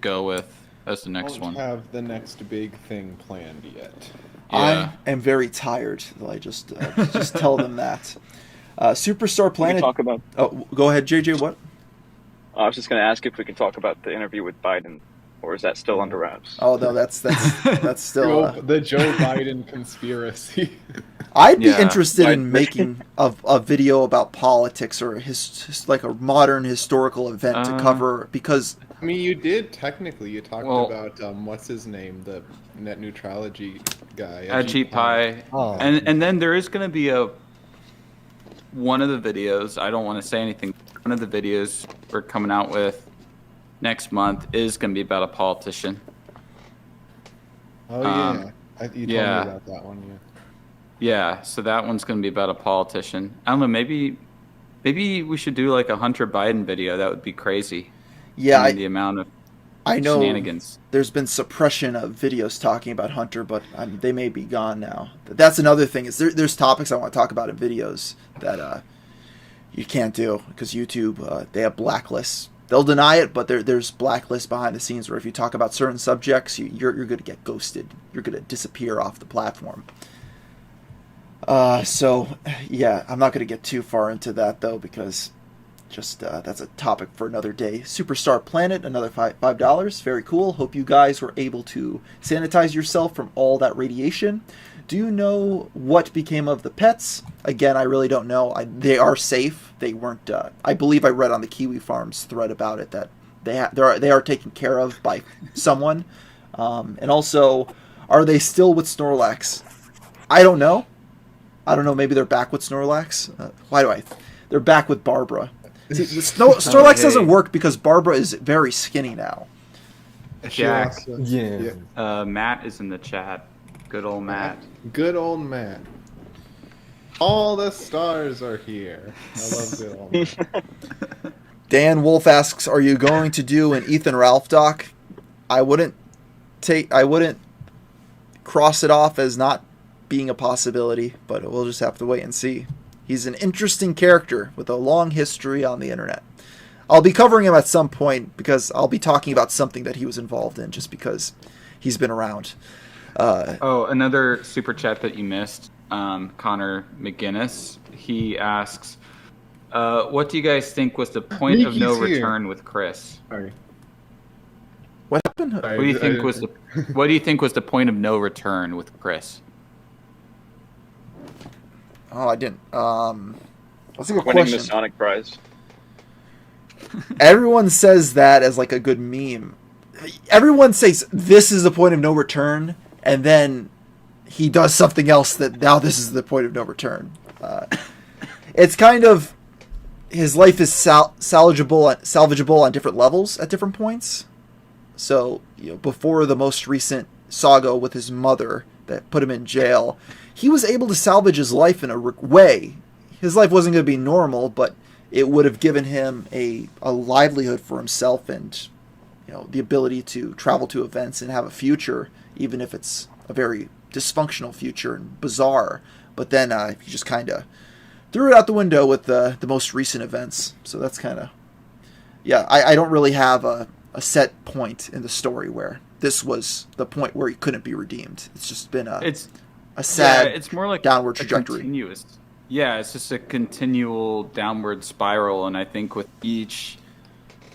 go with as the next one. Don't have the next big thing planned yet. I am very tired. I just tell them that. Superstar Planet. Talk about. Oh, go ahead, JJ. What? I was just going to ask if we can talk about the interview with Biden, or is that still under wraps? Oh no, that's still the Joe Biden conspiracy. I'd be interested in making a video about politics or like a modern historical event to cover, because I mean, you did technically. You talked about what's his name, the net neutrality guy, Ajit Pai. Oh. And then there is going to be one of the videos. I don't want to say anything. One of the videos we're coming out with next month is going to be about a politician. Oh yeah, you told me about that one. Yeah. Yeah, so that one's going to be about a politician. I don't know. Maybe we should do like a Hunter Biden video. That would be crazy. Yeah, the amount of I know shenanigans. There's been suppression of videos talking about Hunter, but they may be gone now. That's another thing. Is there's topics I want to talk about in videos that you can't do because YouTube they have blacklists. They'll deny it, but there's blacklists behind the scenes where if you talk about certain subjects, you're going to get ghosted. You're going to disappear off the platform. So yeah, I'm not going to get too far into that though, because just that's a topic for another day. Superstar Planet, another $5. Very cool. Hope you guys were able to sanitize yourself from all that radiation. Do you know what became of the pets? Again, I really don't know. They are safe. They weren't. I believe I read on the Kiwi Farms thread about it that they are taken care of by someone. And also, are they still with Snorlax? I don't know. Maybe they're back with Snorlax. They're back with Barbara. See, Snorlax doesn't work because Barbara is very skinny now. Jack. Yeah. Matt is in the chat. Good old Matt. Good old Matt. All the stars are here. I love good old Matt. Dan Wolf asks, "Are you going to do an Ethan Ralph doc?" I wouldn't cross it off as not being a possibility, but we'll just have to wait and see. He's an interesting character with a long history on the internet. I'll be covering him at some point because I'll be talking about something that he was involved in just because he's been around. Another super chat that you missed, Connor McGinnis. He asks, what do you guys think was the point of no return with Chris? Sorry. What happened? What do you think was the point of no return with Chris? Oh, I didn't. That's a good Winning question. the Sonic Prize. Everyone says that as like a good meme. Everyone says this is the point of no return, and then he does something else that now this is the point of no return. It's kind of his life is salvageable on different levels at different points. So before the most recent saga with his mother that put him in jail, he was able to salvage his life in a way. His life wasn't going to be normal, but it would have given him a livelihood for himself and the ability to travel to events and have a future, even if it's a very dysfunctional future and bizarre. But then he just kind of threw it out the window with the most recent events. So that's kind of... Yeah, I don't really have a set point in the story where this was the point where he couldn't be redeemed. It's just been a sad it's more like downward trajectory. It's just a continual downward spiral, and I think with each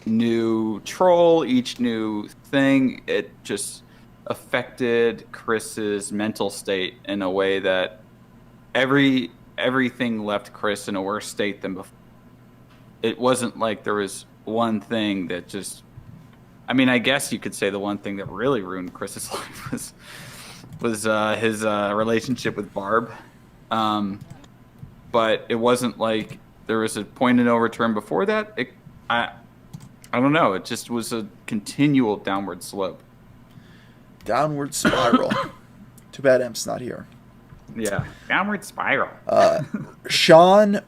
new troll, each new thing, it just affected Chris's mental state in a way that everything left Chris in a worse state than before. It wasn't like there was one thing that just... I mean, I guess you could say the one thing that really ruined Chris's life was his relationship with Barb. But it wasn't like there was a point of no return before that. I don't know. It just was a continual downward slope. Downward spiral. Too bad Emp's not here. Yeah, downward spiral. Sean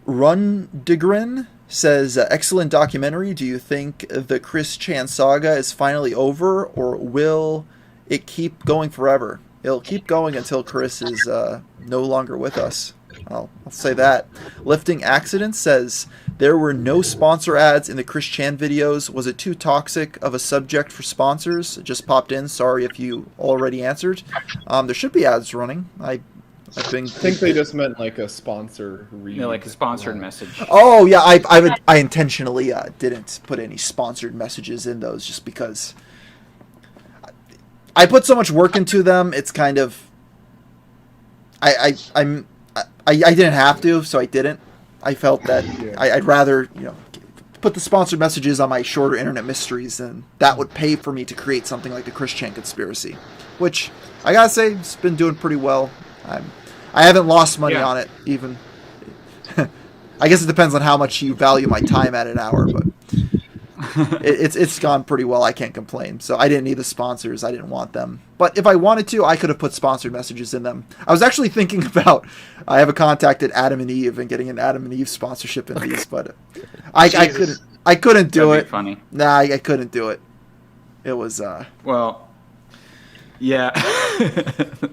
Rundegren says, excellent documentary. Do you think the Chris Chan saga is finally over, or will it keep going forever? it'll keep going until Chris is no longer with us. I'll say that. Lifting Accident says, there were no sponsor ads in the Chris Chan videos. Was it too toxic of a subject for sponsors? It just popped in. Sorry if you already answered. There should be ads running. I think they just meant like a sponsor read. Like a sponsored message. Oh yeah, I intentionally didn't put any sponsored messages in those just because I put so much work into them. It's kind of I didn't have to, so I didn't. I felt that I'd rather put the sponsored messages on my shorter internet mysteries, and that would pay for me to create something like the Chris Chan Conspiracy, which I gotta say it's been doing pretty well. I haven't lost money on it, even. I guess it depends on how much you value my time at an hour, but it's gone pretty well. I can't complain. So I didn't need the sponsors. I didn't want them. But if I wanted to, I could have put sponsored messages in them. I was actually thinking about, I have a contact at Adam and Eve and getting an Adam and Eve sponsorship in these, but I couldn't do That'd it. Be funny. Nah, I couldn't do it. It was well. Yeah,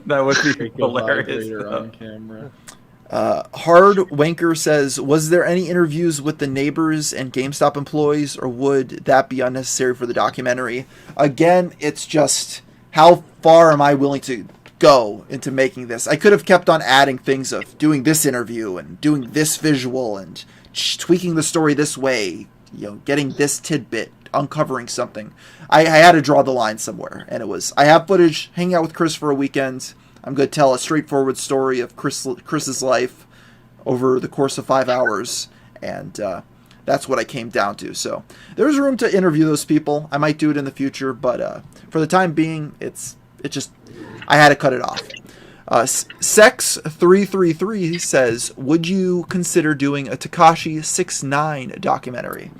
that would be hilarious. On camera. Hard Wanker says, was there any interviews with the neighbors and GameStop employees, or would that be unnecessary for the documentary? Again, it's just how far am I willing to go into making this? I could have kept on adding things of doing this interview and doing this visual and tweaking the story this way, getting this tidbit, uncovering something. I had to draw the line somewhere, and it was, I have footage hanging out with Chris for a weekend. I'm going to tell a straightforward story of Chris's life over the course of 5 hours, and that's what I came down to. So there's room to interview those people. I might do it in the future, but for the time being, I had to cut it off. Sex333 says, would you consider doing a Tekashi 6ix9ine documentary?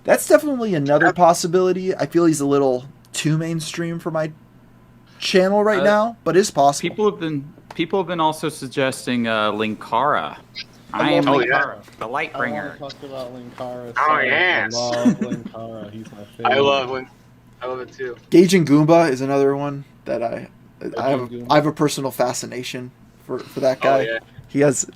That's definitely another possibility. I feel he's a little too mainstream for my channel right now, but it's possible. People have been also suggesting Linkara. I am Linkara, the Lightbringer. I want to talk about Linkara. Oh yes, I love Linkara. He's my favorite. I love it too. Gauging Goomba is another one that I have a personal fascination for that guy. Oh, yeah. He has.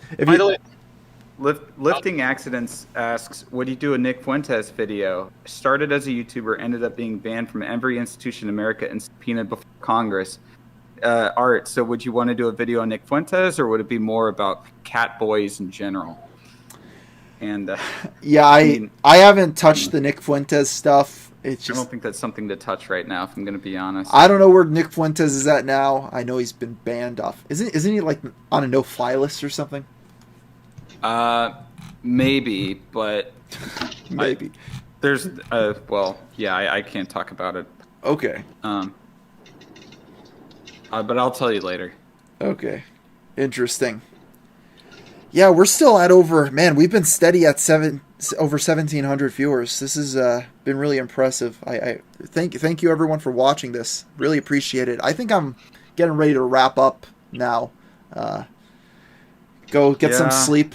Lifting Accidents asks, would you do a Nick Fuentes video? Started as a YouTuber, ended up being banned from every institution in America and subpoenaed before Congress. Art, so would you want to do a video on Nick Fuentes, or would it be more about cat boys in general? And yeah, I haven't touched the Nick Fuentes stuff. It's just, I don't think that's something to touch right now, if I'm going to be honest. I don't know where Nick Fuentes is at now. I know he's been banned off. Isn't he like on a no-fly list or something? Maybe, but maybe there's well, yeah, I can't talk about it. Okay. But I'll tell you later. Okay. Interesting. Yeah, we're still at we've been steady at over 1,700 viewers. This has been really impressive. I thank you everyone for watching this. Really appreciate it. I think I'm getting ready to wrap up now. Go get some sleep.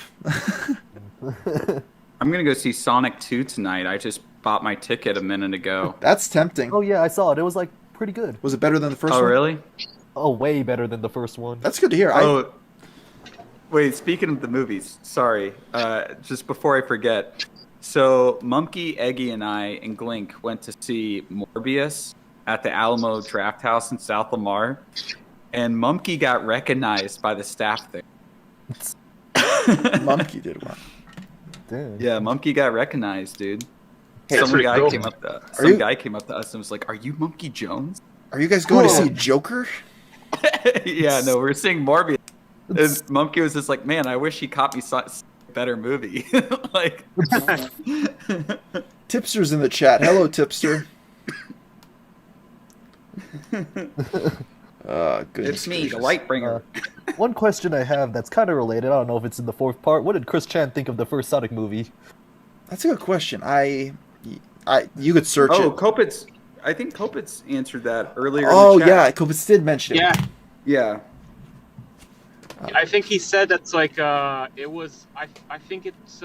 I'm gonna go see Sonic 2 tonight. I just bought my ticket a minute ago. That's tempting. Oh yeah, I saw it. It was like pretty good. Was it better than the first one? Oh really? Oh, way better than the first one. That's good to hear. Wait, speaking of the movies, sorry, just before I forget. So Monkey, Eggy, and I and Glink went to see Morbius at the Alamo Draft House in South Lamar, and Monkey got recognized by the staff there. Monkey did what? Damn. Yeah, Monkey got recognized, dude. Hey, Some guy cool. came up to us and was like, "Are you Monkey Jones?" Are you guys going to see Joker? Yeah, no, we're seeing Morbius. And Monkey was just like, "Man, I wish he caught me a better movie." Like, Tipster's in the chat. Hello, Tipster. It's me, the Lightbringer. One question I have that's kind of related. I don't know if it's in the fourth part. What did Chris Chan think of the first Sonic movie? That's a good question. You could search it. Kopitz. I think Kopitz answered that earlier. Oh in the chat. yeah, Kopitz did mention it. Yeah. I think he said that's like it was. I think it's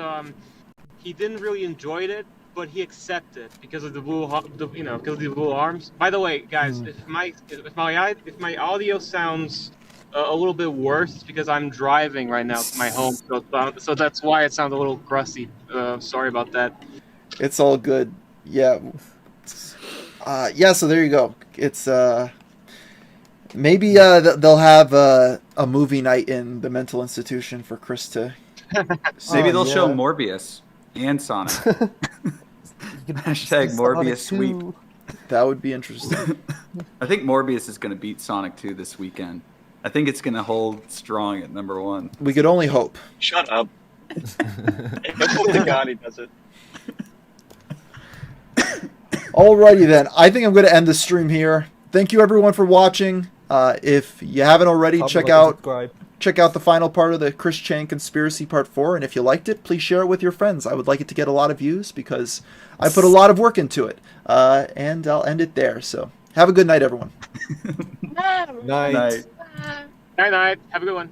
he didn't really enjoy it but he accepted because of the blue, because of the blue arms. By the way, guys, if my audio sounds a little bit worse, it's because I'm driving right now to my home, so that's why it sounds a little crusty. Sorry about that. It's all good. Yeah. Yeah. So there you go. It's maybe they'll have a movie night in the mental institution for Chris to. Maybe they'll show Morbius and Sonic. Hashtag Morbius sweep. That would be interesting. I think Morbius is going to beat Sonic 2 this weekend. I think it's going to hold strong at number 1. We could only hope. Shut up. I hope to God he does it. Alrighty then. I think I'm going to end the stream here. Thank you everyone for watching. If you haven't already, check out the final part of the Chris Chan Conspiracy Part 4, and if you liked it, please share it with your friends. I would like it to get a lot of views because I put a lot of work into it. And I'll end it there. So have a good night, everyone. Night. Night. Have a good one.